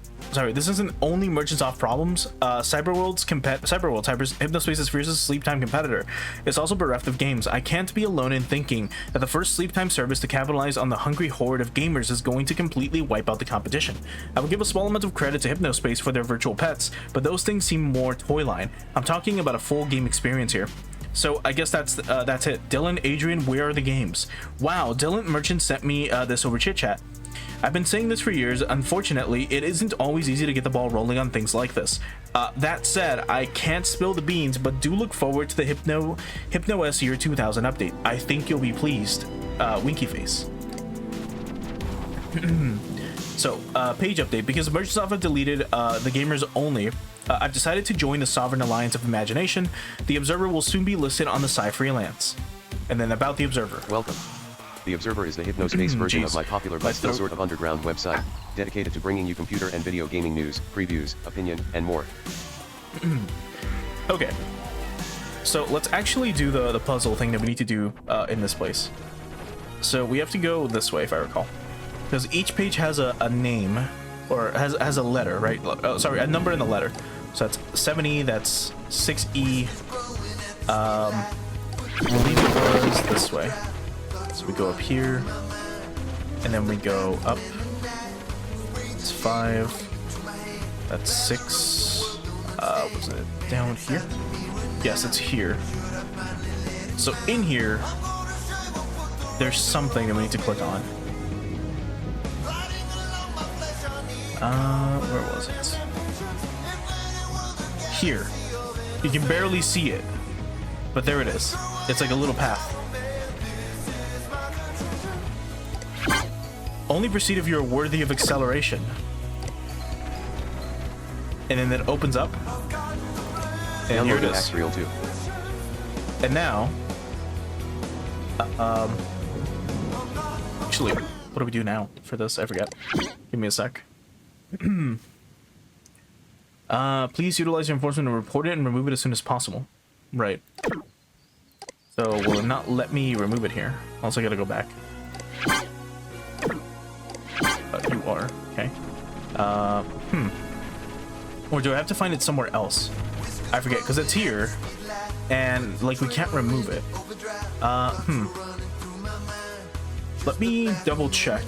only Merchantsoft problems. Hypnospace's fiercest sleep time competitor is also bereft of games. I can't be alone in thinking that the first sleep time service to capitalize on the hungry horde of gamers is going to completely wipe out the competition. I will give a small amount of credit to Hypnospace for their virtual pets, but those things seem more toy line. I'm talking about a full game experience here. So I guess that's it. Dylan, Adrian, where are the games? Wow, Dylan Merchant sent me this over chit chat. I've been saying this for years. Unfortunately, it isn't always easy to get the ball rolling on things like this. That said, I can't spill the beans, but do look forward to the Hypno S Year 2000 update. I think you'll be pleased. Winky face. So, page update. Because Merchantsoft have deleted the gamers only, I've decided to join the Sovereign Alliance of Imagination. The Observer will soon be listed on the Sci Freelance. And then about the Observer. Welcome. The Observer is the Hypnospace version of my popular but still sort of underground website, dedicated to bringing you computer and video gaming news, previews, opinion, and more. Okay. So let's actually do the puzzle thing that we need to do in this place. So we have to go this way, if I recall. Because each page has a name, or has a letter, right? Oh, sorry, a number and a letter. So that's 7E, that's 6E. I believe it was this way. So we go up here, and then we go up. It's 5. That's 6. Was it down here? Yes, it's here. So in here, there's something that we need to click on. Where was it? Here. You can barely see it, but there it is. It's like a little path. Only proceed if you're worthy of acceleration. And then it opens up. And here it is. Real too. And now, actually, what do we do now for this? I forget. Give me a sec. Please utilize your enforcement and report it and remove it as soon as possible. Right. So will it not let me remove it here? Also, I gotta go back. You are okay. Or do I have to find it somewhere else? I forget, because it's here, and like we can't remove it. Let me double check.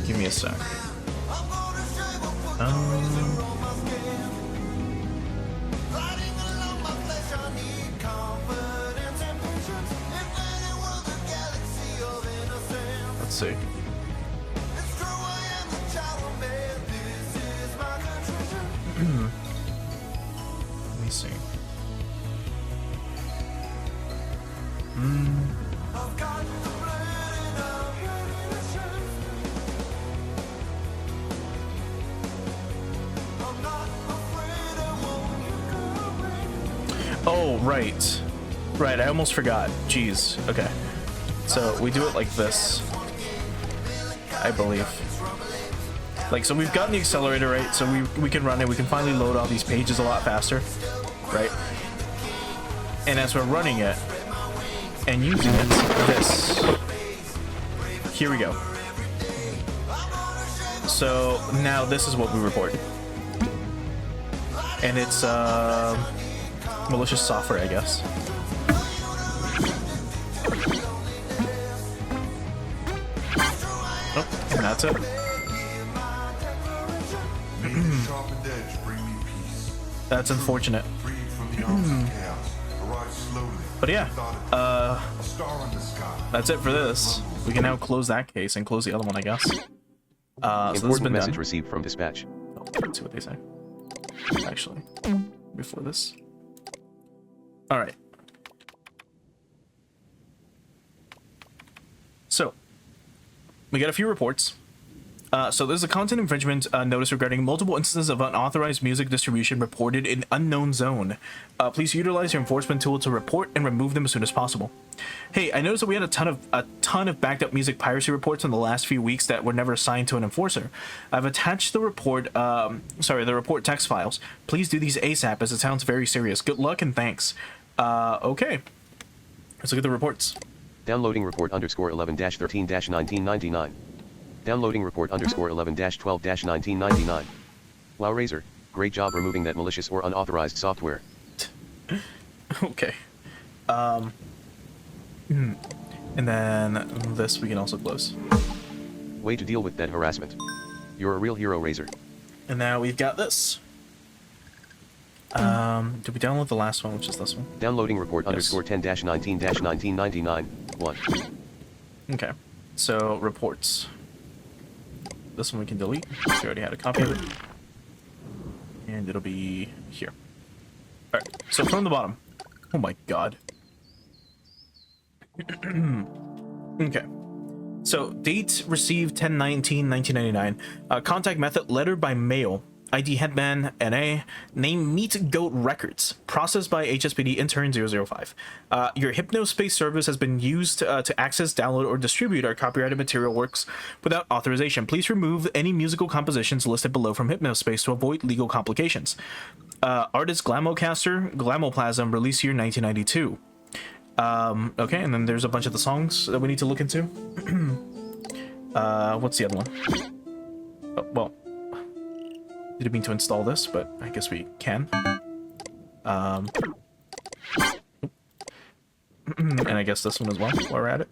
Give me a sec. Let's see. me see. Oh, right. Right, I almost forgot. Jeez. Okay. So we do it like this, I believe. Like, so we've gotten the accelerator, right? So we can run it. We can finally load all these pages a lot faster, right? And as we're running it and using it, this. Here we go. So now this is what we report. And it's malicious software, I guess. Oh, and that's it. That's unfortunate. But yeah, that's it for this. We can now close that case and close the other one, I guess. So this has been message done. received from dispatch. Oh, let's see what they say. Actually, before this. All right. So we got a few reports. So there's a content infringement notice regarding multiple instances of unauthorized music distribution reported in unknown zone. Please utilize your enforcement tool to report and remove them as soon as possible. Hey, I noticed that we had a ton of backed up music piracy reports in the last few weeks that were never assigned to an enforcer. I've attached the report, the report text files. Please do these ASAP as it sounds very serious. Good luck and thanks. Okay. Let's look at the reports. Downloading report underscore 11-13-1999. Downloading report underscore 11-12-1999. Wow, Razor, great job removing that malicious or unauthorized software. Okay. And then this we can also close. Way to deal with that harassment. You're a real hero, Razor. And now we've got this. Did we download the last one, which is this one? Downloading report underscore 10-19-1999. 1. Okay. So reports. This one we can delete. We already had a copy of it. And it'll be here. Alright, so from the bottom. Oh my god. Okay. So, date received 10/19/1999. Contact method letter by mail. ID Headband NA. Name Meat Goat Records. Processed by HSPD Intern 005. Your Hypnospace service has been used to access, download, or distribute our copyrighted material works without authorization. Please remove any musical compositions listed below from Hypnospace to avoid legal complications. Artist Glamocaster, Glamoplasm, release year 1992. Okay, and then there's a bunch of the songs that we need to look into. What's the other one? Oh, well, didn't mean to install this, but I guess we can. And I guess this one as well, while we're at it.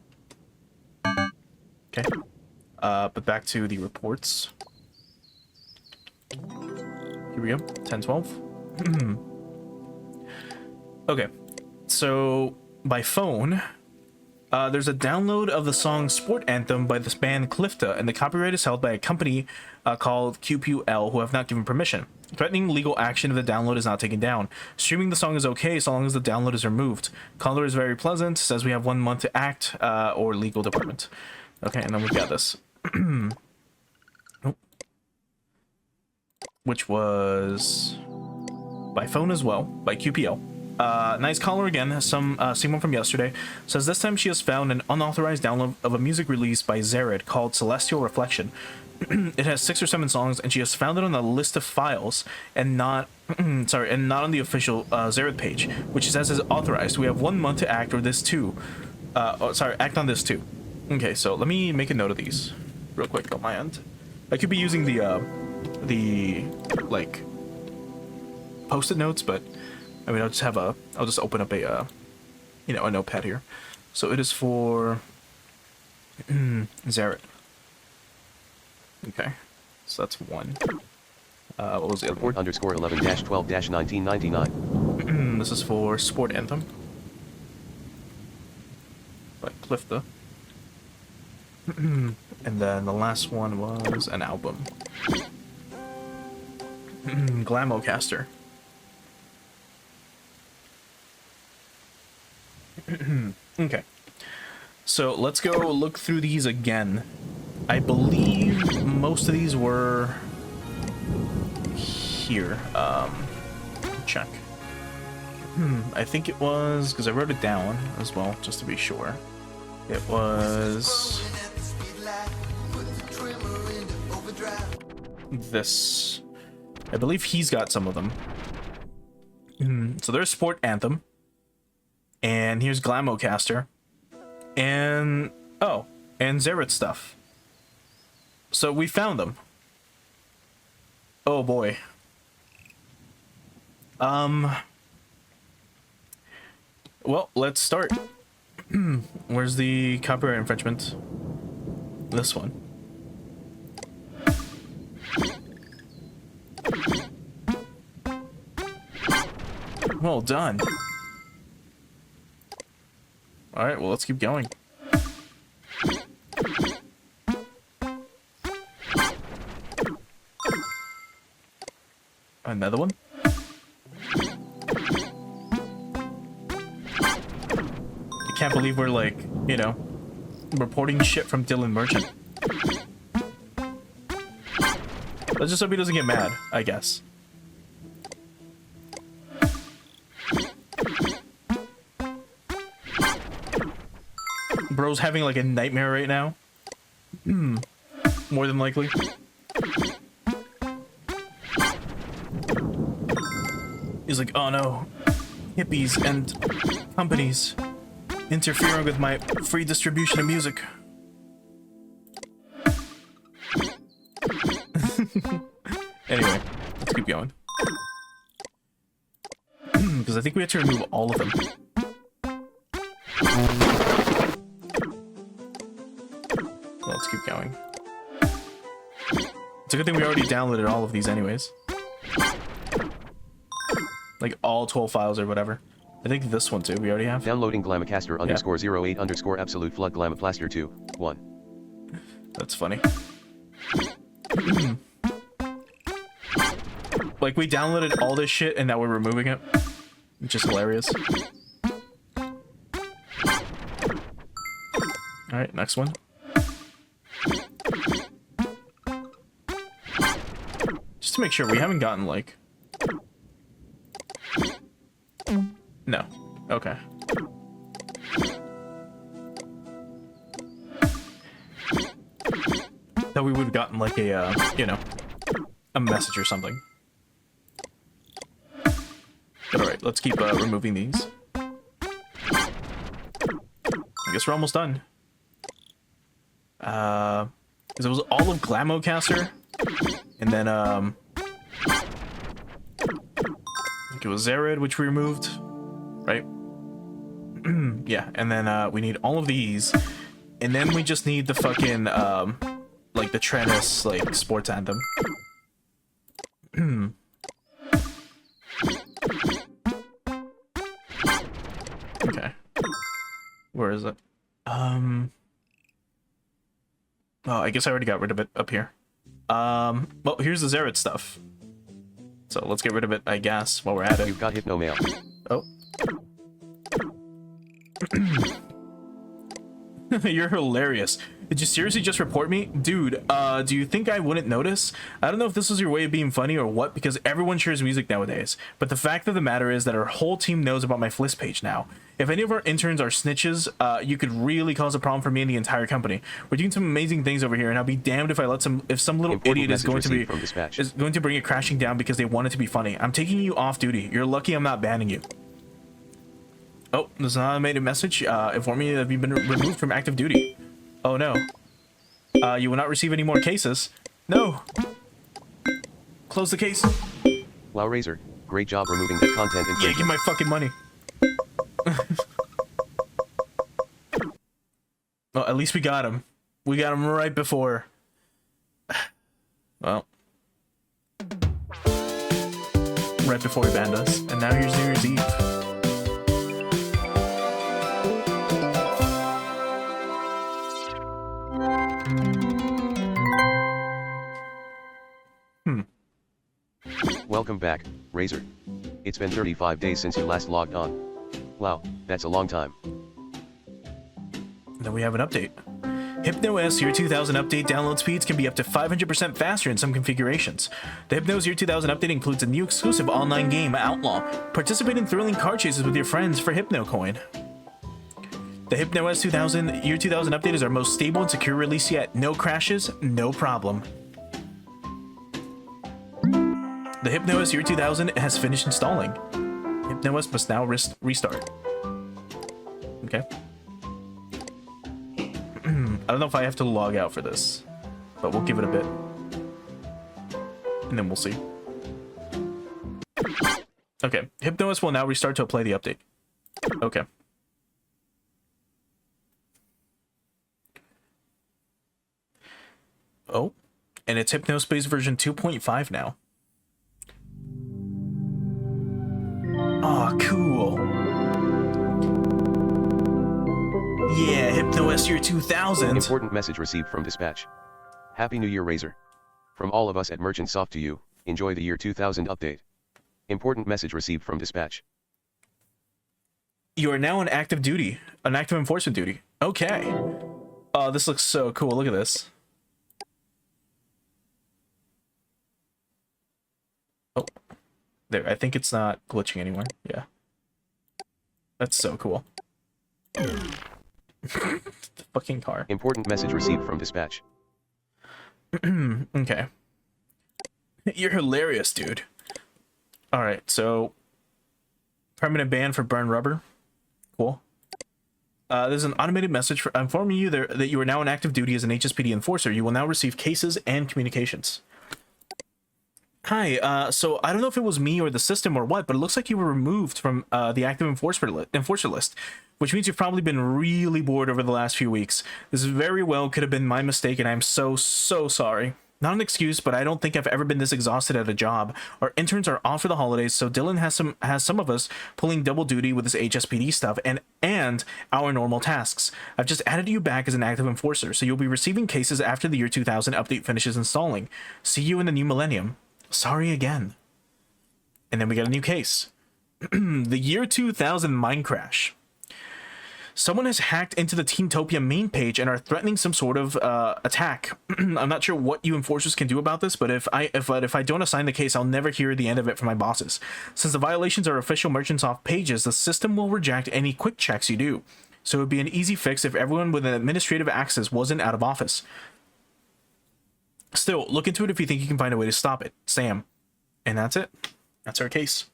Okay. But back to the reports. Here we go, 10/12. Okay, so by phone, there's a download of the song Sport Anthem by this band Clifta, and the copyright is held by a company called QPL, who have not given permission. Threatening legal action if the download is not taken down. Streaming the song is okay so long as the download is removed. Caller is very pleasant, says we have 1 month to act, or legal department. Okay, and then we've got this. Oh. Which was by phone as well, by QPL. Nice caller again, same one from yesterday. Says this time she has found an unauthorized download of a music release by Zerid called Celestial Reflection. It has 6 or 7 songs, and she has found it on the list of files and not and not on the official Zerid page, which says is authorized. We have 1 month to act or this too. Act on this too. Okay, so let me make a note of these real quick on my end. I could be using the like post-it notes, but I mean I'll just open up a a notepad here. So it is for Zerid. Okay, so that's 1. What was the other Report one? underscore 11-12-1999. This is for Sport Anthem by Clifta. And then the last one was an album. Glamocaster. Okay. So let's go look through these again. I believe most of these were here. Check. I think it was, because I wrote it down as well, just to be sure. It was this. I believe he's got some of them. So there's Sport Anthem. And here's Glamocaster. And, oh, and Zerit stuff. So we found them. Oh boy. Well, let's start. Where's the copyright infringement? This one. Well done. Alright, well, let's keep going. Another one? I can't believe we're, like, you know, reporting shit from Dylan Merchant. Let's just hope he doesn't get mad, I guess. Bro's having, like, a nightmare right now. More than likely. He's like, oh no, hippies and companies interfering with my free distribution of music. Anyway, let's keep going. Because I think we have to remove all of them. Let's keep going. It's a good thing we already downloaded all of these anyways. Like all 12 files or whatever. I think this one too, we already have. Downloading Glamacaster underscore 08 underscore absolute flood Glamaplaster 2, 1. That's funny. Like we downloaded all this shit and now we're removing it. Which is hilarious. Alright, next one. Just to make sure we haven't gotten like... No. Okay. That we would have gotten like a, you know, a message or something. But alright, let's keep removing these. I guess we're almost done. Because it was all of Glamocaster, and then, I think it was Zerid, which we removed, right? Yeah, and then, we need all of these, and then we just need the fucking, like, the Trennis, like, sports anthem. Okay. Where is it? Oh, I guess I already got rid of it up here. Well, here's the Zerid stuff. So let's get rid of it, I guess, while we're at it. You've got Hypno Mail. Oh. You're hilarious. Did you seriously just report me? Dude, do you think I wouldn't notice? I don't know if this was your way of being funny or what, because everyone shares music nowadays. But the fact of the matter is that our whole team knows about my Fliss page now. If any of our interns are snitches, you could really cause a problem for me and the entire company. We're doing some amazing things over here, and I'll be damned if I let some little idiot is going to bring it crashing down because they want it to be funny. I'm taking you off duty. You're lucky I'm not banning you. Oh, there's an automated message informing you that you've been removed from active duty. Oh no. You will not receive any more cases. No. Close the case. Wow, Razor, great job removing the content Yeah, give infringement. my fucking money. Well, at least we got him. We got him right before. Well. Right before he banned us. And now here's New Year's Eve. Welcome back, Razor. It's been 35 days since you last logged on. Wow, that's a long time. Then we have an update. HypnoS Year 2000 update download speeds can be up to 500% faster in some configurations. The HypnoS Year 2000 update includes a new exclusive online game, Outlaw. Participate in thrilling car chases with your friends for HypnoCoin. The HypnoS Year 2000 update is our most stable and secure release yet. No crashes, no problem. The HypnoS Year 2000 has finished installing. HypnoS must now restart. Okay. I don't know if I have to log out for this, but we'll give it a bit. And then we'll see. Okay, HypnoS will now restart to play the update. Okay. Oh, and it's Hypnospace version 2.5 now. Oh, cool. Yeah, HypnoS Year 2000. Important message received from dispatch. Happy New Year, Razor. From all of us at Merchant Soft to you, enjoy the Year 2000 update. Important message received from dispatch. You are now on active duty, an active enforcement duty. Okay. Oh, this looks so cool. Look at this. Oh, there. I think it's not glitching anymore. Yeah. That's so cool. The fucking car. Important message received from dispatch. Okay. You're hilarious, dude. Alright, so permanent ban for burn rubber. Cool. There's an automated message for informing you that you are now on active duty as an HSPD enforcer. You will now receive cases and communications. Hi, so I don't know if it was me or the system or what, but it looks like you were removed from the active enforcer list, which means you've probably been really bored over the last few weeks. This very well could have been my mistake, and I'm so sorry. Not an excuse, but I don't think I've ever been this exhausted at a job. Our interns are off for the holidays, so Dylan has some of us pulling double duty with this HSPD stuff and our normal tasks. I've just added you back as an active enforcer, so you'll be receiving cases after the Year 2000 update finishes installing. See you in the new millennium. Sorry again. And then we got a new case. The Year 2000 mine crash. Someone has hacked into the Teamtopia main page and are threatening some sort of attack. I'm not sure what you enforcers can do about this, but if I don't assign the case, I'll never hear the end of it from my bosses. Since the violations are official Merchantsoft pages, the system will reject any quick checks you do. So it would be an easy fix if everyone with an administrative access wasn't out of office. Still, look into it if you think you can find a way to stop it. Sam. And that's it. That's our case.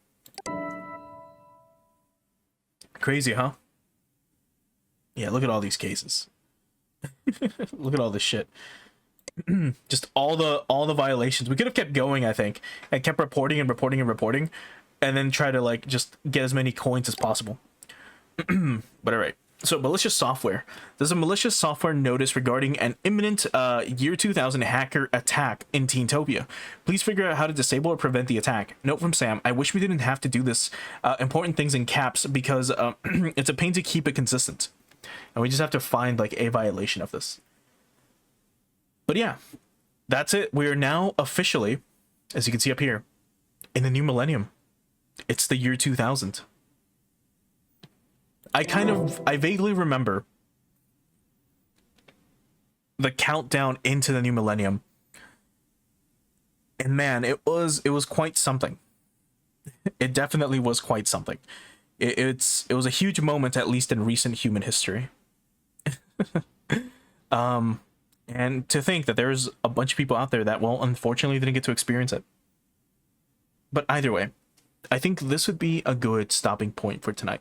Crazy, huh? Yeah, look at all these cases. Look at all this shit. Just all the violations. We could have kept going, I think, and kept reporting and reporting and reporting, and then try to like just get as many coins as possible. But all right. So malicious software. There's a malicious software notice regarding an imminent Year 2000 hacker attack in Teamtopia. Please figure out how to disable or prevent the attack. Note from Sam, I wish we didn't have to do this important things in caps because it's a pain to keep it consistent. And we just have to find like a violation of this. But yeah, that's it. We are now officially, as you can see up here, in the new millennium. It's the Year 2000. I vaguely remember the countdown into the new millennium. And man, it was quite something. It definitely was quite something. It was a huge moment, at least in recent human history. And to think that there's a bunch of people out there that, well, unfortunately didn't get to experience it. But either way, I think this would be a good stopping point for tonight.